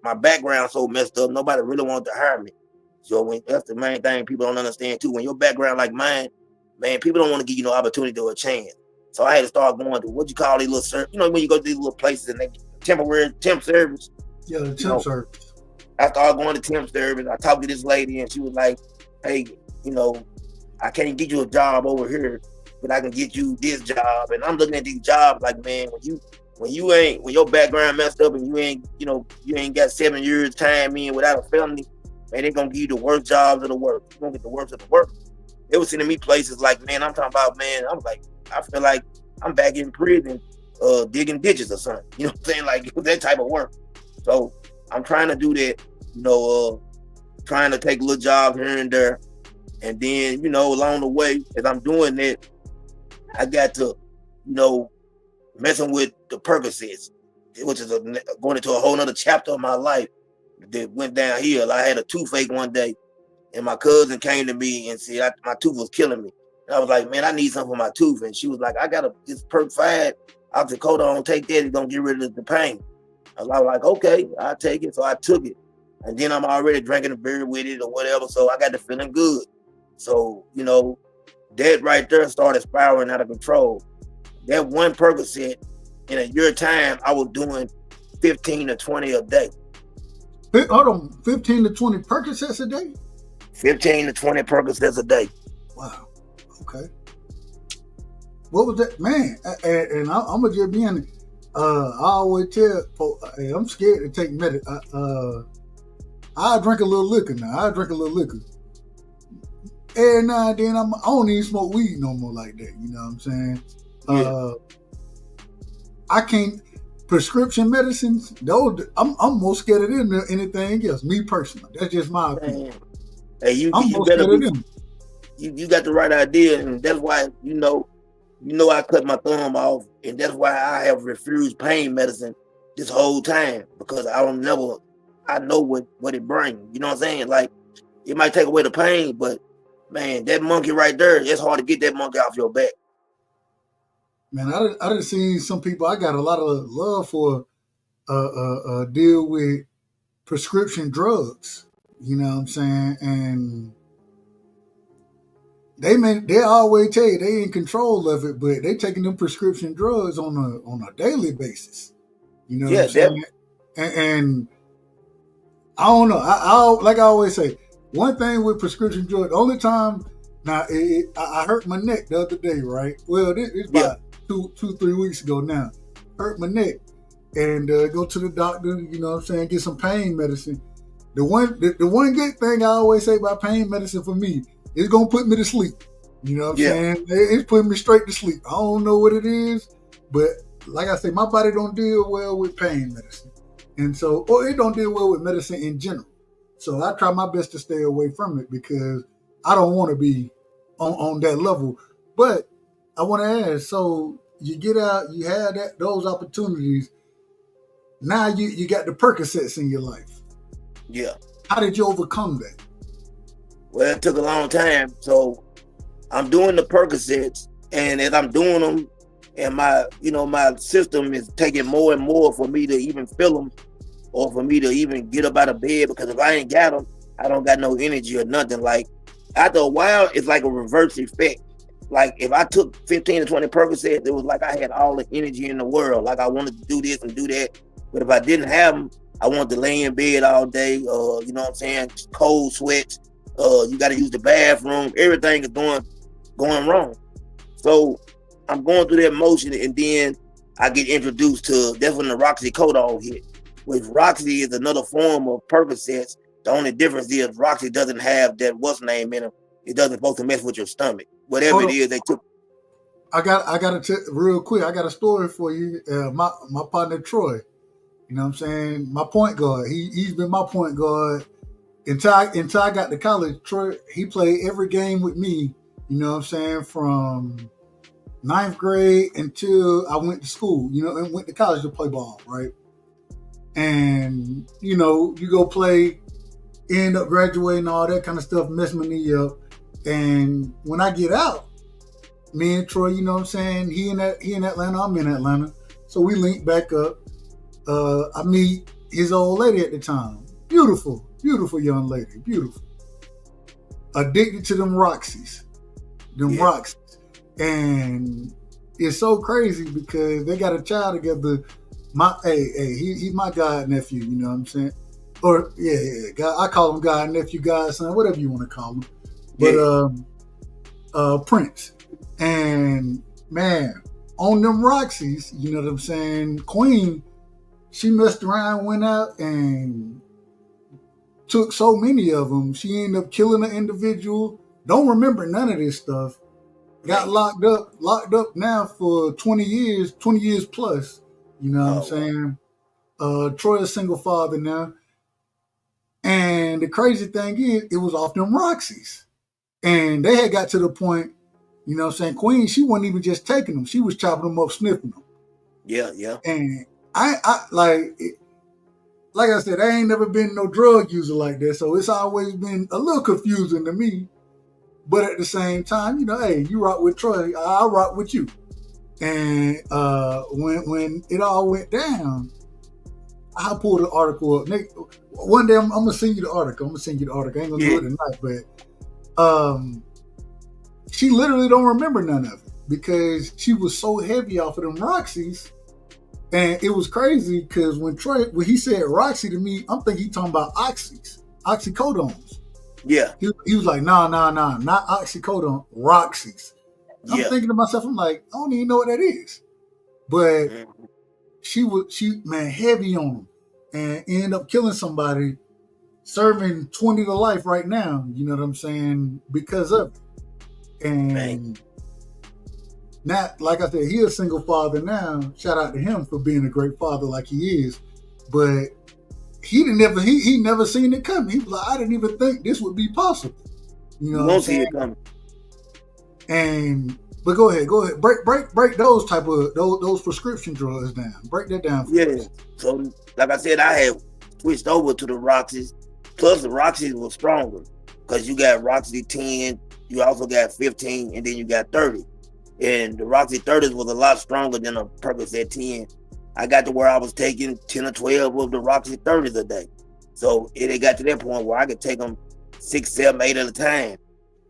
my background so messed up, nobody really wanted to hire me. So that's the main thing people don't understand too. When your background like mine, man, people don't want to give you no opportunity or a chance. So I had to start going to what you call these little service. When you go to these little places and they temporary temp service. Yeah, the temp service. I started going to temp service. I talked to this lady and she was like, hey, I can't get you a job over here, but I can get you this job. And I'm looking at these jobs like, man, when your background messed up and you ain't got 7 years time in without a felony, man, they're gonna give you the worst jobs of the worst. You're gonna get the worst of the worst. They were sending me places like, man, I'm talking about, man, I'm like, I feel like I'm back in prison, digging ditches or something. You know what I'm saying? Like that type of work. So I'm trying to do that, trying to take little jobs here and there. And then, along the way, as I'm doing that, I got to, messing with the Percocets, which is going into a whole nother chapter of my life that went downhill. I had a toothache one day, and my cousin came to me and said my tooth was killing me. And I was like, man, I need something for my tooth. And she was like, I got this Perc 5 oxycodone, take that, it's gonna get rid of the pain. I was like, okay, I'll take it. So I took it. And then I'm already drinking a beer with it or whatever. So I got to feeling good. So, that right there started spiraling out of control. That one Percocet, in a year time, I was doing 15 to 20 a day. Hold on, 15 to 20 Percocets a day? 15 to 20 Percocets a day. Wow. Okay. What was that? Man, and I'm going to just be in it. I always tell folks, hey, I'm scared to take medicine. I drink a little liquor now. And now and then I don't even smoke weed no more like that. You know what I'm saying? Yeah. I can't. Prescription medicines, those I'm more scared of them than anything else. Me personally, that's just my opinion. Hey, you better be. You got the right idea, and that's why I cut my thumb off, and that's why I have refused pain medicine this whole time, because I know what it brings. You know what I'm saying? Like, it might take away the pain, but man, that monkey right there, it's hard to get that monkey off your back. Man, I done seen some people. I got a lot of love for deal with prescription drugs. You know what I'm saying? And they always tell you they in control of it, but they taking them prescription drugs on a daily basis. You know what I'm saying? And I don't know. I like I always say, one thing with prescription drugs, the only time now I hurt my neck the other day, right? Well, it's about 2-3 weeks ago now. Hurt my neck and go to the doctor, you know what I'm saying, get some pain medicine. The one good thing I always say about pain medicine for me, it's gonna put me to sleep. You know what I'm saying? It's putting me straight to sleep. I don't know what it is, but like I say, my body don't deal well with pain medicine. And so, or it don't deal well with medicine in general. So I try my best to stay away from it because I don't want to be on that level. But I want to ask, so you get out, you had those opportunities. Now you got the Percocets in your life. Yeah. How did you overcome that? Well, it took a long time. So I'm doing the Percocets, and as I'm doing them, and my system is taking more and more for me to even feel them, or for me to even get up out of bed, because if I ain't got them, I don't got no energy or nothing. Like, after a while, it's like a reverse effect. Like, if I took 15 to 20 Percocets, it was like I had all the energy in the world. Like, I wanted to do this and do that. But if I didn't have them, I wanted to lay in bed all day. You know what I'm saying? Cold sweats. You got to use the bathroom. Everything is going wrong. So I'm going through that motion, and then I get introduced to, that's when the oxycodone hit. Which Roxy is another form of Percocets. The only difference is Roxy doesn't have that what's name in them. It doesn't supposed to mess with your stomach. Whatever it is, they took. I got to tell real quick. I got a story for you. My partner Troy, you know what I'm saying? My point guard. He's been my point guard until I got to college. Troy, he played every game with me. You know what I'm saying? From 9th grade until I went to school. You know, and went to college to play ball, right? And you go play, end up graduating, all that kind of stuff, mess my knee up. And when I get out, me and Troy, you know what I'm saying? He in Atlanta, I'm in Atlanta. So we link back up. I meet his old lady at the time. Beautiful, beautiful young lady. Beautiful. Addicted to them Roxys. Roxys. And it's so crazy because they got a child together. He's my god nephew, you know what I'm saying? Or God, I call him god nephew, godson, whatever you want to call him. But Prince. And man, on them Roxys, you know what I'm saying? Queen, she messed around, went out and took so many of them. She ended up killing an individual. Don't remember none of this stuff. Got locked up now for 20 years plus. You know what I'm saying? Troy is single father now. And the crazy thing is, it was off them Roxys. And they had got to the point, you know what I'm saying? Queen, she wasn't even just taking them. She was chopping them up, sniffing them. Yeah. And I like I said, I ain't never been no drug user like that. So it's always been a little confusing to me. But at the same time, you know, hey, you rock with Troy, I rock with you. And when it all went down, I pulled the article up. One day I'm gonna send you the article. I ain't gonna do it tonight, but she literally don't remember none of it because she was so heavy off of them Roxys. And it was crazy because when he said Roxy to me, I'm thinking he talking about oxycodones. Yeah. He was like, nah, not oxycodone, Roxys. I'm thinking to myself, I'm like, I don't even know what that is. But she heavy on them and ended up killing somebody, serving 20 to life right now, you know what I'm saying, because of it. And not, like I said, he a single father now. Shout out to him for being a great father like he is. But he never seen it coming. He was like, I didn't even think this would be possible. You know what I'm saying? But go ahead. Break those type of those prescription drugs down. Break that down for us. So like I said, I had switched over to the Roxys. Plus the Roxys were stronger because you got Roxy 10, you also got 15, and then you got 30. And the Roxy 30s was a lot stronger than a Percocet 10. I got to where I was taking 10 or 12 of the Roxy 30s a day. So it got to that point where I could take them 6, 7, 8 at a time.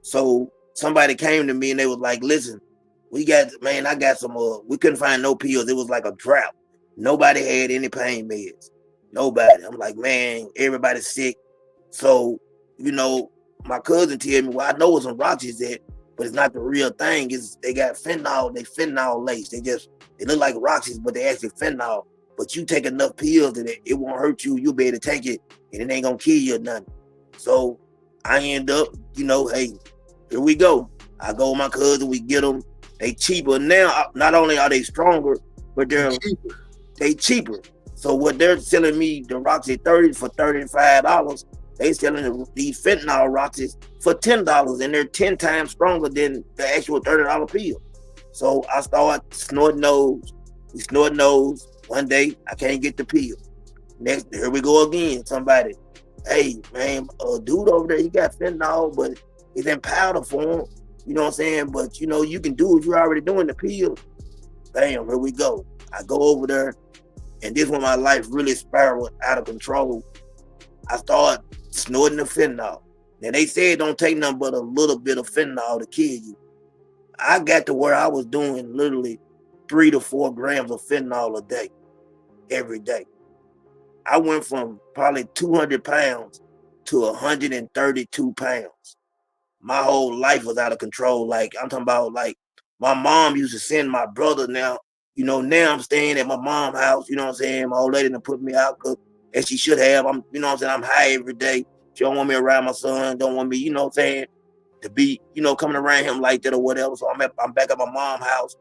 So somebody came to me and they was like, listen, I got some, we couldn't find no pills. It was like a drought. Nobody had any pain meds. Nobody. I'm like, man, everybody's sick. So, you know, my cousin told me, well, I know it's some Roxy's at, but it's not the real thing. They got fentanyl, they fentanyl laced. They look like Roxy's, but they actually fentanyl. But you take enough pills that it won't hurt you. You'll be able to take it and it ain't gonna kill you or nothing. So I end up, you know, hey, here we go. I go with my cousin, we get them. They cheaper now. Not only are they stronger, but they cheaper. So what they're selling me, the Roxy 30 for $35, they selling these fentanyl Roxys for $10, and they're 10 times stronger than the actual $30 pill. So I start snorting those. We snorting those. One day I can't get the pill. Next, here we go again. Somebody, hey man, a dude over there, he got fentanyl, but it's in powder form. You know what I'm saying? But you know, you can do what you're already doing the pill. Bam, here we go. I go over there, and this is when my life really spiraled out of control. I started snorting the fentanyl. Now they said don't take nothing but a little bit of fentanyl to kill you. I got to where I was doing literally 3 to 4 grams of fentanyl a day, every day. I went from probably 200 pounds to 132 pounds. My whole life was out of control. Like, I'm talking about, like, my mom used to send my brother now. You know, now I'm staying at my mom's house. You know what I'm saying? My old lady done put me out, as she should have. You know what I'm saying? I'm high every day. She don't want me around my son. Don't want me, you know what I'm saying, to be, you know, coming around him like that or whatever. So I'm back at my mom's house.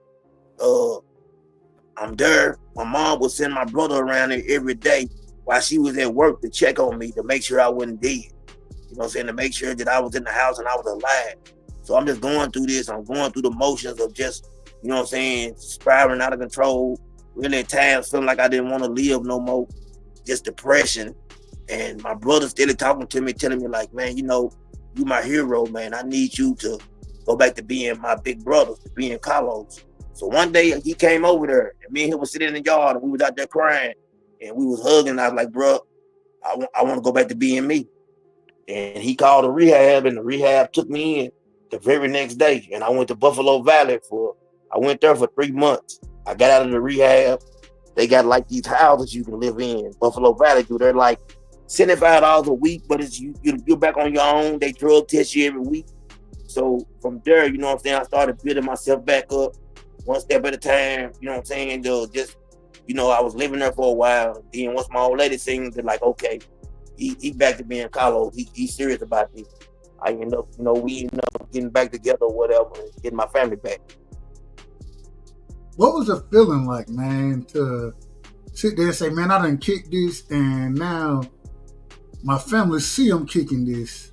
I'm there. My mom would send my brother around there every day while she was at work to check on me, to make sure I wasn't dead. You know what I'm saying? To make sure that I was in the house and I was alive. So I'm just going through this. I'm going through the motions of just, you know what I'm saying, spiraling out of control. Really at times feeling like I didn't want to live no more. Just depression. And my brother still talking to me, telling me like, man, you know, you my hero, man. I need you to go back to being my big brothers, to being Carlos. So one day he came over there, and me and him was sitting in the yard, and we was out there crying, and we was hugging. And I was like, bro, I want to go back to being me. And he called a rehab, and the rehab took me in the very next day. And I went to Buffalo Valley I went there for 3 months. I got out of the rehab. They got like these houses you can live in. Buffalo Valley, dude, they're like $75 a week, but it's you're back on your own. They drug test you every week. So from there, you know what I'm saying, I started building myself back up one step at a time, you know what I'm saying? Just, you know, I was living there for a while. Then once my old lady seen, they're like, okay, he back to being Carlos. He's serious about this. We end up getting back together or whatever, and getting my family back. What was the feeling like, man, to sit there and say, man, I done kicked this, and now my family see I'm kicking this.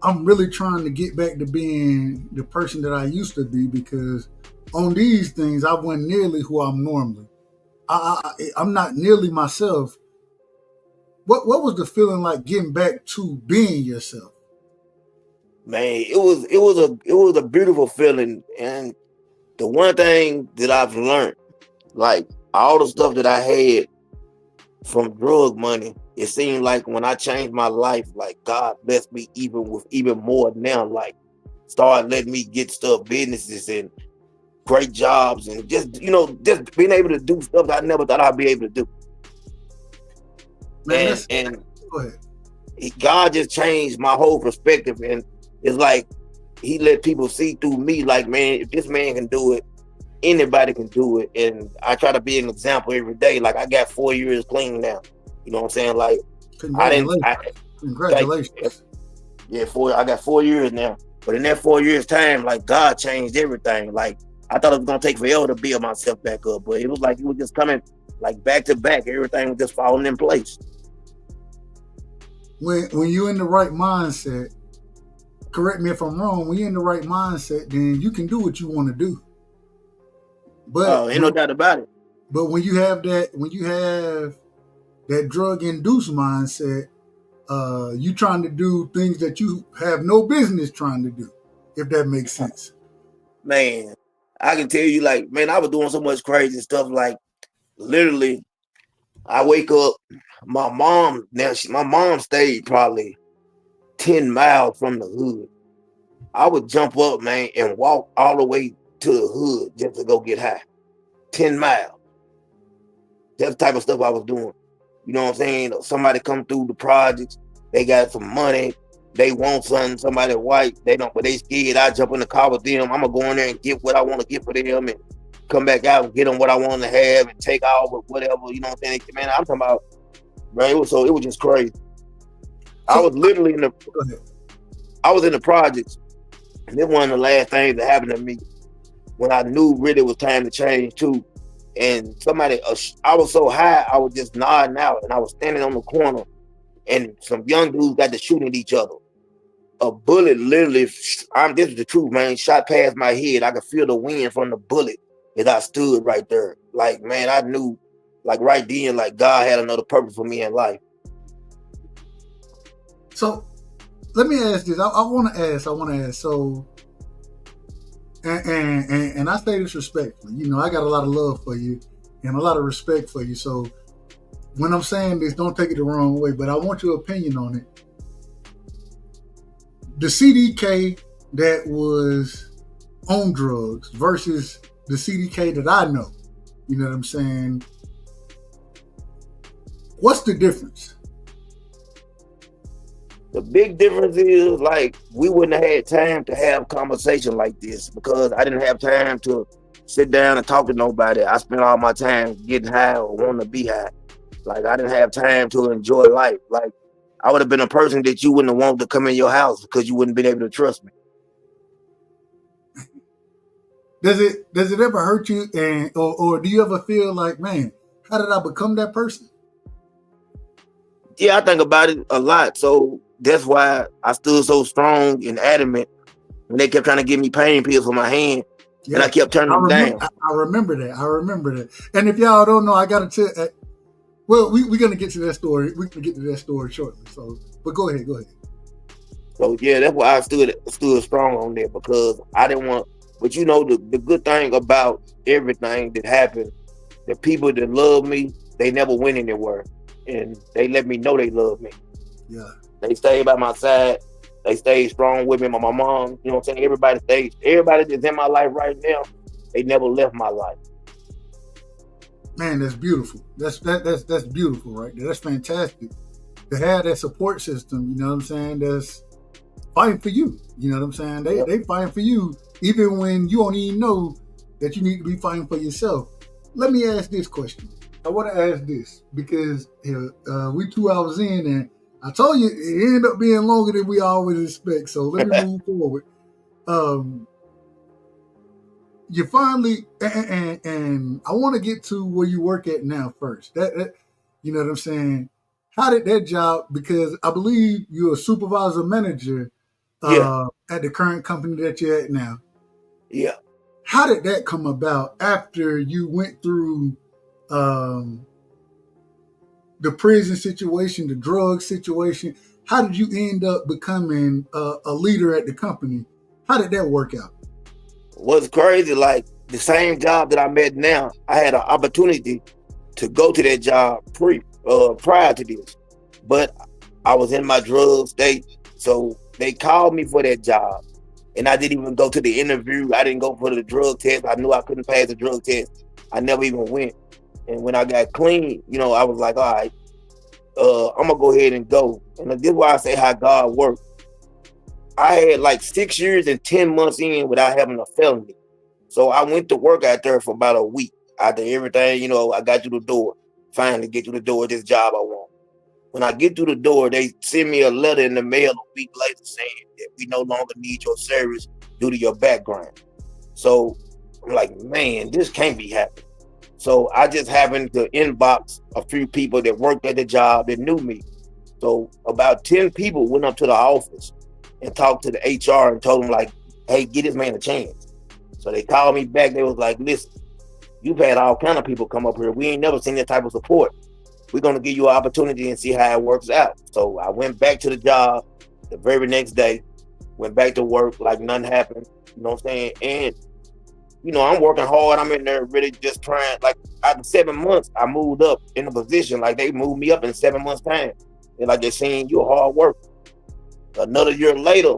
I'm really trying to get back to being the person that I used to be, because on these things, I wasn't nearly who I'm normally. I'm not nearly myself. What was the feeling like getting back to being yourself? Man, it was a beautiful feeling. And the one thing that I've learned, like all the stuff that I had from drug money, it seemed like when I changed my life, like God blessed me even more now. Like started letting me get stuff, businesses and great jobs, and just being able to do stuff that I never thought I'd be able to do. Man, and go ahead. God just changed my whole perspective, and it's like he let people see through me, like, man, if this man can do it, anybody can do it. And I try to be an example every day. Like I got 4 years clean now. You know what I'm saying? Like Congratulations. I got 4 years now. But in that 4 years time, like God changed everything. Like I thought it was gonna take forever to build myself back up, but it was like it was just coming like back to back. Everything was just falling in place. When you're in the right mindset, correct me if I'm wrong, when you're in the right mindset, then you can do what you want to do. But ain't no doubt about it. But when you have that drug-induced mindset, you trying to do things that you have no business trying to do, if that makes sense. Man, I can tell you, like, man, I was doing so much crazy stuff. Like, literally, I wake up, my mom stayed probably 10 miles from the hood. I would jump up, man, and walk all the way to the hood just to go get high. 10 miles. That's the type of stuff I was doing. You know what I'm saying? Somebody come through the projects, they got some money, they want something, somebody white, they don't, but they scared. I jump in the car with them. I'm gonna go in there and get what I want to get for them and come back out and get them what I want to have and take off or whatever. You know what I'm saying? Man, I'm talking about, man, it was just crazy. I was literally in the projects, and this one of the last things that happened to me when I knew really it was time to change too. And I was so high, I was just nodding out, and I was standing on the corner, and some young dudes got to shooting at each other. A bullet literally, this is the truth, man, shot past my head. I could feel the wind from the bullet as I stood right there. Like, man, I knew, like right then, like God had another purpose for me in life. So let me ask this. I want to ask. So, and I say this respectfully. You know, I got a lot of love for you and a lot of respect for you. So when I'm saying this, don't take it the wrong way, but I want your opinion on it. The CDK that was on drugs versus the CDK that I know. You know what I'm saying? What's the difference? The big difference is, like, we wouldn't have had time to have conversation like this because I didn't have time to sit down and talk to nobody. I spent all my time getting high or wanting to be high. Like, I didn't have time to enjoy life. Like, I would have been a person that you wouldn't have wanted to come in your house because you wouldn't been able to trust me. Does it ever hurt you, or do you ever feel like, man, how did I become that person? Yeah, I think about it a lot. So that's why I stood so strong and adamant when they kept trying to give me pain pills for my hand, and I kept turning them down. I remember that. And if y'all don't know, I got to tell. Well, we're gonna get to that story. We can get to that story shortly. So, but go ahead. So yeah, that's why I stood strong on that, because I didn't want. But you know, the good thing about everything that happened, the people that love me, they never went anywhere, and they let me know they love me. Yeah. They stayed by my side. They stayed strong with me. My mom, you know what I'm saying? Everybody stayed. Everybody that's in my life right now, they never left my life. Man, that's beautiful. That's beautiful right there. That's fantastic. To have that support system, you know what I'm saying, that's fighting for you. You know what I'm saying? They fighting for you even when you don't even know that you need to be fighting for yourself. Let me ask this question. I want to ask this because we 2 hours in and I told you it ended up being longer than we always expect. So let me move forward. You finally, and I want to get to where you work at now first. That you know what I'm saying? How did that job, because I believe you're a supervisor manager at the current company that you're at now. Yeah. How did that come about after you went through the prison situation, the drug situation? How did you end up becoming a leader at the company? How did that work out? What's crazy, like the same job that I'm at now, I had an opportunity to go to that job prior to this, but I was in my drug state, so they called me for that job, and I didn't even go to the interview. I didn't go for the drug test. I knew I couldn't pass the drug test. I never even went. And when I got clean, you know, I was like, all right, I'm gonna go ahead and go. And this is why I say how God works. I had like 6 years and 10 months in without having a felony. So I went to work out there for about a week. After everything, you know, I got through the door. Finally get through the door of this job I want. When I get through the door, they send me a letter in the mail a week later saying that we no longer need your service due to your background. So I'm like, man, this can't be happening. So I just happened to inbox a few people that worked at the job that knew me. So about 10 people went up to the office and talked to the HR and told them like, hey, get this man a chance. So they called me back. They was like, listen, you've had all kind of people come up here. We ain't never seen that type of support. We're going to give you an opportunity and see how it works out. So I went back to the job the very next day, went back to work like nothing happened. You know what I'm saying? And, you know, I'm working hard. I'm in there really just trying. Like after 7 months, I moved up in a position. Like they moved me up in 7 months' time. And like they're saying, you're a hard worker. Another year later,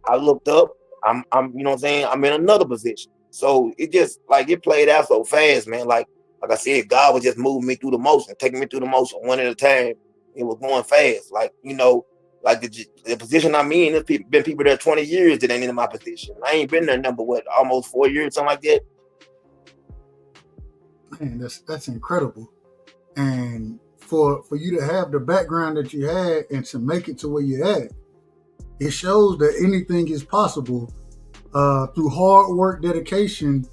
I looked up. I'm you know what I'm saying? I'm in another position. So it just like it played out so fast, man. Like I said, God was just moving me through the motion, taking me through the motion one at a time. It was going fast. Like, you know, like the position I'm in, there's been people there 20 years that ain't in my position. I ain't been there almost 4 years, something like that. Man, that's incredible. And for you to have the background that you had and to make it to where you at, it shows that anything is possible through hard work, dedication,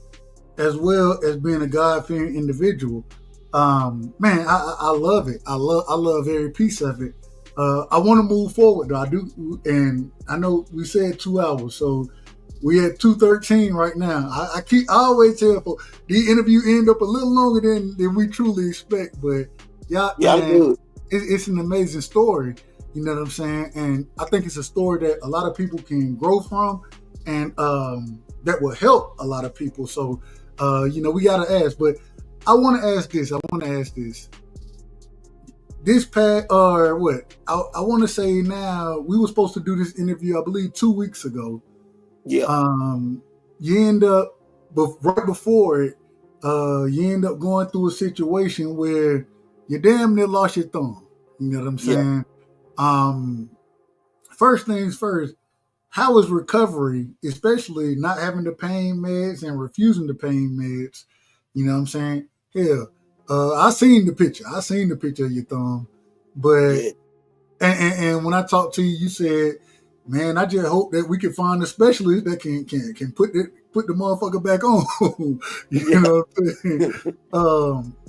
as well as being a God-fearing individual. Man, I love it. I love every piece of it. I want to move forward though. I do, and I know we said 2 hours, so we at 2:13 right now. I always tell people the interview end up a little longer than we truly expect, but yeah, man, it's an amazing story. You know what I'm saying? And I think it's a story that a lot of people can grow from, and that will help a lot of people. So, you know, we got to ask. But I want to ask this. This past, or what? I want to say now, we were supposed to do this interview, I believe, 2 weeks ago. Yeah. You end up, right before it, you end up going through a situation where you damn near lost your thumb. You know what I'm saying? Yeah. First things first, how is recovery, especially not having the pain meds and refusing the pain meds? You know what I'm saying? Hell, I seen the picture of your thumb, but and when I talked to you, you said, man, I just hope that we can find a specialist that can put the motherfucker back on. You know what I'm saying?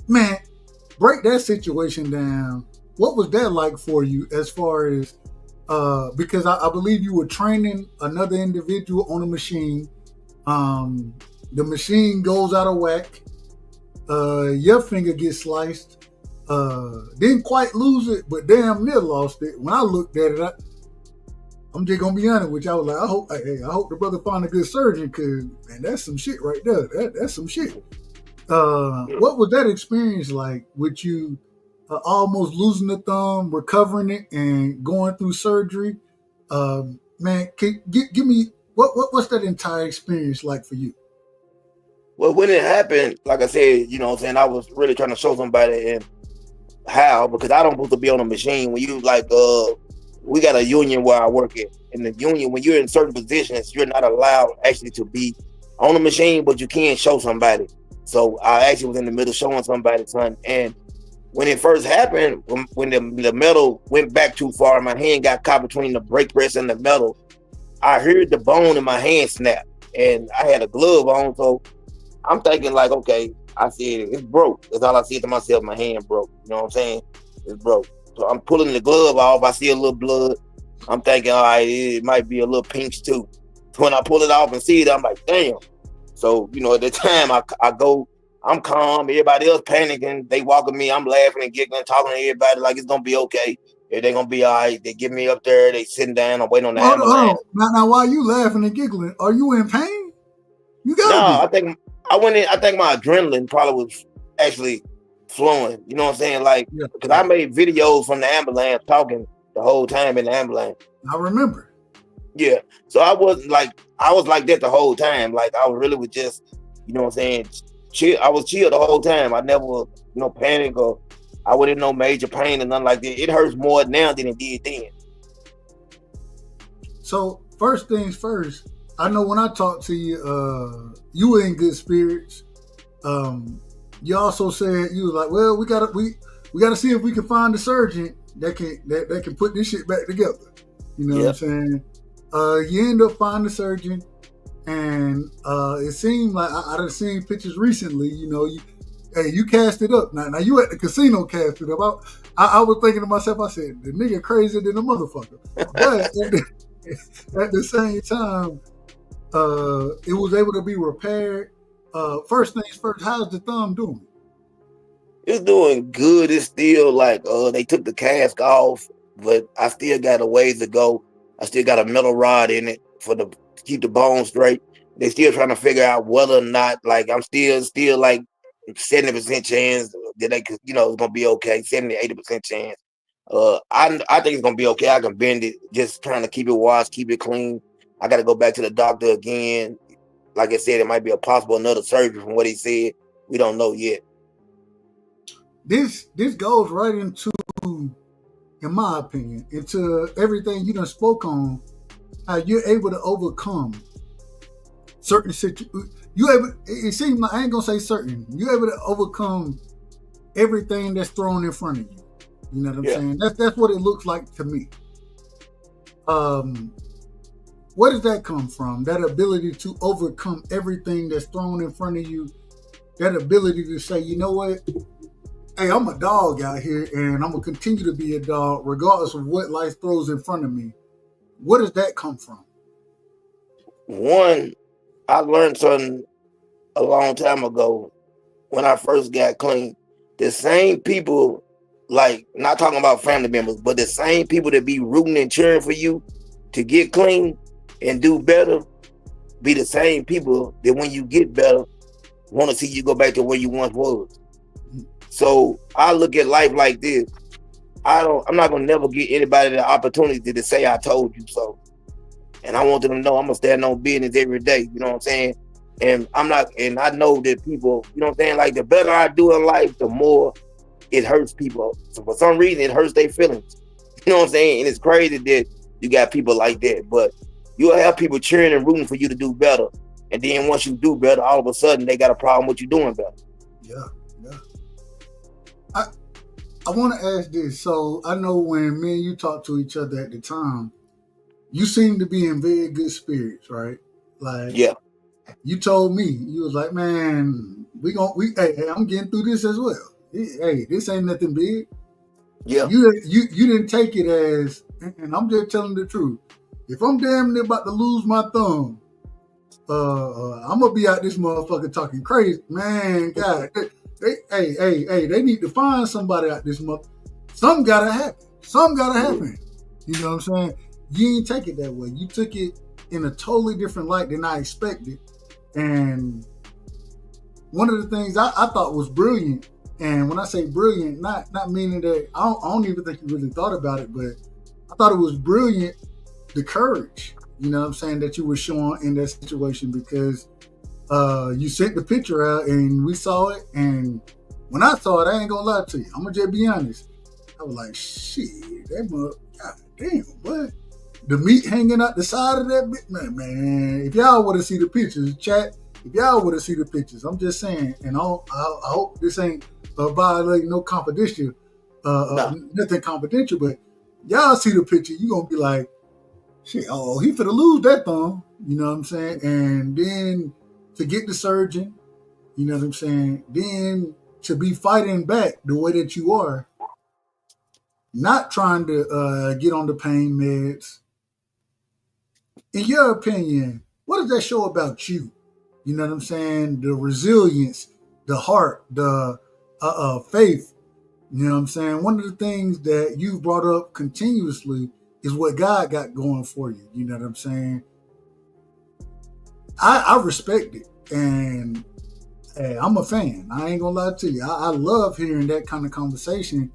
Man, break that situation down. What was that like for you as far as, because I believe you were training another individual on a machine. The machine goes out of whack. Your finger gets sliced. Didn't quite lose it, but damn near lost it. When I looked at it, I'm just gonna be honest with you. I was like, I hope the brother find a good surgeon, cause man, that's some shit right there. That's some shit. What was that experience like with you almost losing the thumb, recovering it, and going through surgery? Man, give me what's that entire experience like for you? Well, when it happened, like I said, you know what I'm saying, I was really trying to show somebody and how, because I don't supposed to be on a machine. When you like we got a union where I work at. In the union, when you're in certain positions, you're not allowed actually to be on a machine, but you can show somebody. So I actually was in the middle showing somebody, son. And when it first happened, when the metal went back too far, my hand got caught between the brake press and the metal. I heard the bone in my hand snap, and I had a glove on. So I'm thinking like, okay, I said it's broke. That's all I said to myself. My hand broke. You know what I'm saying? It's broke. So I'm pulling the glove off. I see a little blood. I'm thinking, all right, it might be a little pinch too. When I pull it off and see it, I'm like, damn. So, you know, at the time I go, I'm calm. Everybody else panicking. They walking me. I'm laughing and giggling, talking to everybody like it's gonna be okay. They're gonna be all right. They get me up there. They sitting down. I'm waiting on the ambulance. Now, while you laughing and giggling, are you in pain? You gotta be. I think I went in. I think my adrenaline probably was actually flowing. You know what I'm saying? Like, because I made videos from the ambulance talking the whole time in the ambulance. I remember. Yeah. So I was like that the whole time. Like I was really with just, you know what I'm saying, chill. I was chill the whole time. I never, you know, panic or I wasn't in no major pain or nothing like that. It hurts more now than it did then. So first things first, I know when I talked to you, you were in good spirits. You also said you was like, well, we gotta see if we can find a surgeon that can put this shit back together. You know what I'm saying? You end up finding a surgeon, and it seemed like I done seen pictures recently. You know, you cast it up. Now you at the casino cast it up. I was thinking to myself, I said, the nigga crazier than a motherfucker. But at the same time, it was able to be repaired. First things first, how's the thumb doing? It's doing good. It's still like they took the cast off, but I still got a ways to go. I still got a metal rod in it to keep the bone straight. They still trying to figure out whether or not, like, I'm still like 70% chance that they could, you know, it's gonna be okay. 70-80% chance. I think it's gonna be okay. I can bend it, just trying to keep it washed, keep it clean. I got to go back to the doctor again. Like I said, it might be a possible another surgery from what he said. We don't know yet. This goes right into, in my opinion, into everything you done spoke on, how you're able to overcome certain situations. It seems like, I ain't gonna say certain, you're able to overcome everything that's thrown in front of you. You know what I'm saying? That's what it looks like to me. Where does that come from? That ability to overcome everything that's thrown in front of you. That ability to say, you know what? Hey, I'm a dog out here, and I'm going to continue to be a dog regardless of what life throws in front of me. Where does that come from? One, I learned something a long time ago when I first got clean. The same people, like, not talking about family members, but the same people that be rooting and cheering for you to get clean and do better, be the same people that when you get better, want to see you go back to where you once was. So I look at life like this. I'm not gonna never give anybody the opportunity to say I told you so. And I want them to know I'm gonna stand on business every day. You know what I'm saying? And I know that people, you know what I'm saying, like the better I do in life, the more it hurts people. So for some reason it hurts their feelings. You know what I'm saying? And it's crazy that you got people like that. But you'll have people cheering and rooting for you to do better. And then once you do better, all of a sudden they got a problem with you doing better. Yeah. I want to ask this. So I know when me and you talked to each other at the time, you seemed to be in very good spirits, right? Like, yeah. You told me, you was like, man, hey, I'm getting through this as well. Hey, this ain't nothing big. Yeah. You didn't take it as, and I'm just telling the truth. If I'm damn near about to lose my thumb, I'm gonna be out this motherfucker talking crazy, man. God, they need to find somebody out this month. Something gotta happen. You know what I'm saying? you ain't take it that way. You took it in a totally different light than I expected. And one of the things I thought was brilliant, and when I say brilliant, not meaning that I don't even think you really thought about it, but I thought it was brilliant, the courage, you know what I'm saying, that you were showing in that situation, because you sent the picture out and we saw it, and when I saw it, I ain't gonna lie to you, I'm gonna just be honest, I was like, shit, that mother, god damn, what? The meat hanging out the side of that bit, man. If y'all want to see the pictures, chat. If y'all want to see the pictures, I'm just saying, and I hope this ain't violating no confidential, nothing confidential. But y'all see the picture, you gonna be like, shit. Oh, he finna lose that thumb. You know what I'm saying? And then to get the surgeon, you know what I'm saying? Then to be fighting back the way that you are, not trying to get on the pain meds. In your opinion, what does that show about you? You know what I'm saying? The resilience, the heart, the faith. You know what I'm saying? One of the things that you've brought up continuously is what God got going for you. You know what I'm saying? I respect it. And hey, I'm a fan. I ain't gonna lie to you. I love hearing that kind of conversation.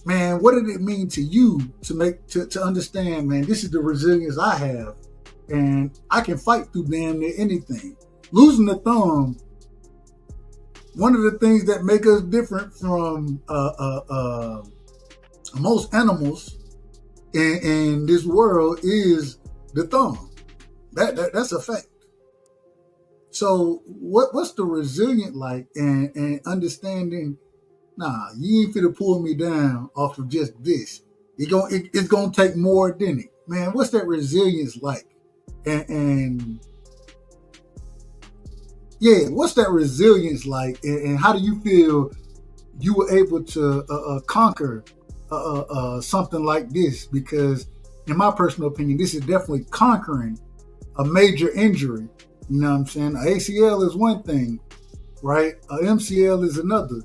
Man, what did it mean to you to understand, man, this is the resilience I have. And I can fight through damn near anything. Losing the thumb, one of the things that make us different from most animals in this world is the thumb. That's a fact. So what's the resilient like and understanding, nah, you ain't finna pull me down off of just this. It's gonna take more than it. Man, what's that resilience like? And yeah, what's that resilience like? And how do you feel you were able to conquer something like this? Because in my personal opinion, this is definitely conquering a major injury. You know what I'm saying? A ACL is one thing, right? A MCL is another.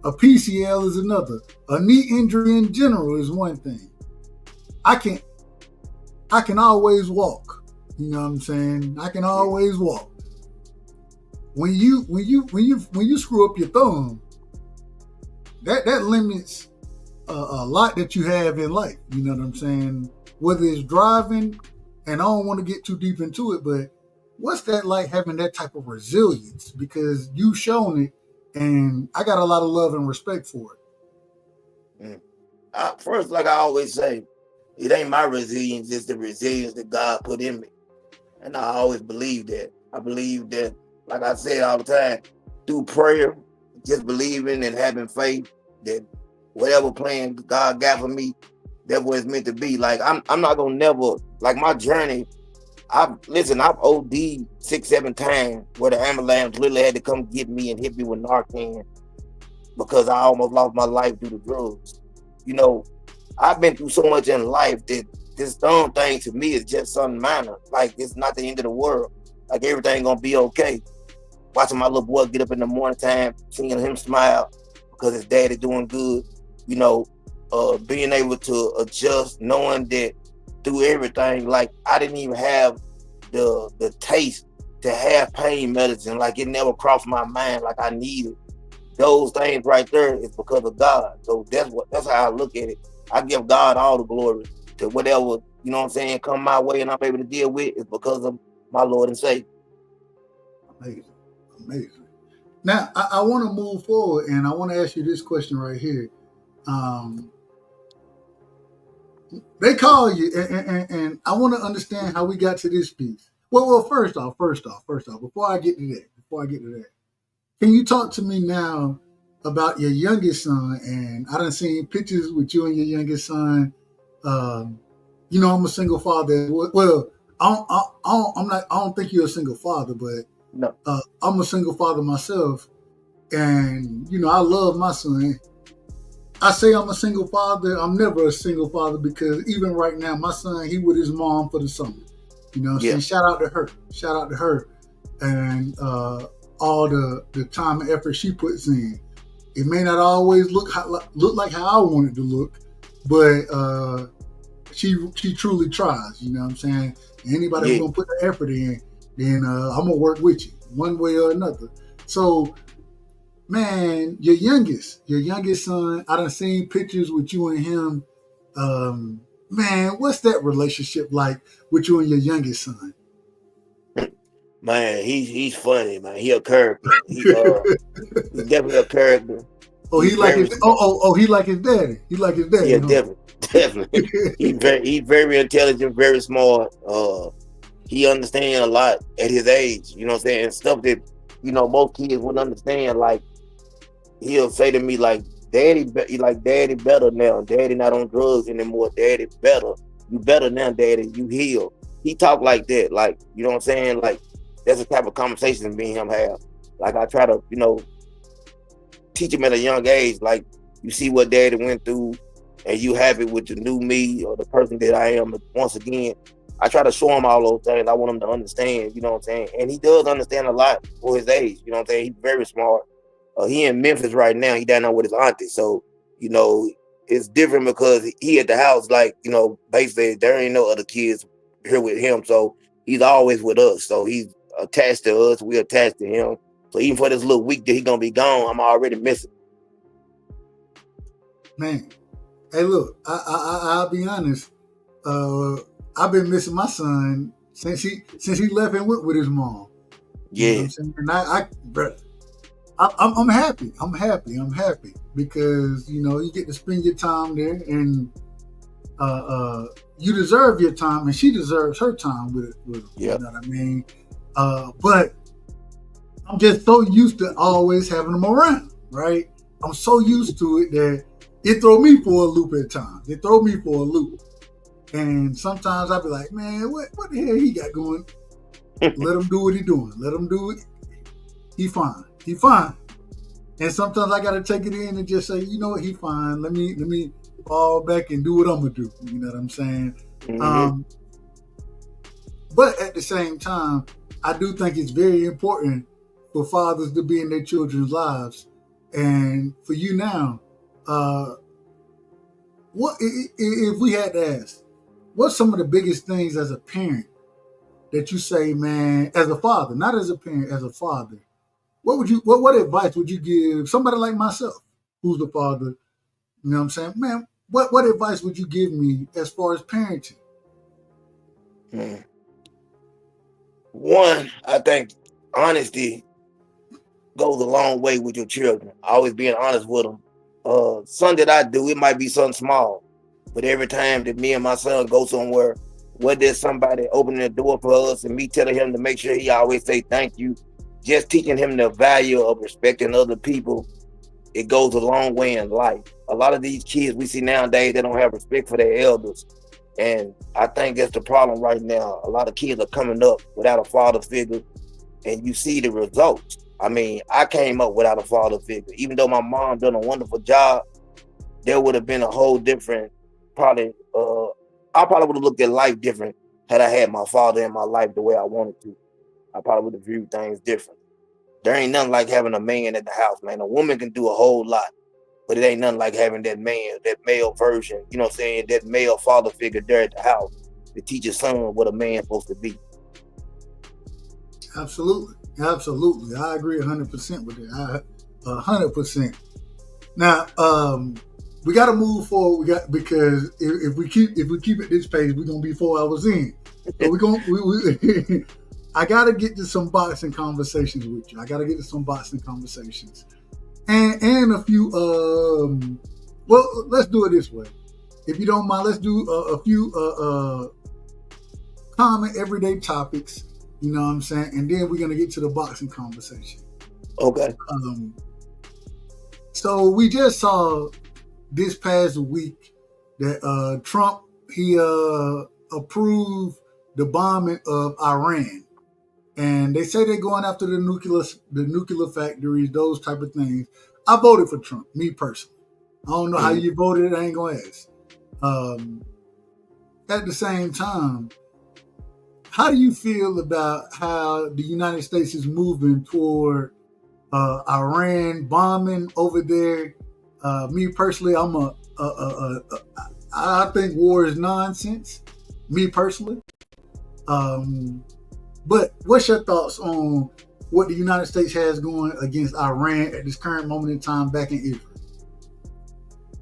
A PCL is another. A knee injury in general is one thing. I can always walk. You know what I'm saying? I can always walk. When you screw up your thumb, that limits a lot that you have in life. You know what I'm saying? Whether it's driving, and I don't want to get too deep into it, but what's that like, having that type of resilience? Because you've shown it, and I got a lot of love and respect for it. First, like I always say, it ain't my resilience, it's the resilience that God put in me. And I always believe that. I believe that, like I said all the time, through prayer, just believing and having faith that whatever plan God got for me, that's what it's meant to be. Like, I'm not gonna never, like, my journey, I've OD'd 6-7 times where the ambulance literally had to come get me and hit me with Rockin because I almost lost my life due to drugs. You know, I've been through so much in life that this thumb thing to me is just something minor. Like, it's not the end of the world. Like, everything gonna be okay. Watching my little boy get up in the morning time, seeing him smile because his daddy doing good. You know, being able to adjust, knowing that through everything, like, I didn't even have the taste to have pain medicine. Like, it never crossed my mind like I needed. Those things right there is because of God. So that's how I look at it. I give God all the glory to whatever, you know what I'm saying, come my way and I'm able to deal with is because of my Lord and Savior. Amazing. Now, I want to move forward, and I want to ask you this question right here. They call you, and I want to understand how we got to this piece. Well, first off, before I get to that, can you talk to me now about your youngest son? And I done seen pictures with you and your youngest son. You know, I'm a single father. Well, I don't think you're a single father, but no. I'm a single father myself, and you know, I love my son. I say I'm a single father. I'm never a single father because even right now, my son, he with his mom for the summer. You know what I'm saying? Shout out to her. And all the time and effort she puts in. It may not always look like how I want it to look, but she truly tries. You know what I'm saying? Anybody who's Yeah. gonna put the effort in, then I'm gonna work with you one way or another. So, man, your youngest son, I done seen pictures with you and him. Man, what's that relationship like with you and your youngest son? Man, he's funny, man. He a character. He's definitely a character. Oh, He's very smart. he like his daddy. He like his Yeah, daddy, huh? definitely. He's very intelligent, very smart. He understands a lot at his age. You know what I'm saying? Stuff that most kids wouldn't understand. Like he'll say to me, like, "Daddy, Daddy better now. Daddy not on drugs anymore. Daddy better. You better now, Daddy. You heal." He talk like that. Like, you know what I'm saying? Like that's the type of conversation me and him have. Like I try to, teach him at a young age. Like you see what Daddy went through, and you happy with the new me or the person that I am. Once again, I try to show him all those things. I want him to understand. You know what I'm saying? And he does understand a lot for his age. You know what I'm saying? He's very smart. He in Memphis right now. He down there with his auntie. So, it's different because he at the house, like, basically there ain't no other kids here with him. So he's always with us. So he's attached to us. We attached to him. So even for this little week that he gonna be gone, I'm already missing. Man, hey, look, I'll be honest. I've been missing my son since he left and went with his mom. Yeah. You know what I'm saying? And I'm happy. I'm happy because you get to spend your time there, and you deserve your time, and she deserves her time with him. Yep. You know what I mean? But I'm just so used to always having them around, right? I'm so used to it that it throw me for a loop at times. It throw me for a loop, and sometimes I be like, man, what the hell he got going? Let him do what he doing. Let him do it. He fine. And sometimes I gotta take it in and just say, you know what, he fine. Let me fall back and do what I'm gonna do. You know what I'm saying? Mm-hmm. But at the same time, I do think it's very important for fathers to be in their children's lives. And for you now, what if we had to ask, what's some of the biggest things as a parent that you say, man, as a father, not as a parent, as a father? What advice would you give somebody like myself, who's the father? You know what I'm saying? Man, what advice would you give me as far as parenting? One, I think honesty goes a long way with your children. Always being honest with them. Something that I do, it might be something small, but every time that me and my son go somewhere, whether it's somebody opening the door for us and me telling him to make sure he always say thank you, just teaching him the value of respecting other people, it goes a long way in life. A lot of these kids we see nowadays, they don't have respect for their elders. And I think that's the problem right now. A lot of kids are coming up without a father figure, and you see the results. I mean, I came up without a father figure. Even though my mom done a wonderful job, there would have been a whole different, I probably would have looked at life different had I had my father in my life the way I wanted to. I probably would have viewed things different. There ain't nothing like having a man at the house, man. A woman can do a whole lot, but it ain't nothing like having that man, that male version, you know what I'm saying, that male father figure there at the house to teach your son what a man's supposed to be. Absolutely. I agree 100% with it. 100%. Now, we got to move forward. Because if we keep at this pace, we're gonna be 4 hours in. So I got to get to some boxing conversations with you. And a few. Well, let's do it this way. If you don't mind, let's do a few common everyday topics. You know what I'm saying? And then we're gonna get to the boxing conversation. Okay. So we just saw this past week that Trump, he approved the bombing of Iran, and they say they're going after the nuclear factories, those type of things. I voted for Trump, me personally. I don't know how you voted. I ain't gonna ask. At the same time, how do you feel about how the United States is moving toward Iran bombing over there? Me personally, I think war is nonsense, me personally. But what's your thoughts on what the United States has going against Iran at this current moment in time back in Israel?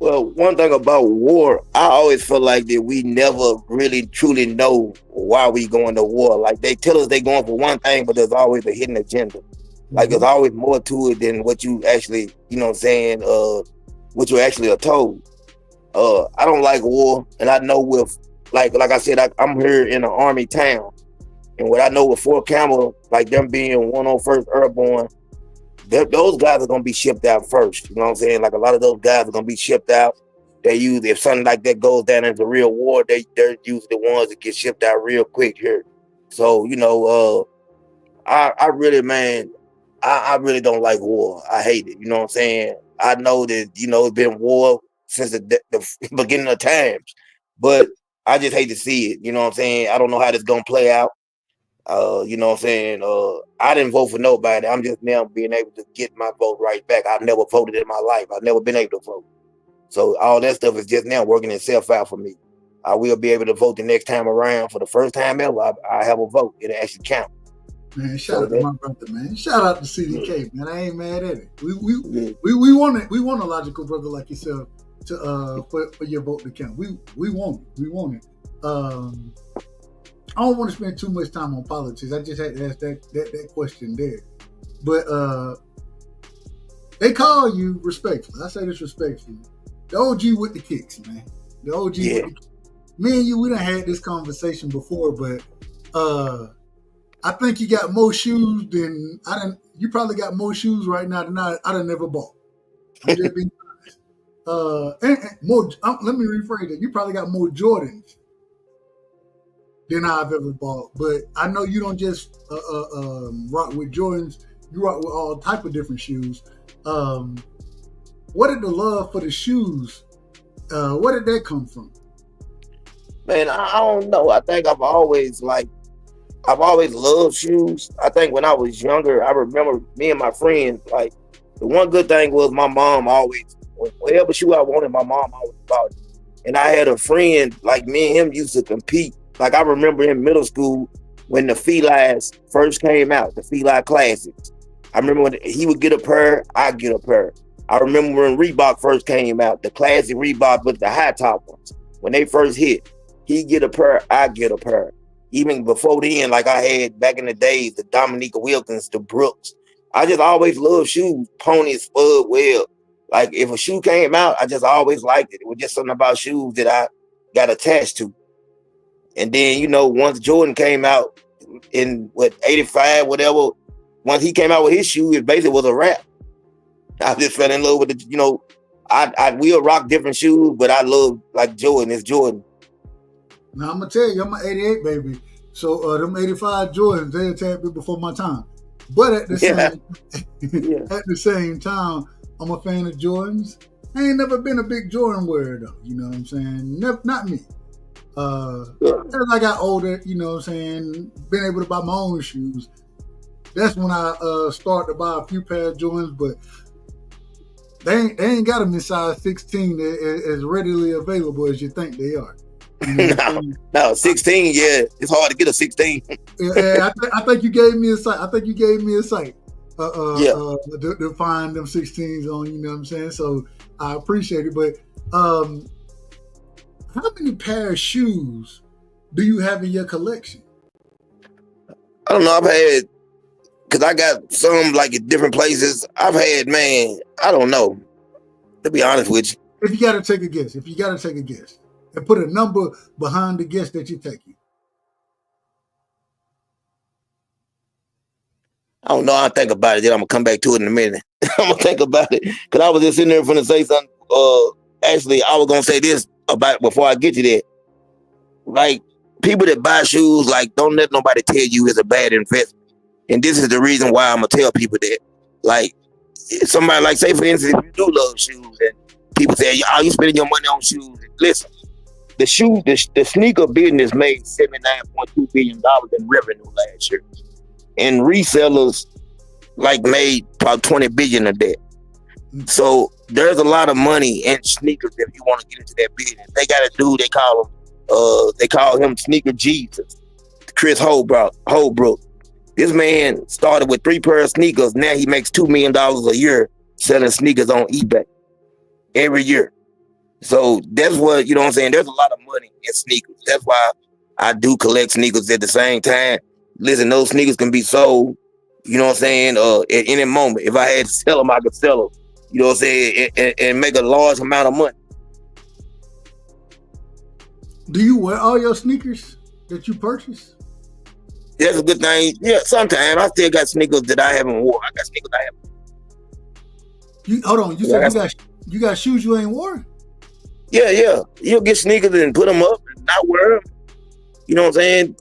Well, one thing about war, I always feel like that we never really truly know why we going to war. Like they tell us they going for one thing, but there's always a hidden agenda. Like there's always more to it than what you actually, you know what I'm saying, what you actually are told. I don't like war, and I know with, like I said, I'm here in an army town, and what I know with Fort Campbell, like them being 101st Airborne, those guys are gonna be shipped out first. You know what I'm saying? Like a lot of those guys are gonna be shipped out. They use, if something like that goes down into real war, they're usually the ones that get shipped out real quick here. So you know, I really, man, I really don't like war. I hate it. You know what I'm saying? I know that, you know, it's been war since the beginning of times, but I just hate to see it. You know what I'm saying? I don't know how this gonna play out. You know what I'm saying? I didn't vote for nobody. I'm just now being able to get my vote right back. I've never voted in my life. I've never been able to vote. So all that stuff is just now working itself out for me. I will be able to vote the next time around. For the first time ever, I have a vote. It'll actually count. Man, shout out to my brother, man. Shout out to CDK, man. I ain't mad at it. We want it. We want a logical brother like yourself to for your vote to count. We want it. We want it. I don't want to spend too much time on politics. I just had to ask that question there. But they call you respectfully. I say this respectfully. The OG with the kicks, man. The OG with the kicks. Me and you, we done had this conversation before, but I think you got more shoes than I done. You probably got more shoes right now than I done never bought. I'm just being honest. And more. Let me rephrase it. You probably got more Jordans than I've ever bought. But I know you don't just rock with Jordans. You rock with all type of different shoes. Where did the love for the shoes? Where did that come from? Man, I don't know. I think I've always loved shoes. I think when I was younger, I remember me and my friends, like, the one good thing was my mom always, whatever shoe I wanted, my mom always bought it. And I had a friend, like me and him used to compete. Like I remember in middle school when the Felines first came out, the Feline Classics. I remember when he would get a pair, I'd get a pair. I remember when Reebok first came out, the classic Reebok with the high top ones. When they first hit, he'd get a pair, I'd get a pair. Even before then, like I had back in the days, the Dominica Wilkins, the Brooks. I just always loved shoes, Pony, Spud, Webb. Like if a shoe came out, I just always liked it. It was just something about shoes that I got attached to. And then, you know, once Jordan came out in 85, whatever, once he came out with his shoe, it basically was a wrap. I just fell in love with it. You know, I will rock different shoes, but I love like Jordan. It's Jordan. Now I'm gonna tell you, I'm an '88 baby, so them '85 Jordans, they a tad bit before my time. But at the same time, I'm a fan of Jordans. I ain't never been a big Jordan wearer though. You know what I'm saying? Not me. As I got older, you know what I'm saying, been able to buy my own shoes. That's when I started to buy a few pair of Jordans, but they ain't got them in size 16 as readily available as you think they are. You know no, 16, it's hard to get a 16. I think you gave me a sight. To find them 16s on, you know what I'm saying? So I appreciate it. But how many pair of shoes do you have in your collection? I don't know. I've had, because I got some like at different places. I've had, man, I don't know. To be honest with you. If you got to take a guess, and put a number behind the guess that you're taking. I don't know. I'll think about it. Then I'm going to come back to it in a minute. I'm going to think about it. Because I was just sitting there going to say something. Actually, I was going to say this about before I get to that. Like, people that buy shoes, like, don't let nobody tell you it's a bad investment. And this is the reason why I'm going to tell people that. Like, somebody, like, say, for instance, if you do love shoes, and people say, oh, you spending your money on shoes. Listen. The sneaker business made $79.2 billion in revenue last year. And resellers like made probably $20 billion of that. So there's a lot of money in sneakers if you want to get into that business. They got a dude they call him Sneaker Jesus, Chris Holbrook. This man started with 3 pair of sneakers. Now he makes $2 million a year selling sneakers on eBay every year. So that's what, you know what I'm saying? There's a lot of money in sneakers. That's why I do collect sneakers at the same time. Listen, those sneakers can be sold, you know what I'm saying, at any moment. If I had to sell them, I could sell them, you know what I'm saying, and make a large amount of money. Do you wear all your sneakers that you purchase? That's a good thing. Yeah, sometimes I still got sneakers that I haven't worn. I got sneakers I haven't. Hold on, you said you got shoes you ain't worn? Yeah. You'll get sneakers and put them up and not wear them. You know what I'm saying?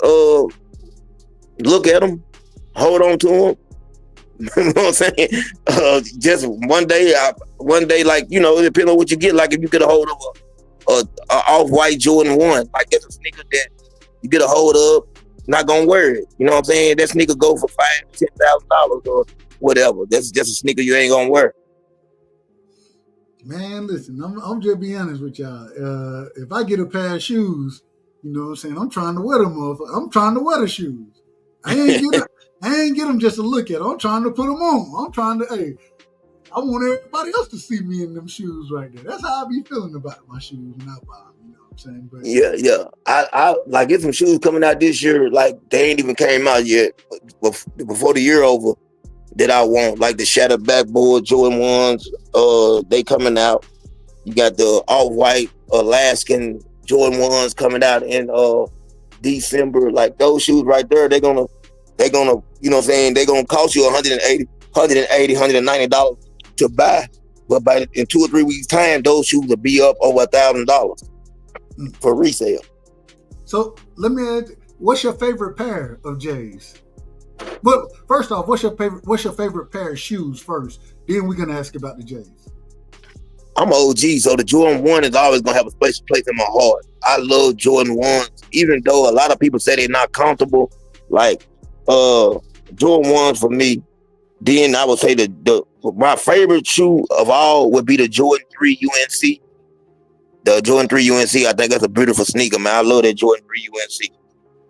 Look at them, hold on to them. You know what I'm saying? Just one day, like, you know, it depends on what you get. Like if you get a hold of a off-white Jordan 1, like that's a sneaker that you get a hold of, not gonna wear it. You know what I'm saying? That sneaker go for $5,000-$10,000 or whatever. That's just a sneaker you ain't gonna wear. Man, listen, I'm just being honest with y'all. If I get a pair of shoes, you know what I'm saying, I'm trying to wear them. I'm trying to wear the shoes. I ain't get them just to look at them. I'm trying to put them on. I want everybody else to see me in them shoes right there. That's how I be feeling about my shoes when I buy them. You know what I'm saying? But yeah. I like get some shoes coming out this year. Like they ain't even came out yet. Before the year over, that I want, like the Shattered Backboard Jordan 1s. They coming out. You got the off-white Alaskan Jordan 1s coming out in December. Like those shoes right there, they're gonna, you know what I'm saying, they're gonna cost you $190 to buy. But in 2 or 3 weeks' time, those shoes will be up over $1,000 for resale. So let me ask, what's your favorite pair of J's? But first off, what's your favorite pair of shoes first? Then we're gonna ask about the J's. I'm an OG, so the Jordan 1 is always gonna have a special place in my heart. I love Jordan 1s, even though a lot of people say they're not comfortable. Like Jordan 1s for me. Then I would say my favorite shoe of all would be the Jordan 3 UNC. The Jordan 3 UNC, I think that's a beautiful sneaker, man. I love that Jordan 3 UNC.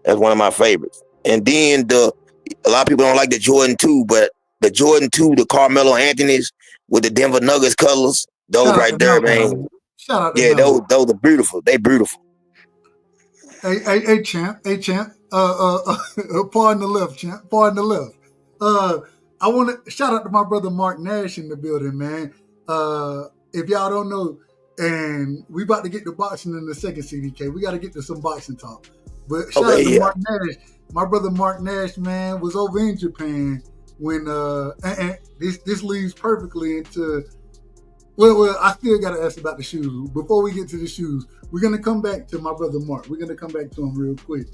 That's one of my favorites. And then a lot of people don't like the Jordan 2, but the Jordan 2, the Carmelo Anthony's with the Denver Nuggets colors, those right there, man. Shout out to yeah, those are beautiful. They beautiful. Hey, champ. Pardon the left, champ. Pardon the left. I want to shout out to my brother Mark Nash in the building, man. If y'all don't know, and we about to get to boxing in the second CDK. We got to get to some boxing talk. But shout out to Mark Nash. My brother Mark Nash, man, was over in Japan when and this leads perfectly into well, I still got to ask about the shoes. Before we get to the shoes, we're gonna come back to my brother Mark. We're gonna come back to him real quick.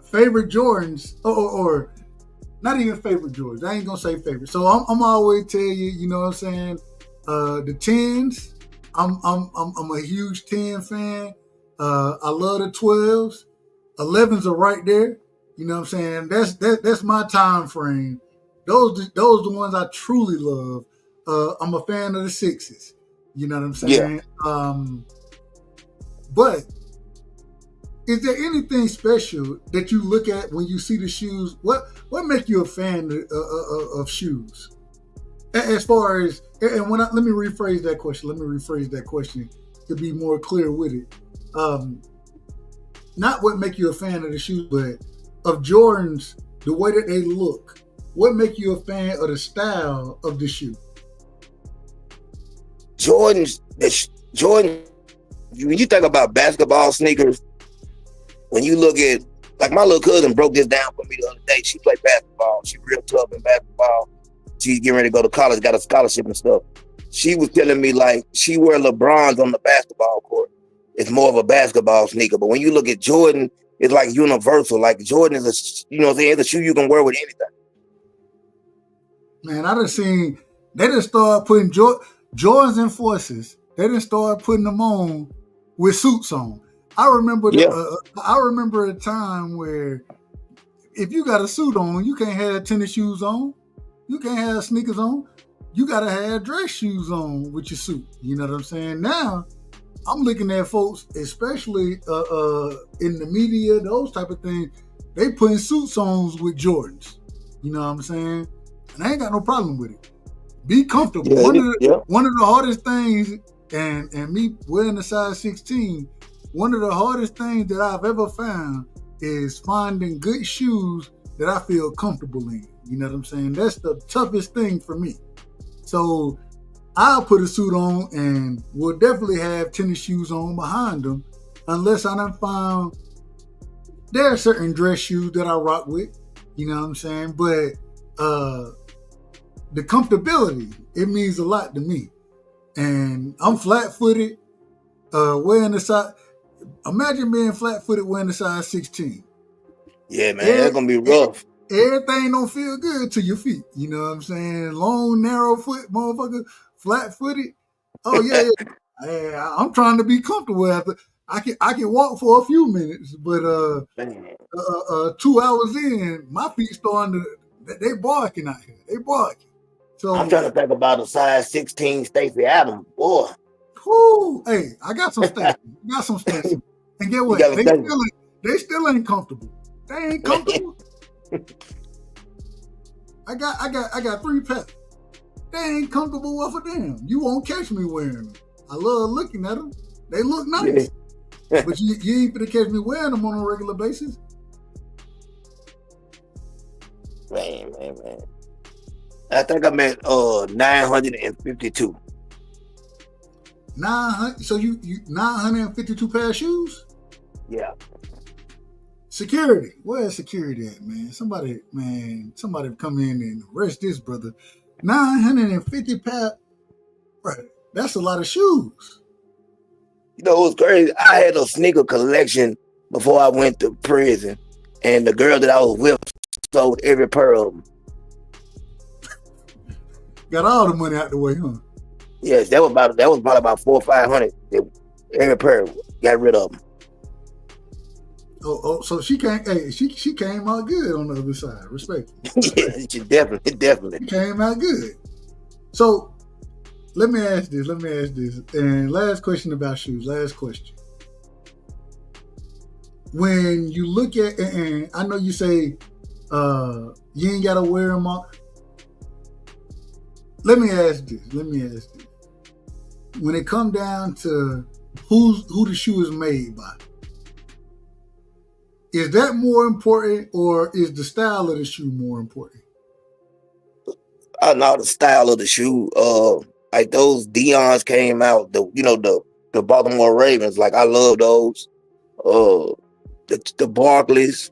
Favorite Jordans, or not even favorite Jordans. I ain't gonna say favorite. So I'm always tell you, you know what I'm saying. The 10s, I'm a huge 10 fan. I love the 12s. 11s are right there. You know what I'm saying? That's my time frame. Those are the ones I truly love. I'm a fan of the 6s. You know what I'm saying? Yeah. But is there anything special that you look at when you see the shoes? What make you a fan of shoes? As far as, and let me rephrase that question to be more clear with it. Not what make you a fan of the shoes, but of Jordans, the way that they look. What make you a fan of the style of the shoe? Jordan, when you think about basketball sneakers, when you look at, like my little cousin broke this down for me the other day. She played basketball. She real tough in basketball. She's getting ready to go to college, got a scholarship and stuff. She was telling me like she wear LeBrons on the basketball court. It's more of a basketball sneaker. But when you look at Jordan, it's like universal. Like Jordan is it's a shoe you can wear with anything. Man, I done seen, they done start putting Jordans and Forces. They done start putting them on with suits on. I remember a time where if you got a suit on, you can't have tennis shoes on. You can't have sneakers on. you gotta have dress shoes on with your suit. You know what I'm saying? Now, I'm looking at folks, especially in the media, those type of things. They putting suits on with Jordans. You know what I'm saying? And I ain't got no problem with it. Be comfortable. One of the hardest things, and me wearing a size 16, one of the hardest things that I've ever found is finding good shoes that I feel comfortable in. You know what I'm saying? That's the toughest thing for me. So I'll put a suit on and will definitely have tennis shoes on behind them, unless I done found there are certain dress shoes that I rock with. You know what I'm saying? But the comfortability, it means a lot to me. And I'm flat-footed, wearing a size. Imagine being flat-footed wearing a size 16. Yeah, man, that's gonna be rough. Everything don't feel good to your feet. You know what I'm saying? Long, narrow foot, motherfucker, flat-footed. Oh yeah. I'm trying to be comfortable after. I can walk for a few minutes, but 2 hours in, my feet starting to they barking out here. They barking. So I'm trying to think about a size 16 Stacey Adams, boy. Whoo, hey, I got some Stacey. And get what? They still ain't comfortable. They ain't comfortable. I got 3 pairs. They ain't comfortable worth a damn. You won't catch me wearing them. I love looking at them. They look nice. Yeah. But you ain't gonna catch me wearing them on a regular basis. Man. I think I'm at 952. 900. So you 952 pair of shoes? Yeah. Security. Where's security at, man? Somebody come in and arrest this brother. 950 pair. Right. That's a lot of shoes. You know, it was crazy. I had a sneaker collection before I went to prison, and the girl that I was with sold every pair of them. Got all the money out the way, huh? Yes, that was about about 400 or 500. Every pair, got rid of them. Oh, so she came. Hey, she came out good on the other side. Respect. Yeah, she definitely she came out good. So let me ask this. And last question about shoes. Last question. When you look at, and I know you say you ain't gotta wear them all. Let me ask this. When it come down to who the shoe is made by, is that more important, or is the style of the shoe more important? I know the style of the shoe. Like those Dion's came out. The Baltimore Ravens. Like I love those. The Barclays,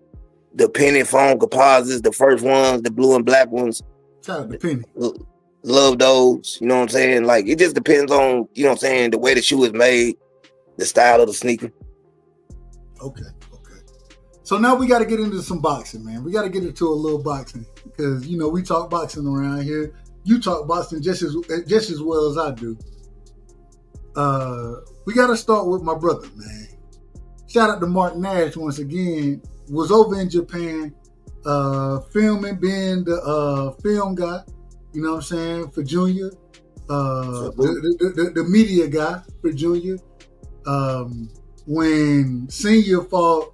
the Penny Foam composites, the first ones, the blue and black ones. Shout out to Penny. Love those. You know what I'm saying? Like it just depends on, you know what I'm saying, the way the shoe is made, the style of the sneaker. Okay. So now we got to get into some boxing, man. We got to get into a little boxing because, you know, we talk boxing around here. You talk boxing just as well as I do. We got to start with my brother, man. Shout out to Mark Nash once again. Was over in Japan filming, being the film guy, you know what I'm saying, for Junior. The media guy for Junior. When Senior fought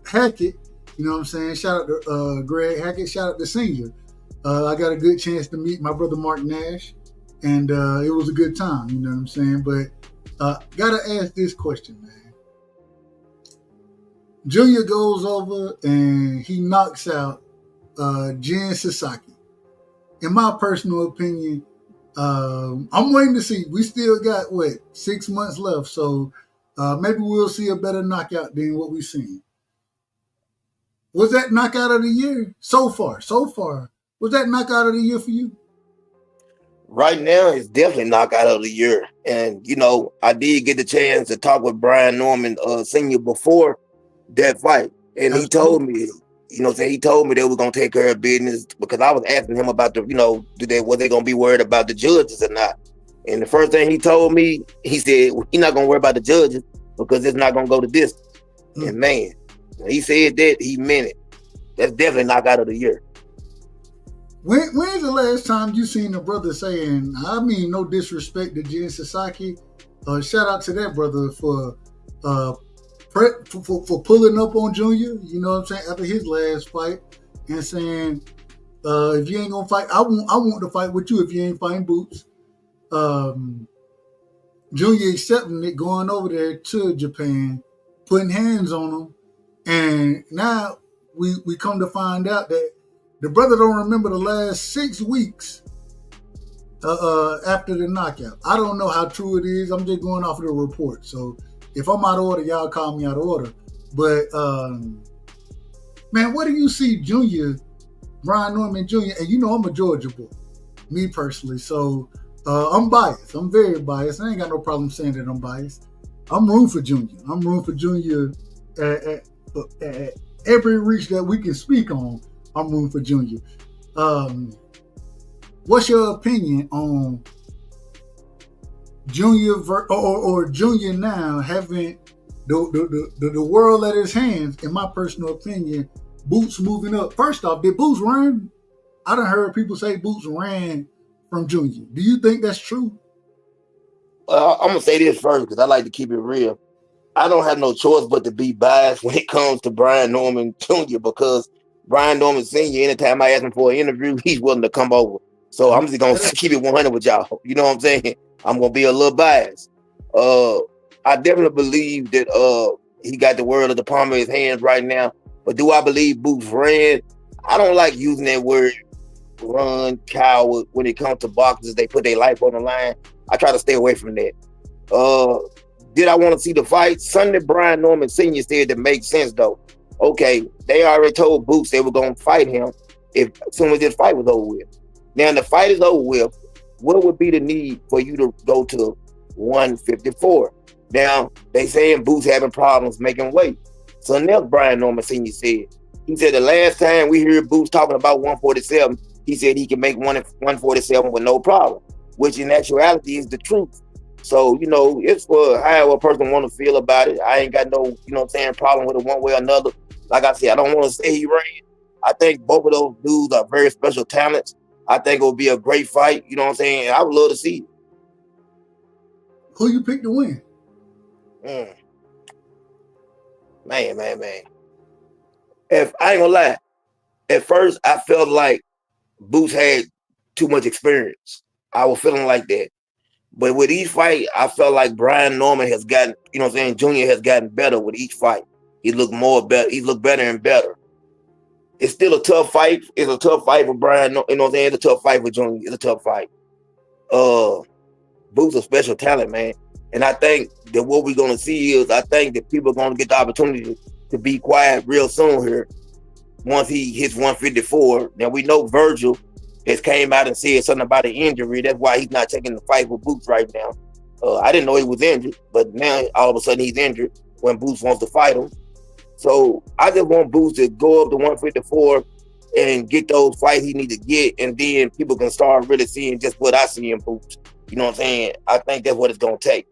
Hackett, you know what I'm saying? Shout out to Greg Hackett, shout out to Senior. I got a good chance to meet my brother Mark Nash, and it was a good time, you know what I'm saying? But gotta ask this question, man. Junior goes over and he knocks out Jen Sasaki. In my personal opinion, I'm waiting to see. We still got 6 months left, so maybe we'll see a better knockout than what we've seen. Was that knockout of the year so far? Was that knockout of the year for you? Right now, it's definitely knockout of the year. And, you know, I did get the chance to talk with Brian Norman Sr. before that fight. And he told me, you know, he told me they were going to take care of business because I was asking him about the, you know, were they going to be worried about the judges or not? And the first thing he told me, he said, he's not going to worry about the judges because it's not going to go to distance. And man, when he said that, he meant it. That's definitely knockout of the year. When's the last time you seen a brother saying, I mean, no disrespect to Jen Sasaki, shout out to that brother for pulling up on Junior, you know what I'm saying, after his last fight and saying, if you ain't gonna fight, I want to fight with you if you ain't fighting Boots. Junior accepting it, going over there to Japan, putting hands on him, and now we come to find out that the brother don't remember the last 6 weeks after the knockout. I don't know how true it is. I'm just going off of the report. So if I'm out of order, y'all call me out of order. But man, what do you see Junior, Brian Norman Jr., and you know I'm a Georgia boy, me personally. So I'm biased. I'm very biased. I ain't got no problem saying that I'm biased. I'm rooting for Junior. I'm rooting for Junior at every reach that we can speak on. I'm rooting for Junior. What's your opinion on Junior or Junior now having the world at his hands? In my personal opinion, Boots moving up. First off, did Boots run? I done heard people say Boots ran from Junior. Do you think that's true? I'm gonna say this first because I like to keep it real. I don't have no choice but to be biased when it comes to Brian Norman Jr. because Brian Norman Sr., anytime I ask him for an interview, he's willing to come over. So I'm just gonna keep it 100 with y'all. You know what I'm saying? I'm gonna be a little biased. I definitely believe that he got the world at the palm of his hands right now. But do I believe Boots ran? I don't like using that word run, coward when it comes to boxers. They put their life on the line. I try to stay away from that. Did I want to see the fight? Sunday, Brian Norman Sr. said that makes sense though. Okay, they already told Boots they were gonna fight him as soon as this fight was over with. Now the fight is over with. What would be the need for you to go to 154? Now they saying Boots having problems making weight. So now Brian Norman Sr. said. He said the last time we heard Boots talking about 147, he said he can make 147 with no problem, which in actuality is the truth. So, you know, it's for however a person want to feel about it. I ain't got no, you know what I'm saying, problem with it one way or another. Like I said, I don't want to say he ran. I think both of those dudes are very special talents. I think it would be a great fight. You know what I'm saying? I would love to see it. Who you pick to win? Man. If I ain't gonna lie, at first I felt like Boots had too much experience. I was feeling like that. But with each fight, I felt like Brian Norman has gotten, you know what I'm saying, Junior has gotten better with each fight. He looked better. He looked better and better. It's still a tough fight. It's a tough fight for Brian. You know what I'm saying? It's a tough fight for Junior. It's a tough fight. Boots a special talent, man. And I think that what we're going to see is I think that people are going to get the opportunity to be quiet real soon here. Once he hits 154, now we know Virgil has came out and said something about an injury. That's why he's not taking the fight with Boots right now. I didn't know he was injured, but now all of a sudden he's injured when Boots wants to fight him. So I just want Boots to go up to 154 and get those fights he needs to get, and then people can start really seeing just what I see in Boots. You know what I'm saying? I think that's what it's going to take.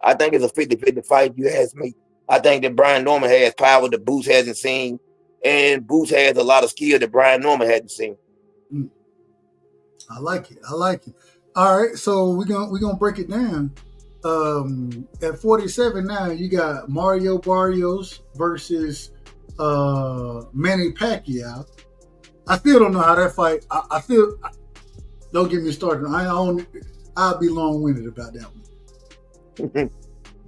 I think it's a 50-50 fight, you ask me. I think that Brian Norman has power that Boots hasn't seen, and Boots has a lot of skill that Brian Norman hadn't seen. I like it. All right, so we're gonna break it down. At 47 now, you got Mario Barrios versus Manny Pacquiao. I still don't know how that fight. Don't get me started. I'll be long-winded about that one.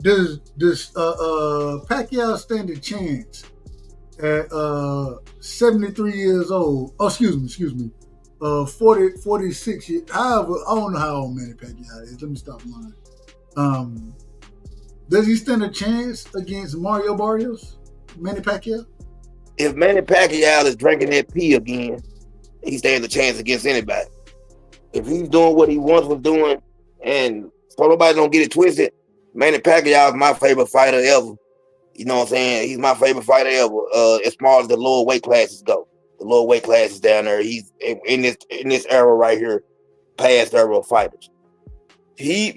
Does Pacquiao stand a chance at 73 years old? Oh, excuse me. 46 years. However, I don't know how old Manny Pacquiao is. Let me stop lying. Does he stand a chance against Mario Barrios, Manny Pacquiao? If Manny Pacquiao is drinking that pee again, he stands a chance against anybody. If he's doing what he once was doing, and so nobody don't get it twisted, Manny Pacquiao is my favorite fighter ever. You know what I'm saying? He's my favorite fighter ever. As far as the lower weight classes go, the lower weight classes down there, he's in this era right here, past era of fighters. I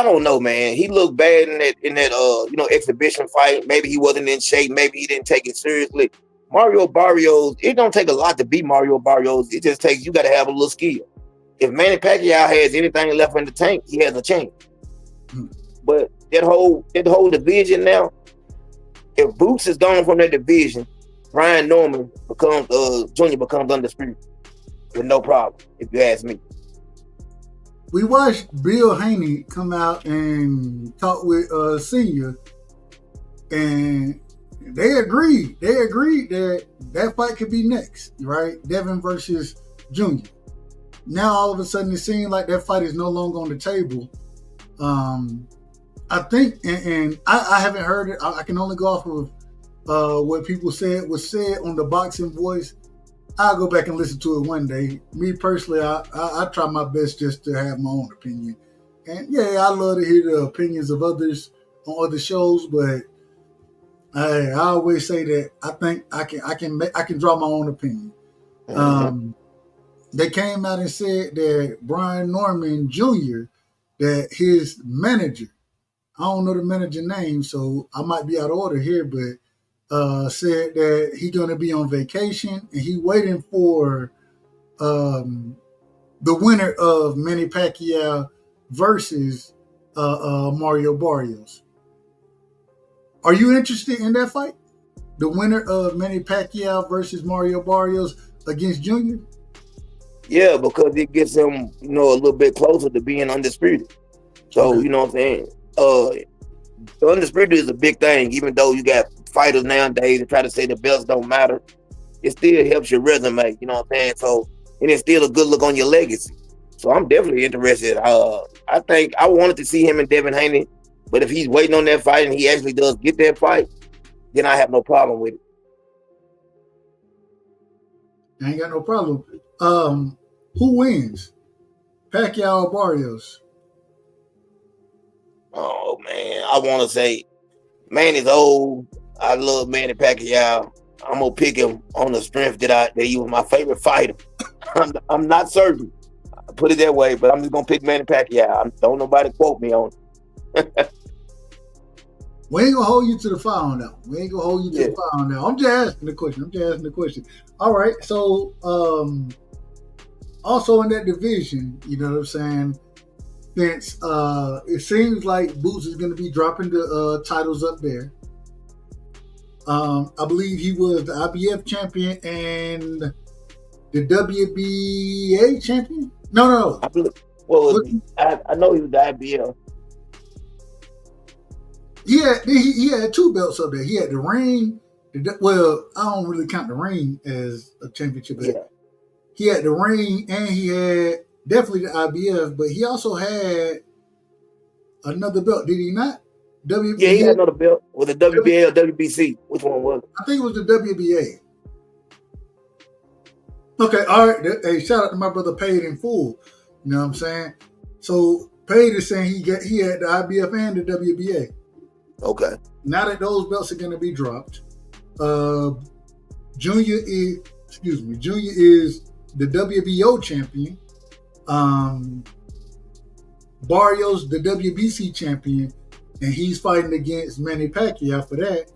don't know, man. He looked bad in that exhibition fight. Maybe he wasn't in shape. Maybe he didn't take it seriously. Mario Barrios, it don't take a lot to beat Mario Barrios. It just takes, you got to have a little skill. If Manny Pacquiao has anything left in the tank, he has a chance. But that whole division now, if Boots is gone from that division, Brian Norman becomes Jr. becomes undisputed with no problem, if you ask me. We watched Bill Haney come out and talk with Senior, and they agreed. They agreed that fight could be next, right? Devin versus Junior. Now all of a sudden it seems like that fight is no longer on the table. I think, and I haven't heard it. I can only go off of what people said was said on the Boxing Voice. I'll go back and listen to it one day. Me personally, I try my best just to have my own opinion. And yeah, I love to hear the opinions of others on other shows, but I always say that I think I can draw my own opinion. They came out and said that Brian Norman Jr., that his manager, I don't know the manager name, so I might be out of order here, but said that he's going to be on vacation and he waiting for the winner of Manny Pacquiao versus Mario Barrios. Are you interested in that fight? The winner of Manny Pacquiao versus Mario Barrios against Junior? Yeah, because it gets him, a little bit closer to being undisputed. So, you know what I'm saying? The undisputed is a big thing, even though you got fighters nowadays that try to say the belts don't matter. It still helps your resume, you know what I'm saying? So, and it's still a good look on your legacy. So I'm definitely interested. I think I wanted to see him and Devin Haney, but if he's waiting on that fight and he actually does get that fight, then I have no problem with it. I ain't got no problem. Who wins? Pacquiao or Barrios? Oh man, I want to say Manny's old. I love Manny Pacquiao. I'm gonna pick him on the strength that he was my favorite fighter. I'm not certain. I put it that way, but I'm just gonna pick Manny Pacquiao. Don't nobody quote me on it. We ain't gonna hold you to the fire on that one. The fire on that. I'm just asking the question. All right. So, also in that division, you know what I'm saying? Since it seems like Boots is going to be dropping the titles up there. I believe he was the IBF champion and the WBA champion. No. I know he was the IBF. He had two belts up there. He had the ring. I don't really count the ring as a championship. Yeah. He had the ring and he had definitely the IBF, but he also had another belt, did he not? WBA? Yeah, he had another belt. Was it WBA or WBC? Which one was it? I think it was the WBA. Okay, all right. Hey, shout out to my brother Paid in Full. You know what I'm saying? So Paid is saying he had the IBF and the WBA. Okay. Now that those belts are going to be dropped, Junior is the WBO champion. Barrios, the WBC champion, and he's fighting against Manny Pacquiao for that.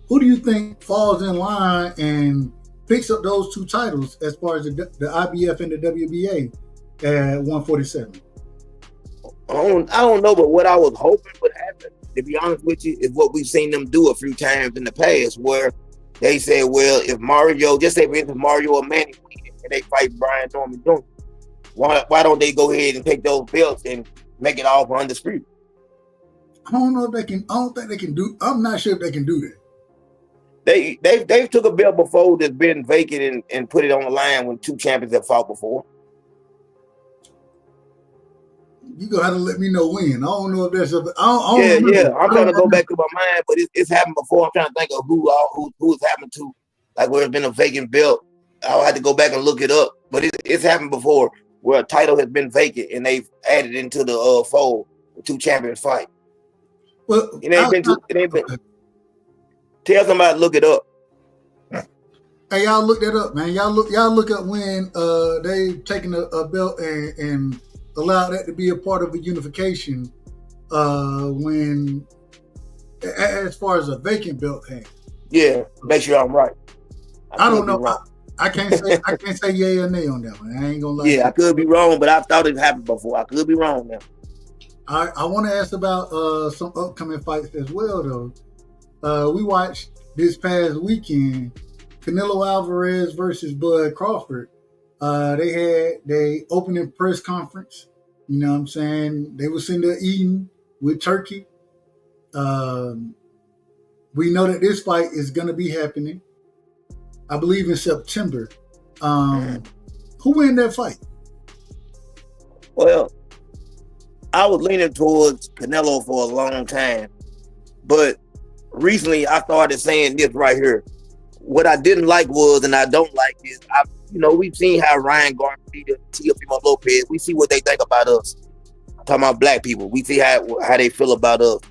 Who do you think falls in line and picks up those two titles as far as the IBF and the WBA at 147? I don't know, but what I was hoping would happen, to be honest with you, is what we've seen them do a few times in the past, where they say, well, if Mario, just say for instance, Mario or Manny win and they fight Brian Norman Jr., why don't they go ahead and take those belts and make it all for undisputed? I don't know if they can. I don't think they can do. I'm not sure if they can do that. They've took a belt before that's been vacant and put it on the line when two champions have fought before. You're going to have to let me know when. I don't know if there's a... Yeah. I'm trying to go back to my mind, but it's happened before. I'm trying to think of who it's happened to. Like where it's been a vacant belt. I'll have to go back and look it up. But it's happened before where a title has been vacant and they've added into the fold. The two champions fight. Well, it ain't been. Tell somebody to look it up. Hey, y'all look that up, man. Y'all look up when they taking a belt and allow that to be a part of a unification when as far as a vacant belt has. Yeah, make sure I'm right. I don't know. I can't say yay or nay on that one. I ain't gonna lie. Yeah, I could be wrong, but I thought it happened before. I could be wrong now. I want to ask about some upcoming fights as well, though. We watched this past weekend Canelo Alvarez versus Bud Crawford. They had their opening press conference. You know what I'm saying? They was in there eating with turkey. We know that this fight is going to be happening, I believe, in September. Who win that fight? Well, I was leaning towards Canelo for a long time, but recently I started saying this right here. What I didn't like was, and I don't like is, we've seen how Ryan Garner beat Teofimo Lopez. We see what they think about us. I'm talking about black people. We see how they feel about us.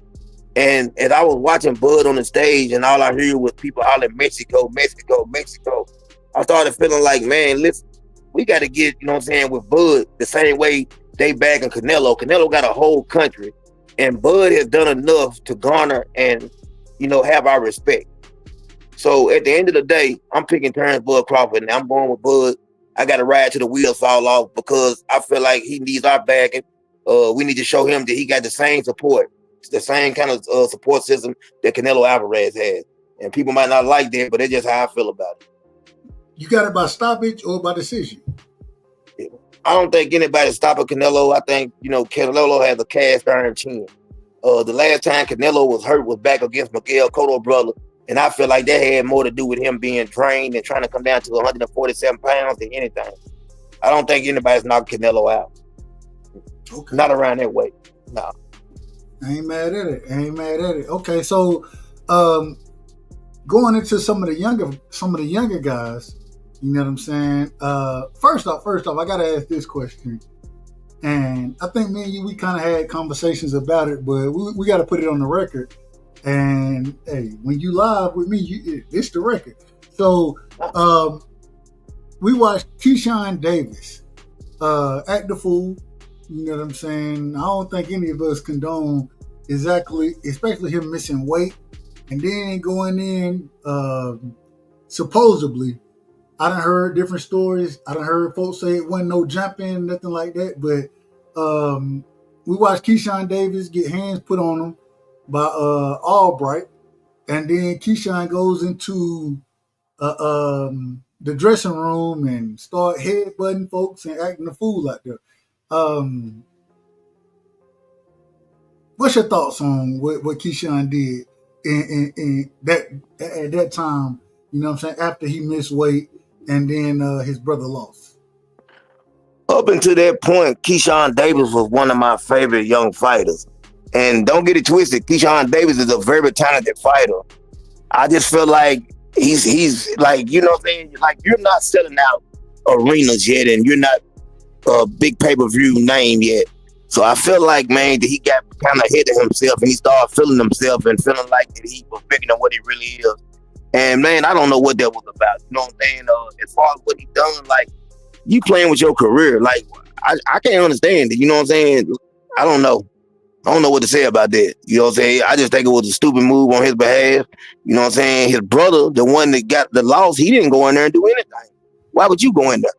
And as I was watching Bud on the stage and all I heard was people hollering Mexico, Mexico, Mexico, I started feeling like, man, listen, we got to get, with Bud the same way they back in Canelo. Canelo got a whole country, and Bud has done enough to garner and, have our respect. So at the end of the day, I'm picking Terrence Bud Crawford, and I'm going with Bud. I got to ride till the wheels fall off because I feel like he needs our backing. We need to show him that he got the same support, the same kind of support system that Canelo Alvarez has. And people might not like that, but that's just how I feel about it. You got it by stoppage or by decision? I don't think anybody stopping Canelo. I think, Canelo has a cast iron chin. The last time Canelo was hurt was back against Miguel Cotto brother. And I feel like that had more to do with him being drained and trying to come down to 147 pounds than anything. I don't think anybody's knocked Canelo out. Okay. Not around that way. No. I ain't mad at it. Okay, so going into some of the younger guys, you know what I'm saying? First off, I gotta ask this question. And I think me and you, we kind of had conversations about it, but we got to put it on the record. And hey, when you live with me, it's the record. So we watched Keyshawn Davis act the fool. You know what I'm saying? I don't think any of us condone especially him missing weight and then going in. Supposedly, I done heard different stories. I done heard folks say it wasn't no jumping, nothing like that. But we watched Keyshawn Davis get hands put on him by Albright, and then Keyshawn goes into the dressing room and start headbutting folks and acting a fool out there. What's your thoughts on what Keyshawn did in that at that time? You know what I'm saying? After he missed weight and then his brother lost. Up until that point, Keyshawn Davis was one of my favorite young fighters. And don't get it twisted, Keyshawn Davis is a very talented fighter. I just feel like he's like, you know what I'm saying? Like, you're not selling out arenas yet, and you're not a big pay-per-view name yet. So I feel like, man, that he got kind of ahead of himself, and he started feeling himself and feeling like that he was bigger than what he really is. And, man, I don't know what that was about. You know what I'm saying? As far as what he done, like, you playing with your career. Like, I can't understand it. You know what I'm saying? I don't know what to say about that. You know what I'm saying? I just think it was a stupid move on his behalf. You know what I'm saying? His brother, the one that got the loss, he didn't go in there and do anything. Why would you go in there?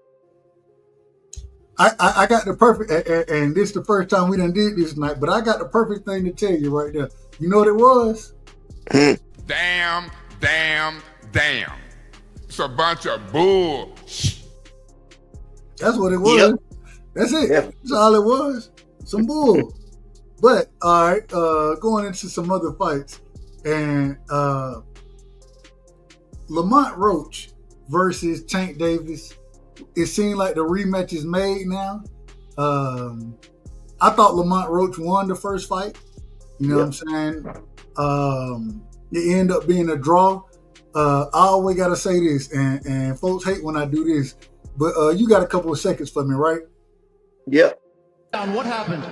I got the perfect, and this is the first time we done did this tonight, but I got the perfect thing to tell you right there. You know what it was? Damn. It's a bunch of bull. That's what it was. Yep. That's it. Yep. That's all it was. Some bull. But, all right, going into some other fights. And Lamont Roach versus Tank Davis. It seemed like the rematch is made now. I thought Lamont Roach won the first fight. You know what I'm saying? It ended up being a draw. I always got to say this, and folks hate when I do this, but you got a couple of seconds for me, right? Yep. What happened?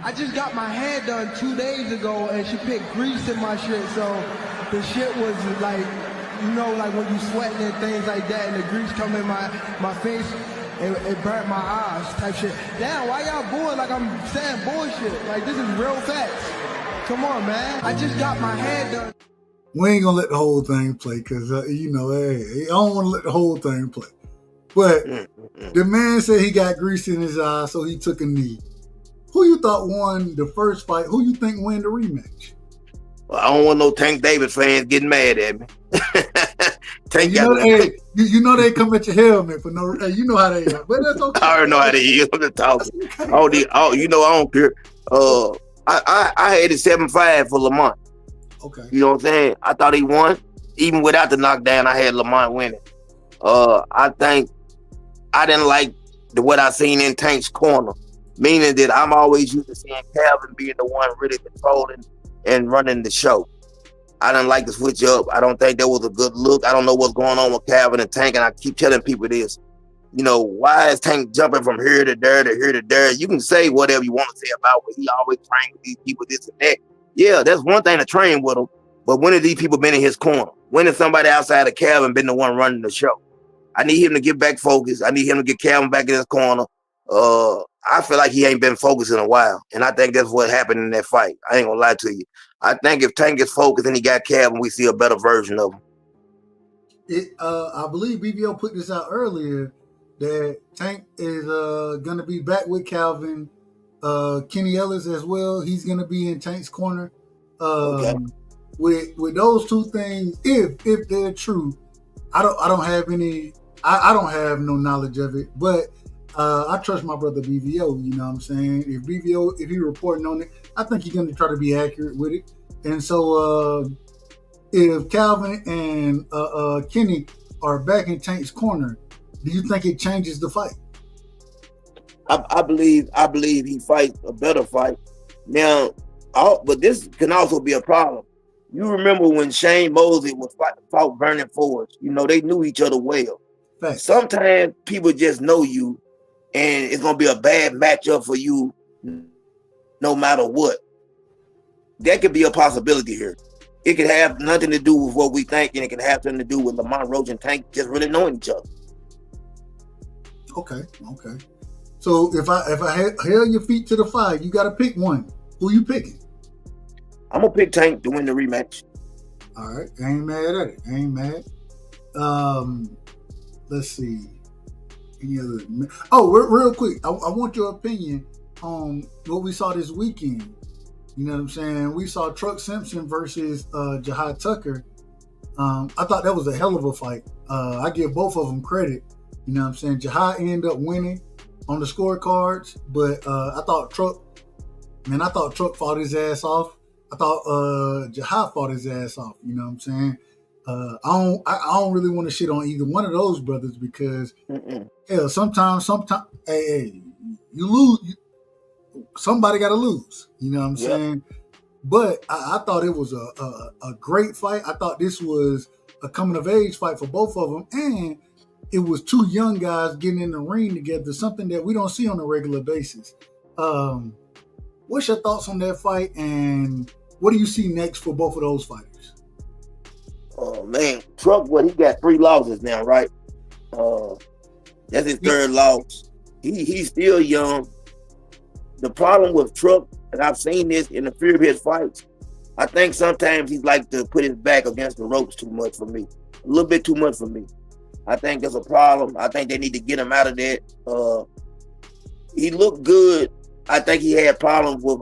I just got my hair done 2 days ago, and she put grease in my shit, so the shit was like, you know, like when you sweating and things like that, and the grease come in my face, it burnt my eyes type shit. Damn, why y'all booing like I'm saying bullshit? Like, this is real facts. Come on, man. I just got my head done. We ain't gonna let the whole thing play because hey, I don't want to let the whole thing play. But the man said he got grease in his eye, so he took a knee. Who you thought won the first fight? Who you think win the rematch? Well, I don't want no Tank Davis fans getting mad at me. Tank you know they come at your helmet for no. You know how they are, but that's okay. I already know how they is. I'm just talking. Okay. I don't care. I had it 7-5 for Lamont. Okay. You know what I'm saying? I thought he won. Even without the knockdown, I had Lamont winning. I think I didn't like what I seen in Tank's corner, meaning that I'm always used to seeing Calvin being the one really controlling and running the show. I didn't like the switch up. I don't think that was a good look. I don't know what's going on with Calvin and Tank, and I keep telling people this. Why is Tank jumping from here to there to here to there? You can say whatever you want to say about what he always trained with these people, this and that. Yeah, that's one thing to train with him. But when have these people been in his corner? When has somebody outside of Calvin been the one running the show? I need him to get back focused. I need him to get Calvin back in his corner. I feel like he ain't been focused in a while. And I think that's what happened in that fight. I ain't gonna lie to you. I think if Tank is focused and he got Calvin, we see a better version of him. I believe BBO put this out earlier that Tank is gonna be back with Calvin. Kenny Ellis as well. He's gonna be in Tank's corner. Okay. With those two things, if they're true, I don't have any. I don't have no knowledge of it, but I trust my brother BVO. You know what I'm saying? If BVO, if he reporting on it, I think he's gonna try to be accurate with it. And so, if Calvin and Kenny are back in Tank's corner, do you think it changes the fight? I believe he fights a better fight now. But this can also be a problem. You remember when Shane Mosley fought Vernon Forge? They knew each other well. Right. Sometimes people just know you, and it's gonna be a bad matchup for you, no matter what. That could be a possibility here. It could have nothing to do with what we think, and it can have something to do with Lamont Roach and Tank just really knowing each other. Okay. So if I held your feet to the fire, you got to pick one. Who you picking? I'm gonna pick Tank to win the rematch. All right, I ain't mad at it. I ain't mad. Let's see. Any other? Oh, real quick, I want your opinion on what we saw this weekend. You know what I'm saying? We saw Truck Simpson versus Jihad Tucker. I thought that was a hell of a fight. I give both of them credit. You know what I'm saying? Jihad ended up winning on the scorecards, but I thought Truck fought his ass off. I thought Jihad fought his ass off. You know what I'm saying? I don't really want to shit on either one of those brothers because hell, sometimes, hey, you lose. Somebody got to lose. You know what I'm saying? But I thought it was a great fight. I thought this was a coming of age fight for both of them, and it was two young guys getting in the ring together, something that we don't see on a regular basis. What's your thoughts on that fight, and what do you see next for both of those fighters? Oh man, Truck, he got 3 losses now, right? That's his third loss. He's still young. The problem with Truck, and I've seen this in a few of his fights, I think sometimes he like to put his back against the ropes too much for me. A little bit too much for me. I think there's a problem. I think they need to get him out of that. He looked good. I think he had problems with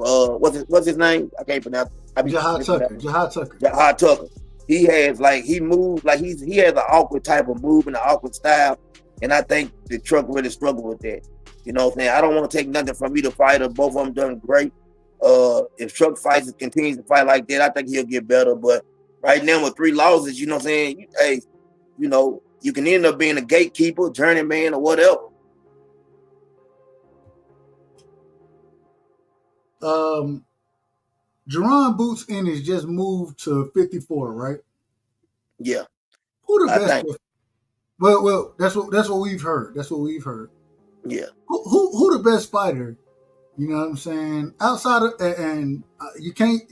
what's his name? I can't pronounce it. Jihad Tucker. Jihad Tucker. He has he moves like he has an awkward type of move and an awkward style. And I think the Truck really struggled with that. You know what I'm saying? I don't want to take nothing from either fighter. Both of them done great. If Truck continues to fight like that, I think he'll get better. But right now with 3 losses, you know what I'm saying? Hey, you can end up being a gatekeeper, journeyman, or whatever. Jerron Boots Ennis just moved to 54, right? Yeah. Who the best? Well, that's what we've heard. That's what we've heard. Yeah. Who the best fighter? You know what I'm saying? Outside of and you can't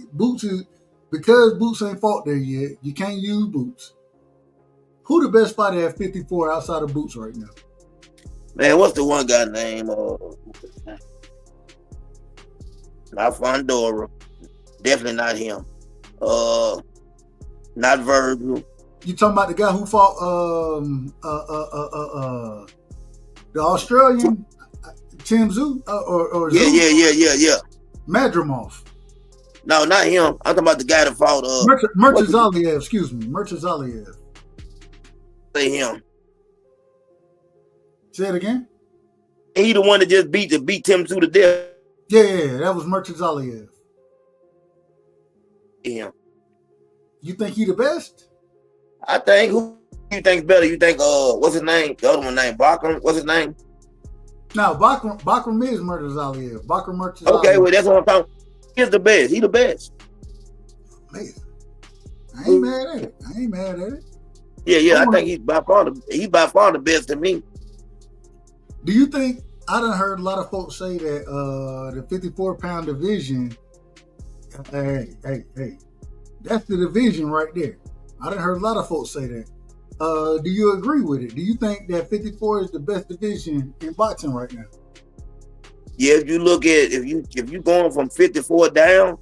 because Boots ain't fought there yet. You can't use Boots. Who the best fighter at 54 outside of Boots right now? Man, what's the one guy name? Not Fondora. Definitely not him. Not Virgil. You talking about the guy who fought the Australian Tim Zoo or Yeah. Madrimov. No, not him. I'm talking about the guy that fought Murtazaliev. Excuse me, Murtazaliev. Say him. Say it again. He the one that just beat Tim Zoo to death. Yeah, that was Murtazaliev. Yeah. You think he the best? I think. Who you think's better? You think what's his name? The other one named Bachram. What's his name? No, Bachram is Murtazaliev. Bachram Murtazaliev. Okay, well that's what I'm talking. He's the best. He the best. Amazing. I ain't mad at it. Yeah. I think he's by far the best to me. Do you think? I done heard a lot of folks say that the 54-pound division. Hey, that's the division right there. I done heard a lot of folks say that. Do you agree with it? Do you think that 54 is the best division in boxing right now? Yeah, if you look at if you going from 54 down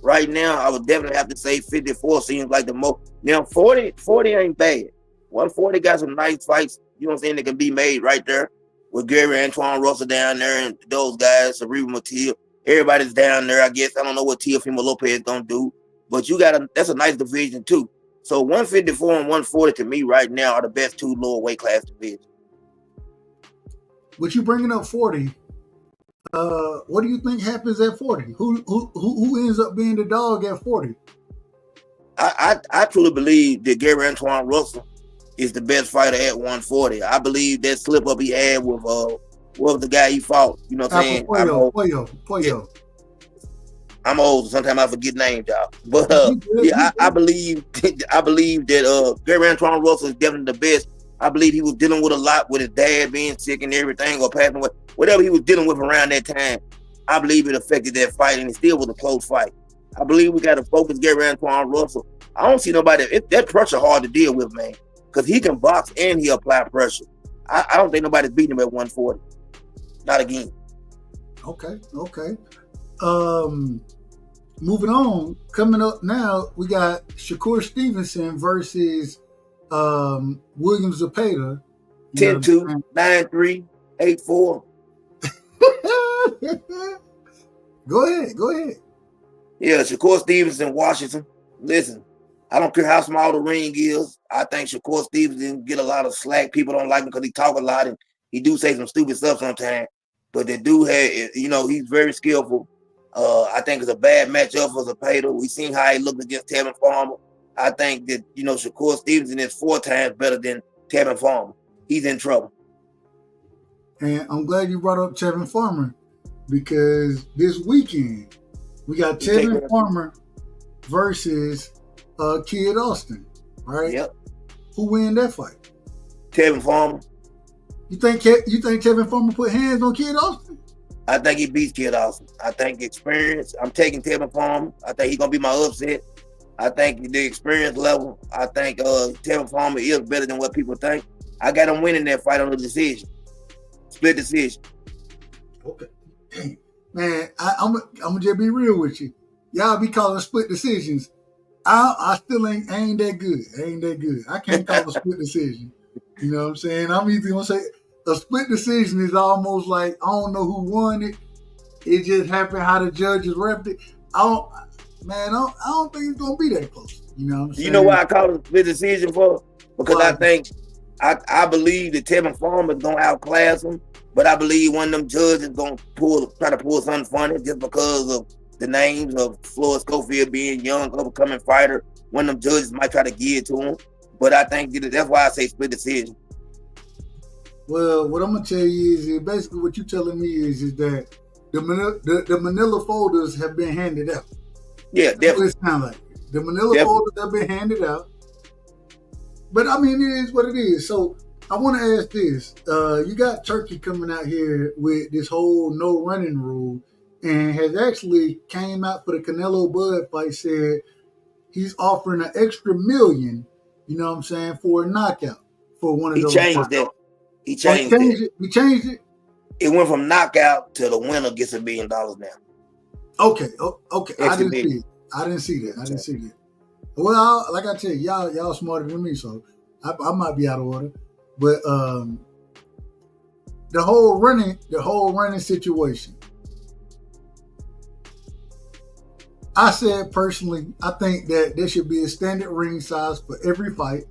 right now, I would definitely have to say 54 seems like the most. Now 40 ain't bad. 140 got some nice fights. You know what I'm saying? That can be made right there with Gary Antoine Russell down there and those guys, Cerebral Matil. Everybody's down there. I guess I don't know what Teofimo Lopez gonna do, but that's a nice division too. So 154 and 140 to me right now are the best two lower weight class divisions. But you bringing up 40. What do you think happens at 40? Who ends up being the dog at 40? I truly believe that Gary Antoine Russell is the best fighter at 140. I believe that slip up he had with what was the guy he fought? You know what I'm saying? Pollo. I'm old, so sometimes I forget names, y'all. But I believe that Gary Antoine Russell is definitely the best. I believe he was dealing with a lot with his dad being sick and everything, or passing away. Whatever he was dealing with around that time, I believe it affected that fight, and it still was a close fight. I believe we got to focus Gary Antoine Russell. I don't see nobody. That pressure hard to deal with, man, because he can box and he apply pressure. I don't think nobody's beating him at 140. Not again. Okay. Moving on. Coming up now, we got Shakur Stevenson versus William Zepeda. 10-2, 9-3, 8-4. Go ahead. Yeah, Shakur Stevenson, Washington. Listen, I don't care how small the ring is. I think Shakur Stevenson get a lot of slack. People don't like him because he talk a lot and he do say some stupid stuff sometimes. But the dude he's very skillful. I think it's a bad matchup for Zepeda. We seen how he looked against Tevin Farmer. I think that, Shakur Stevenson is 4 times better than Tevin Farmer. He's in trouble. And I'm glad you brought up Tevin Farmer because this weekend we got Tevin Farmer versus Kid Austin, right? Yep. Who win that fight? Tevin Farmer. You think Tevin Farmer put hands on Kid Austin? I think he beats Kid Austin. I think experience. I'm taking Tevin Farmer. I think he's gonna be my upset. I think the experience level. I think Tevin Farmer is better than what people think. I got him winning that fight on the decision, split decision. Okay, man. I'm gonna just be real with you. Y'all be calling split decisions. I still ain't that good. I can't call a split decision. You know what I'm saying? I'm either gonna say a split decision is almost like I don't know who won it. It just happened how the judges repped it. I don't think it's gonna be that close. You know what I'm saying? You know why I call it a split decision for? Because I think I believe that Tevin Farmer is gonna outclass him, but I believe one of them judges gonna try to pull something funny just because of the names of Floyd Schofield being young, upcoming fighter. One of them judges might try to give it to him, but I think that's why I say split decision. Well, what I'm gonna tell you is basically what you're telling me is that the Manila folders have been handed out. Yeah, That's definitely. what it sounds like. The Manila folders have been handed out. But I mean, it is what it is. So I want to ask this: you got Turkey coming out here with this whole no running rule, and has actually came out for the Canelo Bud fight. Said he's offering an extra $1 million. You know what I'm saying, for a knockout for one of those. He changed that. He changed it. He changed it. It went from knockout to the winner gets $1 million now. Okay. I didn't see it. I didn't see that. I didn't see that. Well, like I tell you, y'all smarter than me, so I might be out of order. But the whole running situation. I said personally, I think that there should be a standard ring size for every fight.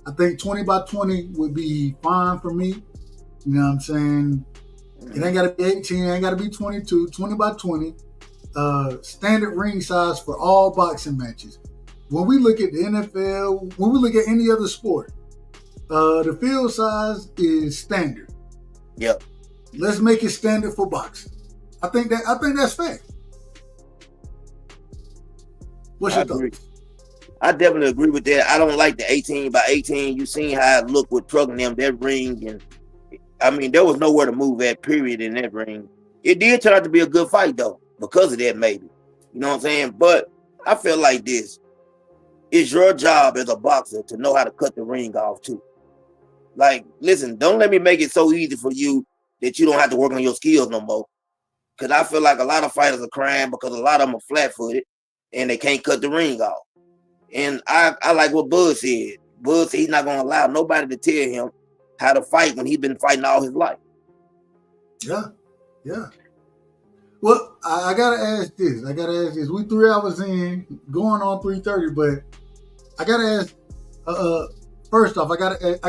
I think 20 by 20 would be fine for me. You know what I'm saying? It ain't got to be 18, it ain't got to be 22, 20 by 20. Standard ring size for all boxing matches. When we look at the NFL, when we look at any other sport, the field size is standard. Yep. Let's make it standard for boxing. I think that's fair. What's your thoughts? I definitely agree with that. I don't like the 18 by 18. You seen how it looked with trucking them, that ring. And I mean, there was nowhere to move at, period, in that ring. It did turn out to be a good fight, though, because of that, maybe. You know what I'm saying? But I feel like this. It's your job as a boxer to know how to cut the ring off, too. Like, listen, don't let me make it so easy for you that you don't have to work on your skills no more. Because I feel like a lot of fighters are crying because a lot of them are flat-footed and they can't cut the ring off. And I like what Bud said. Bud said he's not going to allow nobody to tell him how to fight when he's been fighting all his life. Yeah. Well, I got to ask this. We 3 hours in, going on 3:30, but I got to ask, first off, I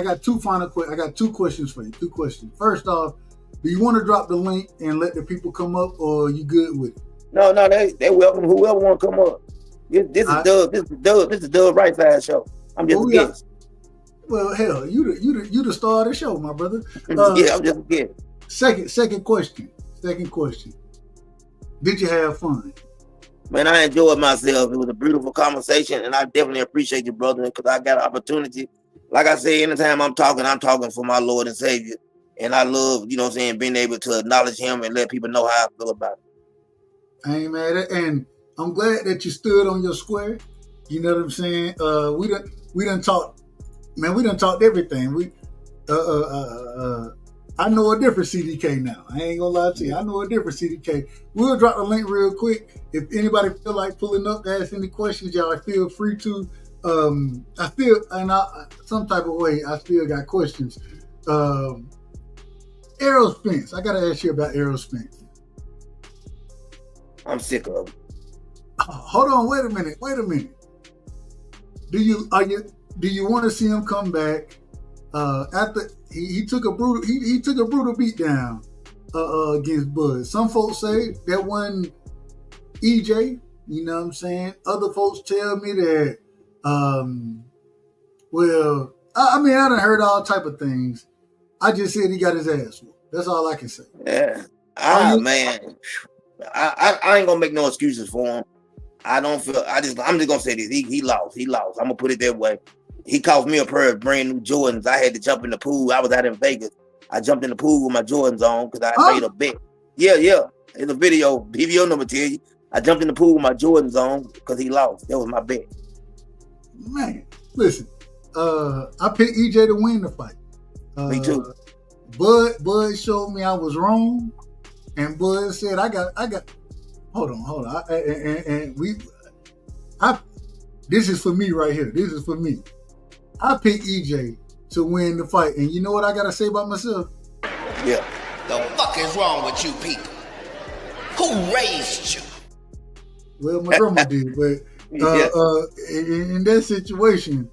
got two final questions. I got 2 questions for you. 2 questions. First off, do you want to drop the link and let the people come up, or are you good with it? No, they welcome whoever want to come up. This is Doug. This is Doug Rightside show. I'm just a guest. Well, hell, you the star of the show, my brother. Yeah, I'm just a guest. Second question. Did you have fun? Man, I enjoyed myself. It was a beautiful conversation, and I definitely appreciate you, brother, because I got an opportunity. Like I say, anytime I'm talking for my Lord and Savior, and I love, you know what I'm saying, being able to acknowledge him and let people know how I feel about it. I ain't mad at it, and I'm glad that you stood on your square. You know what I'm saying? We done talked, man. We done talked everything. I know a different CDK now. I ain't gonna lie to you. I know a different CDK. We'll drop the link real quick. If anybody feel like pulling up to ask any questions, y'all feel free to. Some type of way, I still got questions. Errol Spence. I gotta ask you about Errol Spence. I'm sick of him. Hold on, wait a minute. Do you want to see him come back after he took a brutal beat down against Bud? Some folks say that wasn't EJ, you know what I'm saying? Other folks tell me that well, I mean, I done heard all type of things. I just said he got his ass whooped. That's all I can say. Yeah. Man. I ain't gonna make no excuses for him. I'm just gonna say this. He lost. I'm gonna put it that way. He cost me a pair of brand new Jordans. I had to jump in the pool. I was out in Vegas. I jumped in the pool with my Jordans on because I made a bet. Yeah. In the video number tell you. I jumped in the pool with my Jordans on because he lost. That was my bet. Man, listen. I picked EJ to win the fight. Me too. Bud showed me I was wrong. And Bud said, I got. Hold on. This is for me right here. This is for me. I picked EJ to win the fight, and you know what I gotta say about myself? Yeah. The fuck is wrong with you people? Who raised you? Well, my grandma did, but in that situation,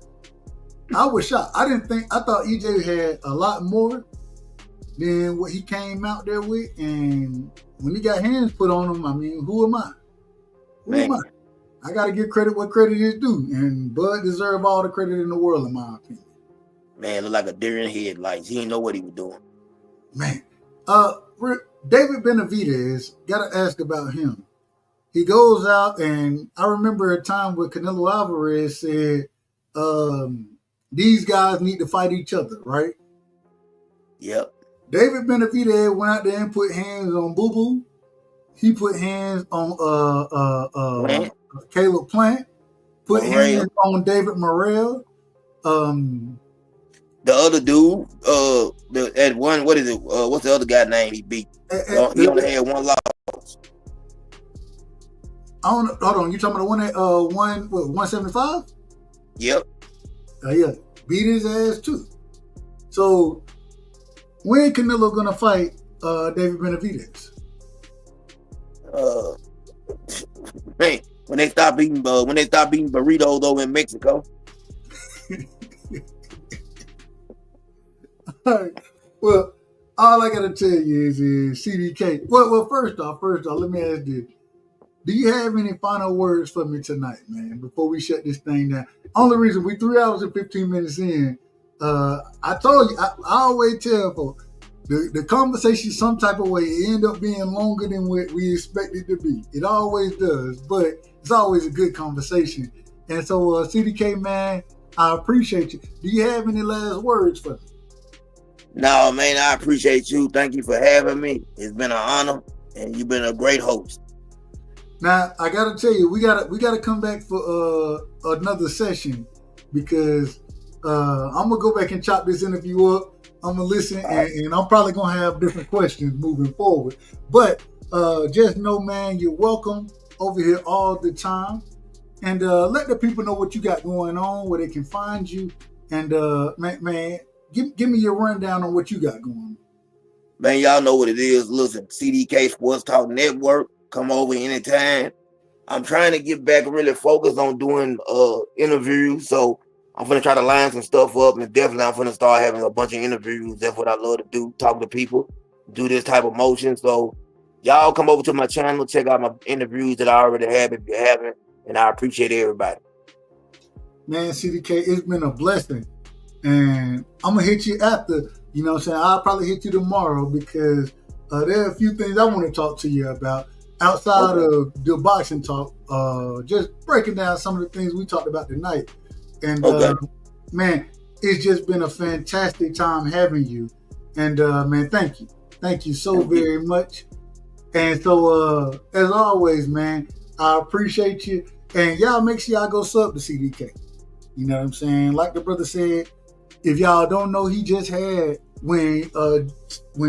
I was shocked. I thought EJ had a lot more than what he came out there with, and when he got hands put on him, I mean, who am I? Who am I? I got to give credit what credit is due, and Bud deserves all the credit in the world, in my opinion. Man, looked like a deer in headlights. He didn't know what he was doing. Man, David Benavidez, got to ask about him. He goes out, and I remember a time where Canelo Alvarez said, these guys need to fight each other, right? Yep. David Benavidez went out there and put hands on Boo Boo. He put hands on Caleb Plant. Put hands on David Morrell. The other dude, what is it? What's the other guy name he beat? He only had one loss. Hold on. You talking about the one at 175? Yep. Yeah. Beat his ass too. So when Canelo gonna fight David Benavidez? Man, when they stop eating burritos over in Mexico. All right. Well, all I gotta tell you is CDK. Well, first off, let me ask this. Do you have any final words for me tonight, man, before we shut this thing down? Only reason we 3 hours and 15 minutes in, I told you, I always tell folks, the conversation some type of way end up being longer than what we expect it to be. It always does, but it's always a good conversation. And so, CDK, man, I appreciate you. Do you have any last words for me? No, man, I appreciate you. Thank you for having me. It's been an honor, and you've been a great host. Now I gotta tell you, we gotta come back for another session because I'm gonna go back and chop this interview up. I'm gonna listen and I'm probably gonna have different questions moving forward. But just know, man, you're welcome over here all the time, and let the people know what you got going on, where they can find you, and man, give me your rundown on what you got going on. Man, y'all know what it is. Listen, CDK Sports Talk Network. Come over anytime. I'm trying to get back really focused on doing interviews, so I'm gonna try to line some stuff up, and definitely I'm gonna start having a bunch of interviews. That's what I love to do, talk to people, do this type of motion. So y'all come over to my channel, check out my interviews that I already have if you haven't, and I appreciate everybody. Man, CDK, it's been a blessing, and I'm gonna hit you after. You know what I'm saying? I'll probably hit you tomorrow because there are a few things I want to talk to you about. Outside of the boxing talk, just breaking down some of the things we talked about tonight. And man, it's just been a fantastic time having you. And man, thank you. Thank you so very much. And so as always, man, I appreciate you. And y'all make sure y'all go sub to CDK. You know what I'm saying? Like the brother said, if y'all don't know, he just had when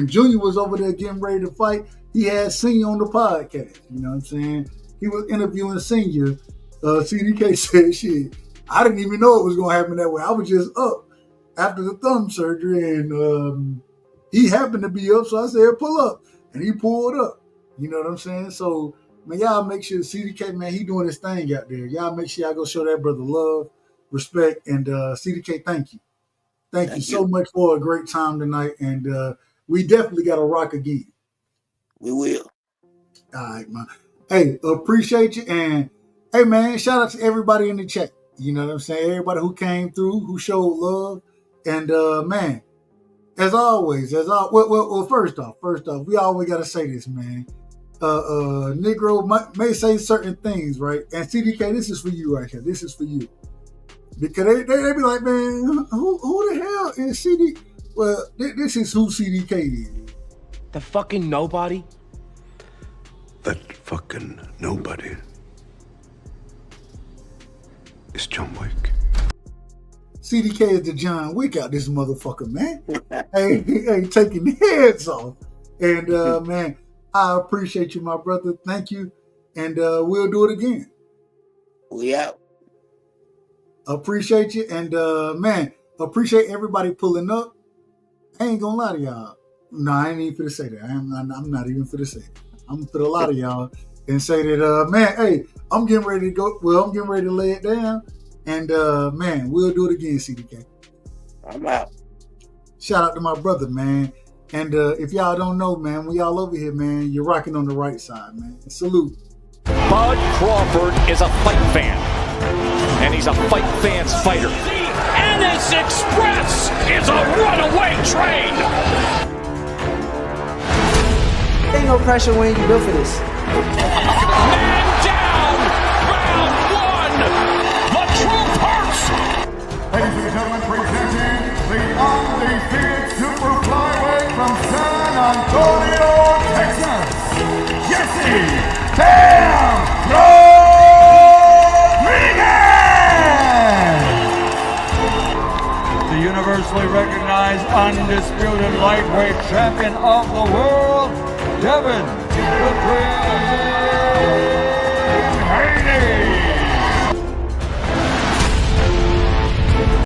Junior was over there getting ready to fight, he had Senior on the podcast. You know what I'm saying? He was interviewing Senior. CDK said, shit, I didn't even know it was going to happen that way. I was just up after the thumb surgery, and he happened to be up, so I said, pull up. And he pulled up. You know what I'm saying? So, man, y'all make sure CDK, man, he doing his thing out there. Y'all make sure y'all go show that brother love, respect, and CDK, thank you. Thank you so much for a great time tonight, and we definitely got to rock again. We will. All right, man. Hey, appreciate you. And, hey, man, shout out to everybody in the chat. You know what I'm saying? Everybody who came through, who showed love. And, man, as always, well, first off, we always got to say this, man. Negro may say certain things, right? And CDK, this is for you right here. This is for you. Because they be like, man, who the hell is CD? Well, this is who CDK is. The fucking nobody? That fucking nobody is John Wick. CDK is the John Wick out this motherfucker, man. hey, taking heads off. And, man, I appreciate you, my brother. Thank you. And we'll do it again. We out. Appreciate you. And, man, appreciate everybody pulling up. I ain't gonna lie to y'all. No, I ain't even finna say that. I'm not even finna say that. I'm gonna put a lot of y'all and say that, man, hey, I'm getting ready to go. Well, I'm getting ready to lay it down. And, man, we'll do it again, CDK. I'm out. Shout out to my brother, man. And if y'all don't know, man, we all over here, man, you're rocking on the right side, man. Salute. Bud Crawford is a fight fan. And he's a fight fan's fighter. The Ennis Express is a runaway train. Ain't no pressure when you built for this. Man down, round one. The truth hurts. Ladies and gentlemen, presenting the undefeated super flyweight from San Antonio, Texas, Jesse Bam Rodriguez! The universally recognized undisputed lightweight champion of the world, Devin the Dream Ladies